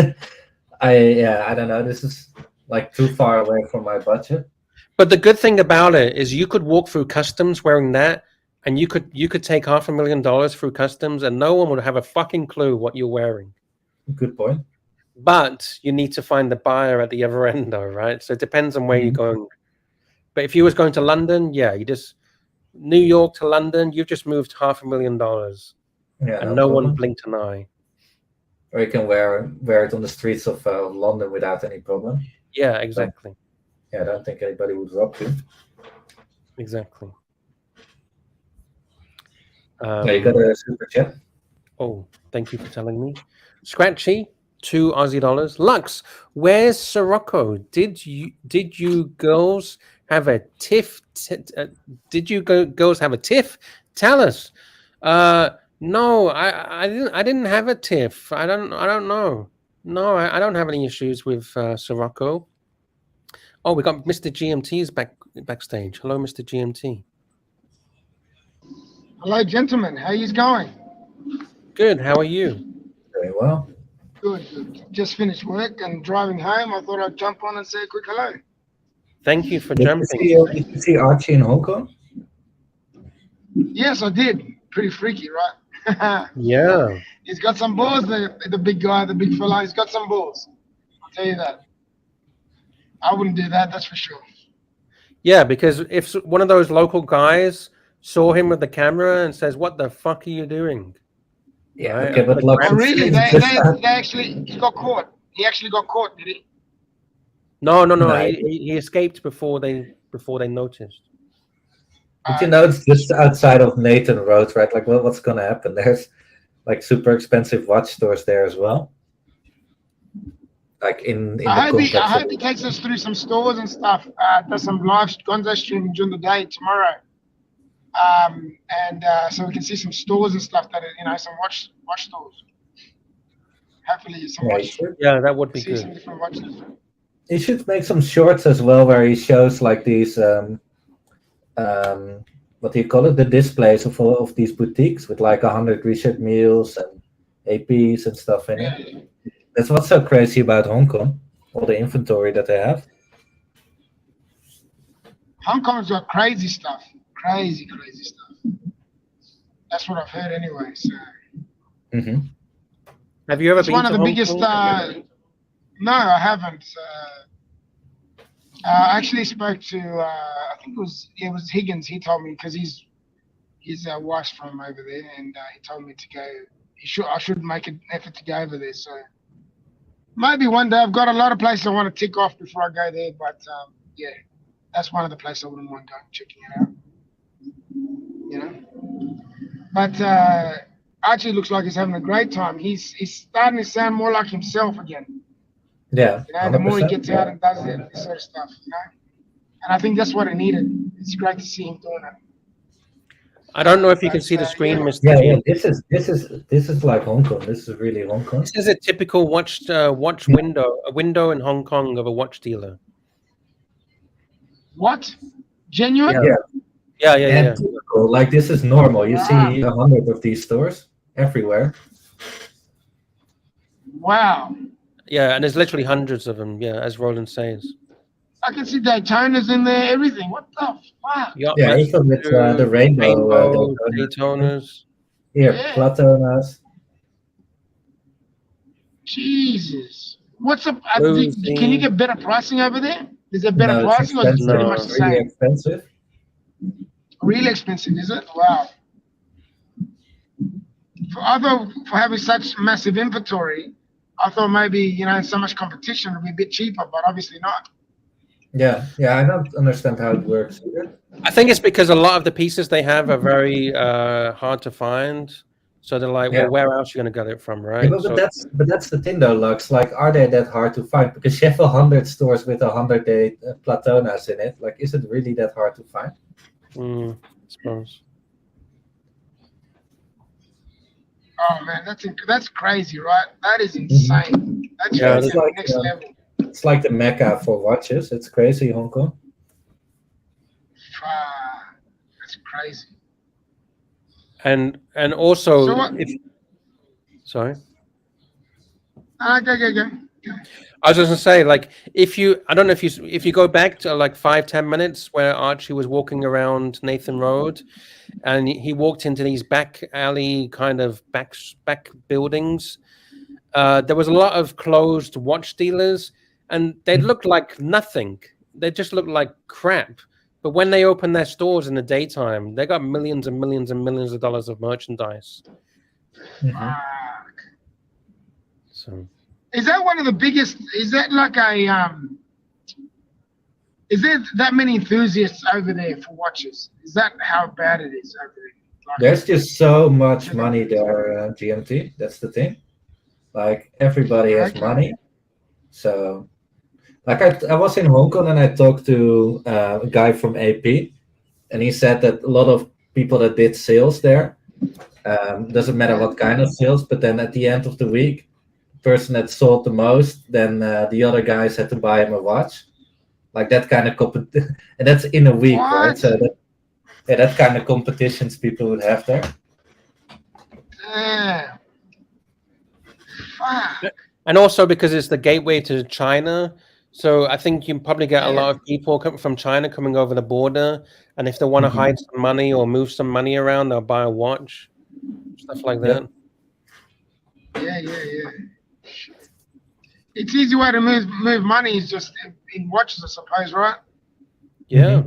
I don't know. This is like too far away from my budget. But the good thing about it is you could walk through customs wearing that, and you could take $500,000 through customs, and no one would have a fucking clue what you're wearing. Good point. But you need to find the buyer at the other end, though, right? So it depends on where you're going. But if you was going to London, yeah, you just New York to London, you've just moved $500,000, and no one blinked an eye. Or you can wear it on the streets of London without any problem. Yeah, exactly. Yeah, I don't think anybody would rob you. Exactly. Yeah, you got a super chat. Oh, thank you for telling me. Scratchy, $2 Aussie. Lux, where's Sirocco? Did you girls have a tiff? Did you girls have a tiff? Tell us. No, I didn't have a tiff. I don't know. No, I don't have any issues with Sirocco. Oh, we got Mr. GMT's backstage. Hello, Mr. GMT. Hello, gentlemen. How you going? Good. How are you? Very well. Good. Just finished work and driving home. I thought I'd jump on and say a quick hello. Thank you for Did jumping. Did you see Archie in Hong Kong? Yes, I did. Pretty freaky, right? Yeah. He's got some balls, the big guy, the big fella. He's got some balls. I'll tell you that. I wouldn't do that, that's for sure. Yeah, because if one of those local guys saw him with the camera and says, "What the fuck are you doing?" Yeah, right? okay, but look, Really, they actually, he got caught. He actually got caught, did he? No. He escaped before they noticed. But you know, it's just outside of Nathan Road, right? Like, what's gonna happen? There's like super expensive watch stores there as well. Like in I hope he takes us through some stores and stuff. Does some live Gonzo streaming during the day tomorrow. So we can see some stores and stuff that are, some watch stores. Hopefully some watch. Yeah, that would be see some good. different watches. He should make some shorts as well where he shows like these what do you call it? The displays of these boutiques with like 100 Richard Milles and APs and stuff in it. That's what's so crazy about Hong Kong, all the inventory that they have. Hong Kong's got crazy stuff. Crazy stuff. That's what I've heard anyway. So. Have you ever It's been one to of the Hong biggest. Kong? No, I haven't. I actually spoke to. I think it was Higgins. He told me because his wife's from over there, and he told me to go. I should make an effort to go over there. So maybe one day. I've got a lot of places I want to tick off before I go there, but yeah, that's one of the places I wouldn't mind going checking it out. But Archie looks like he's having a great time. He's starting to sound more like himself again. Yeah. The more he gets out and does this sort of stuff, And I think that's what I needed. It's great to see him doing it. I don't know if you can see the screen, Mr. Yeah, G. this is like Hong Kong. This is really Hong Kong. This is a typical watch window, a window in Hong Kong of a watch dealer. What? Genuine? Yeah. Typical. Like this is normal. You see 100 of these stores everywhere. Wow. Yeah, and there's literally hundreds of them. Yeah, as Roland says. I can see Daytonas in there, everything. What the fuck? Yeah, even with the rainbow Daytonas. Here, Platonas. Jesus. What's up? Can you get better pricing over there? Is there better No, pricing or is it pretty much the It's same? really expensive. Really expensive, is it? Wow. I thought for having such massive inventory, I thought maybe so much competition would be a bit cheaper, but obviously not. Yeah, I don't understand how it works either. I think it's because a lot of the pieces they have are very hard to find. So they're like, Yeah. well, where else are you going to get it from, right? Yeah, but that's the thing though, Lux. Like, are they that hard to find? Because you have 100 stores with 100-day Platonas in it. Like, is it really that hard to find? I suppose. Oh man, that's crazy, right? That is insane. That's It's like next level. it's like the mecca for watches. It's crazy, Hong Kong. That's crazy. And also, So what? Sorry. Go. I was just gonna say, like, I don't know if you go back to like 5-10 minutes where Archie was walking around Nathan Road, and he walked into these back alley kind of back buildings. There was a lot of closed watch dealers, and they looked like nothing. They just looked like crap. But when they opened their stores in the daytime, they got millions and millions and millions of dollars of merchandise. So, is that one of the biggest? Is that like is there that many enthusiasts over there for watches? Is that how bad it is over there? Like, There's just so much money there, GMT. That's the thing. Like, everybody has money. So, like, I was in Hong Kong and I talked to a guy from AP, and he said that a lot of people that did sales there, doesn't matter what kind of sales, but then at the end of the week, the person that sold the most, then the other guys had to buy him a watch. Like that kind of competition, and that's in a week, right? So that kind of competitions people would have there. and also because it's the gateway to China, so I think you probably get a lot of people from China coming over the border, and if they want to hide some money or move some money around, they'll buy a watch, stuff like that. Yeah. It's easy way to move money is just in watches, I suppose, right? Yeah.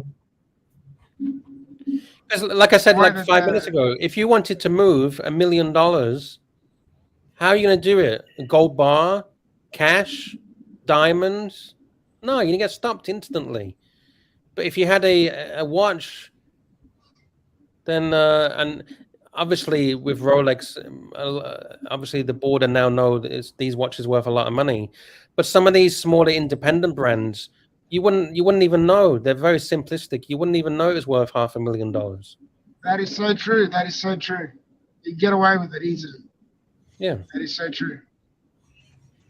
Because like I said, like 5 minutes ago, if you wanted to move $1 million, how are you going to do it? A gold bar, cash, diamonds? No, you're going to get stopped instantly. But if you had a watch, then and obviously with Rolex, obviously the border now know that these watches worth a lot of money. But some of these smaller independent brands, you wouldn't even know. They're very simplistic. You wouldn't even know it was worth $500,000. That is so true. That is so true. You get away with it easily. Yeah. That is so true.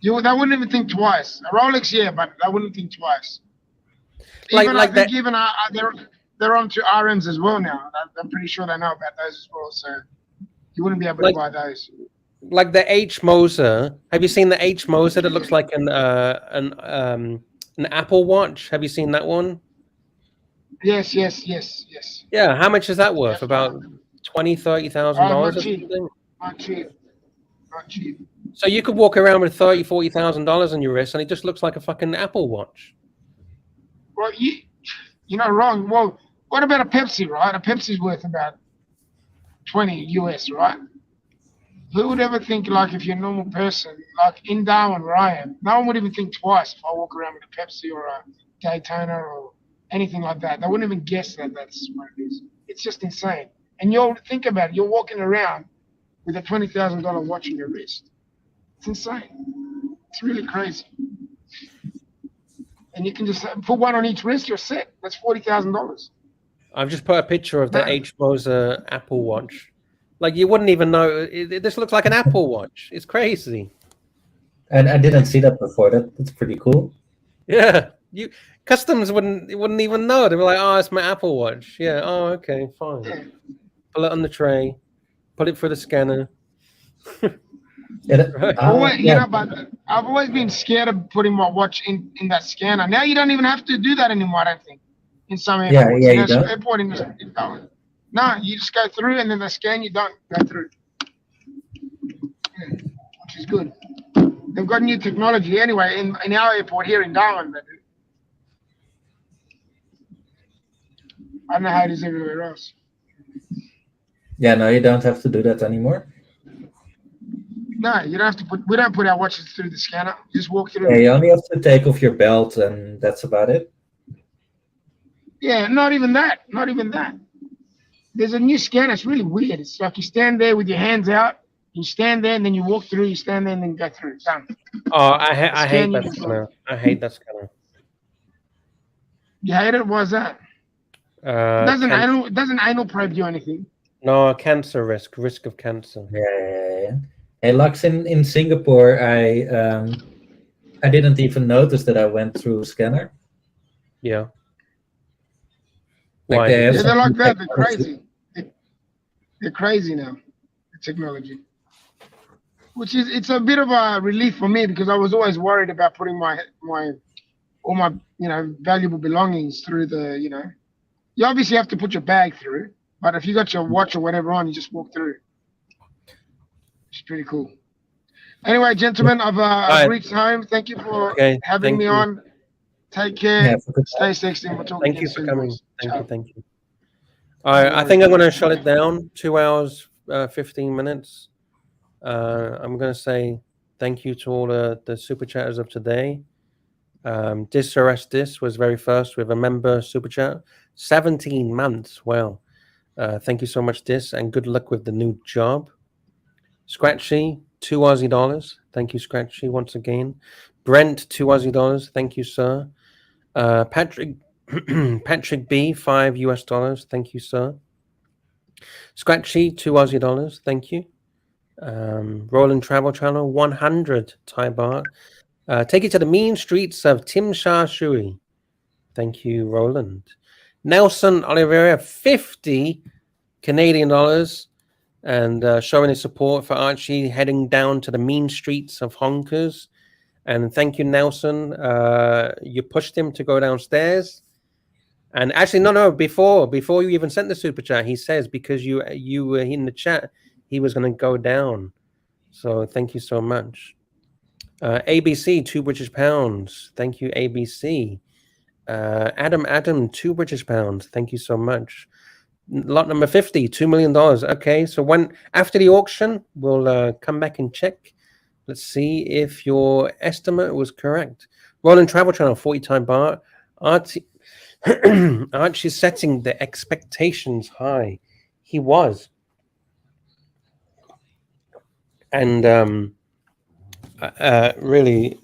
They wouldn't even think twice. A Rolex, yeah, but I wouldn't think twice. They're on to RMs as well now. I'm pretty sure they know about those as well. So you wouldn't be able to buy those. Like the H Moser. Have you seen the H Moser that looks like an Apple Watch? Have you seen that one? Yes. Yeah. How much is that worth? About $20,000-$30,000. Not cheap. So you could walk around with $30,000-$40,000 on your wrist, and it just looks like a fucking Apple Watch. Well, you're not wrong. Well, what about a Pepsi, right? A Pepsi's worth about 20 US, right? Who would ever think, like, if you're a normal person, like in Darwin where I am, no one would even think twice if I walk around with a Pepsi or a Daytona or anything like that. They wouldn't even guess that that's what it is. It's just insane. And you'll think about it. You're walking around with a $20,000 watch on your wrist. It's insane. It's really crazy. And you can just put one on each wrist, you're set. That's $40,000. I've just put a picture of the H Moser Apple Watch. Like, you wouldn't even know. This looks like an Apple Watch. It's crazy. And I didn't see that before. That's pretty cool. Yeah. Customs wouldn't even know. They were like, oh, it's my Apple Watch. Yeah. Oh, okay, fine. Pull it on the tray. Put it through the scanner. But I've always been scared of putting my watch in that scanner. Now you don't even have to do that anymore, I don't think. In some airports. You don't. Airport no, you just go through and then they scan, you don't go through. Yeah, which is good. They've got new technology anyway in our airport here in Darwin. They do. I don't know how it is everywhere else. Yeah, no, you don't have to do that anymore. No, you don't have to put. We don't put our watches through the scanner. You just walk through. Yeah, you only have to take off your belt, and that's about it. Yeah, not even that. Not even that. There's a new scanner. It's really weird. It's like you stand there with your hands out. You stand there and then you walk through. You stand there and then go through. Done. Oh, I hate Scan that you. scanner. I hate that scanner. You hate it? Why's that? It doesn't anal probe you or anything. No, cancer risk of cancer. Yeah. Hey, Lux, in Singapore, I didn't even notice that I went through a scanner. Yeah. Like Why? they have They're like that. some- They're crazy. They're crazy now. The technology. Which is, it's a bit of a relief for me because I was always worried about putting all my valuable belongings through the You obviously have to put your bag through, but if you got your watch or whatever on, you just walk through. It's pretty cool. Anyway, gentlemen, I've reached home. Thank you for having me on. Take care. Stay sexy. And we'll talk Thank again you for soon, coming. boys. Thank you. All right, I think I'm going to shut it down. 2 hours, 15 minutes. I'm going to say thank you to all the super chatters of today. Dis was very first with a member super chat. 17 months. Wow. Thank you so much, Dis, and good luck with the new job. Scratchy, $2 Aussie. Thank you, Scratchy, once again. Brent, $2 Aussie. Thank you, sir. Patrick Patrick B, $5 US. Thank you, sir. Scratchy, $2 Aussie. Thank you. Roland Travel Channel, 100 Thai baht. Take it to the mean streets of Tim Sha Shui. Thank you, Roland. Nelson Oliveira, 50 Canadian dollars, and showing his support for Archie heading down to the mean streets of Honkers. And thank you, Nelson. You pushed him to go downstairs. And actually, no. Before you even sent the super chat, he says because you were in the chat, he was going to go down. So thank you so much. ABC, £2 British. Thank you, ABC. Adam, £2 British. Thank you so much. Lot number 50, $2 million. Okay, so after the auction, we'll come back and check. Let's see if your estimate was correct. Roland Travel Channel, 40 Thai baht. Archie's setting the expectations high. He was. And really,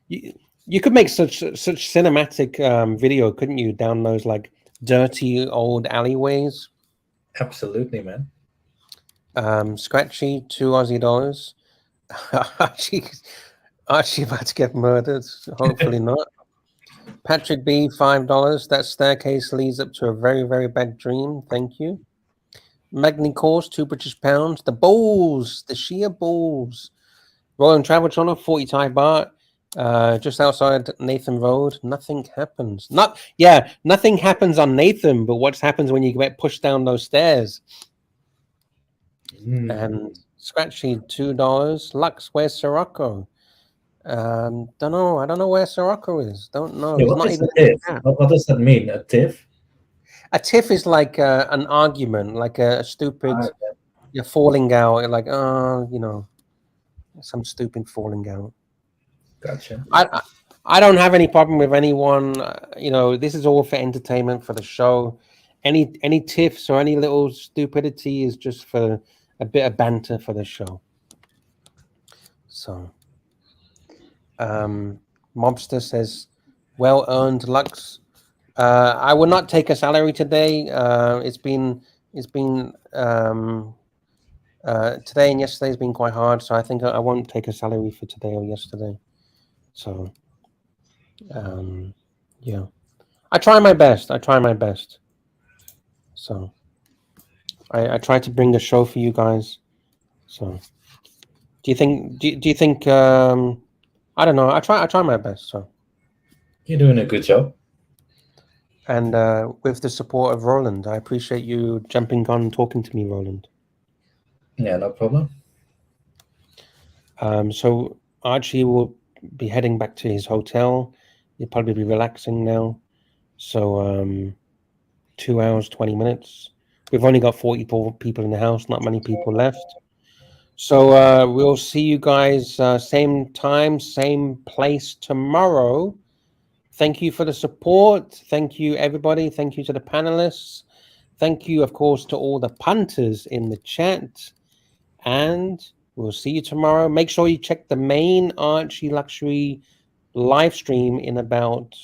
you could make such cinematic video, couldn't you? Down those like dirty old alleyways. Absolutely, man. Scratchy, $2 Aussie. Archie about to get murdered. Hopefully not. Patrick B, $5. That staircase leads up to a very, very bad dream. Thank you. Magni Course, £2 British. The balls, the sheer balls. Royal Travel Channel, 40 Thai baht. Just outside Nathan Road. Nothing happens. Nothing happens on Nathan, but what happens when you get pushed down those stairs? And Scratchy, $2. Lux, where's Sirocco? Don't know. I don't know where Sirocco is. Don't know. Yeah, what does that mean? A tiff? A tiff is like an argument, like a stupid, you're falling out, like, some stupid falling out. Gotcha. I don't have any problem with anyone. This is all for entertainment for the show. Any tiffs or any little stupidity is just for a bit of banter for the show. So, Mobster says, well earned, Lux. I will not take a salary today. It's been today and yesterday has been quite hard, so I think I won't take a salary for today or yesterday. So, yeah, I try my best. So, I try to bring the show for you guys. So, do you think? I don't know. I try my best. So, you're doing a good job. And with the support of Roland, I appreciate you jumping on and talking to me, Roland. Yeah, no problem. So Archie will be heading back to his hotel. He'll probably be relaxing now. So 2 hours, 20 minutes. We've only got 44 people in the house, not many people left. So we'll see you guys same time, same place tomorrow. Thank you for the support. Thank you, everybody. Thank you to the panelists. Thank you, of course, to all the punters in the chat. And we'll see you tomorrow. Make sure you check the main Archie Luxury live stream in about,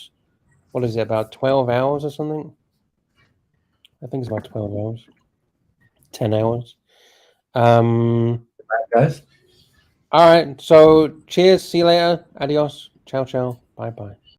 what is it, about 12 hours or something? I think it's about 12 hours. 10 hours. Guys. All right. So cheers. See you later. Adios. Ciao, ciao. Bye-bye.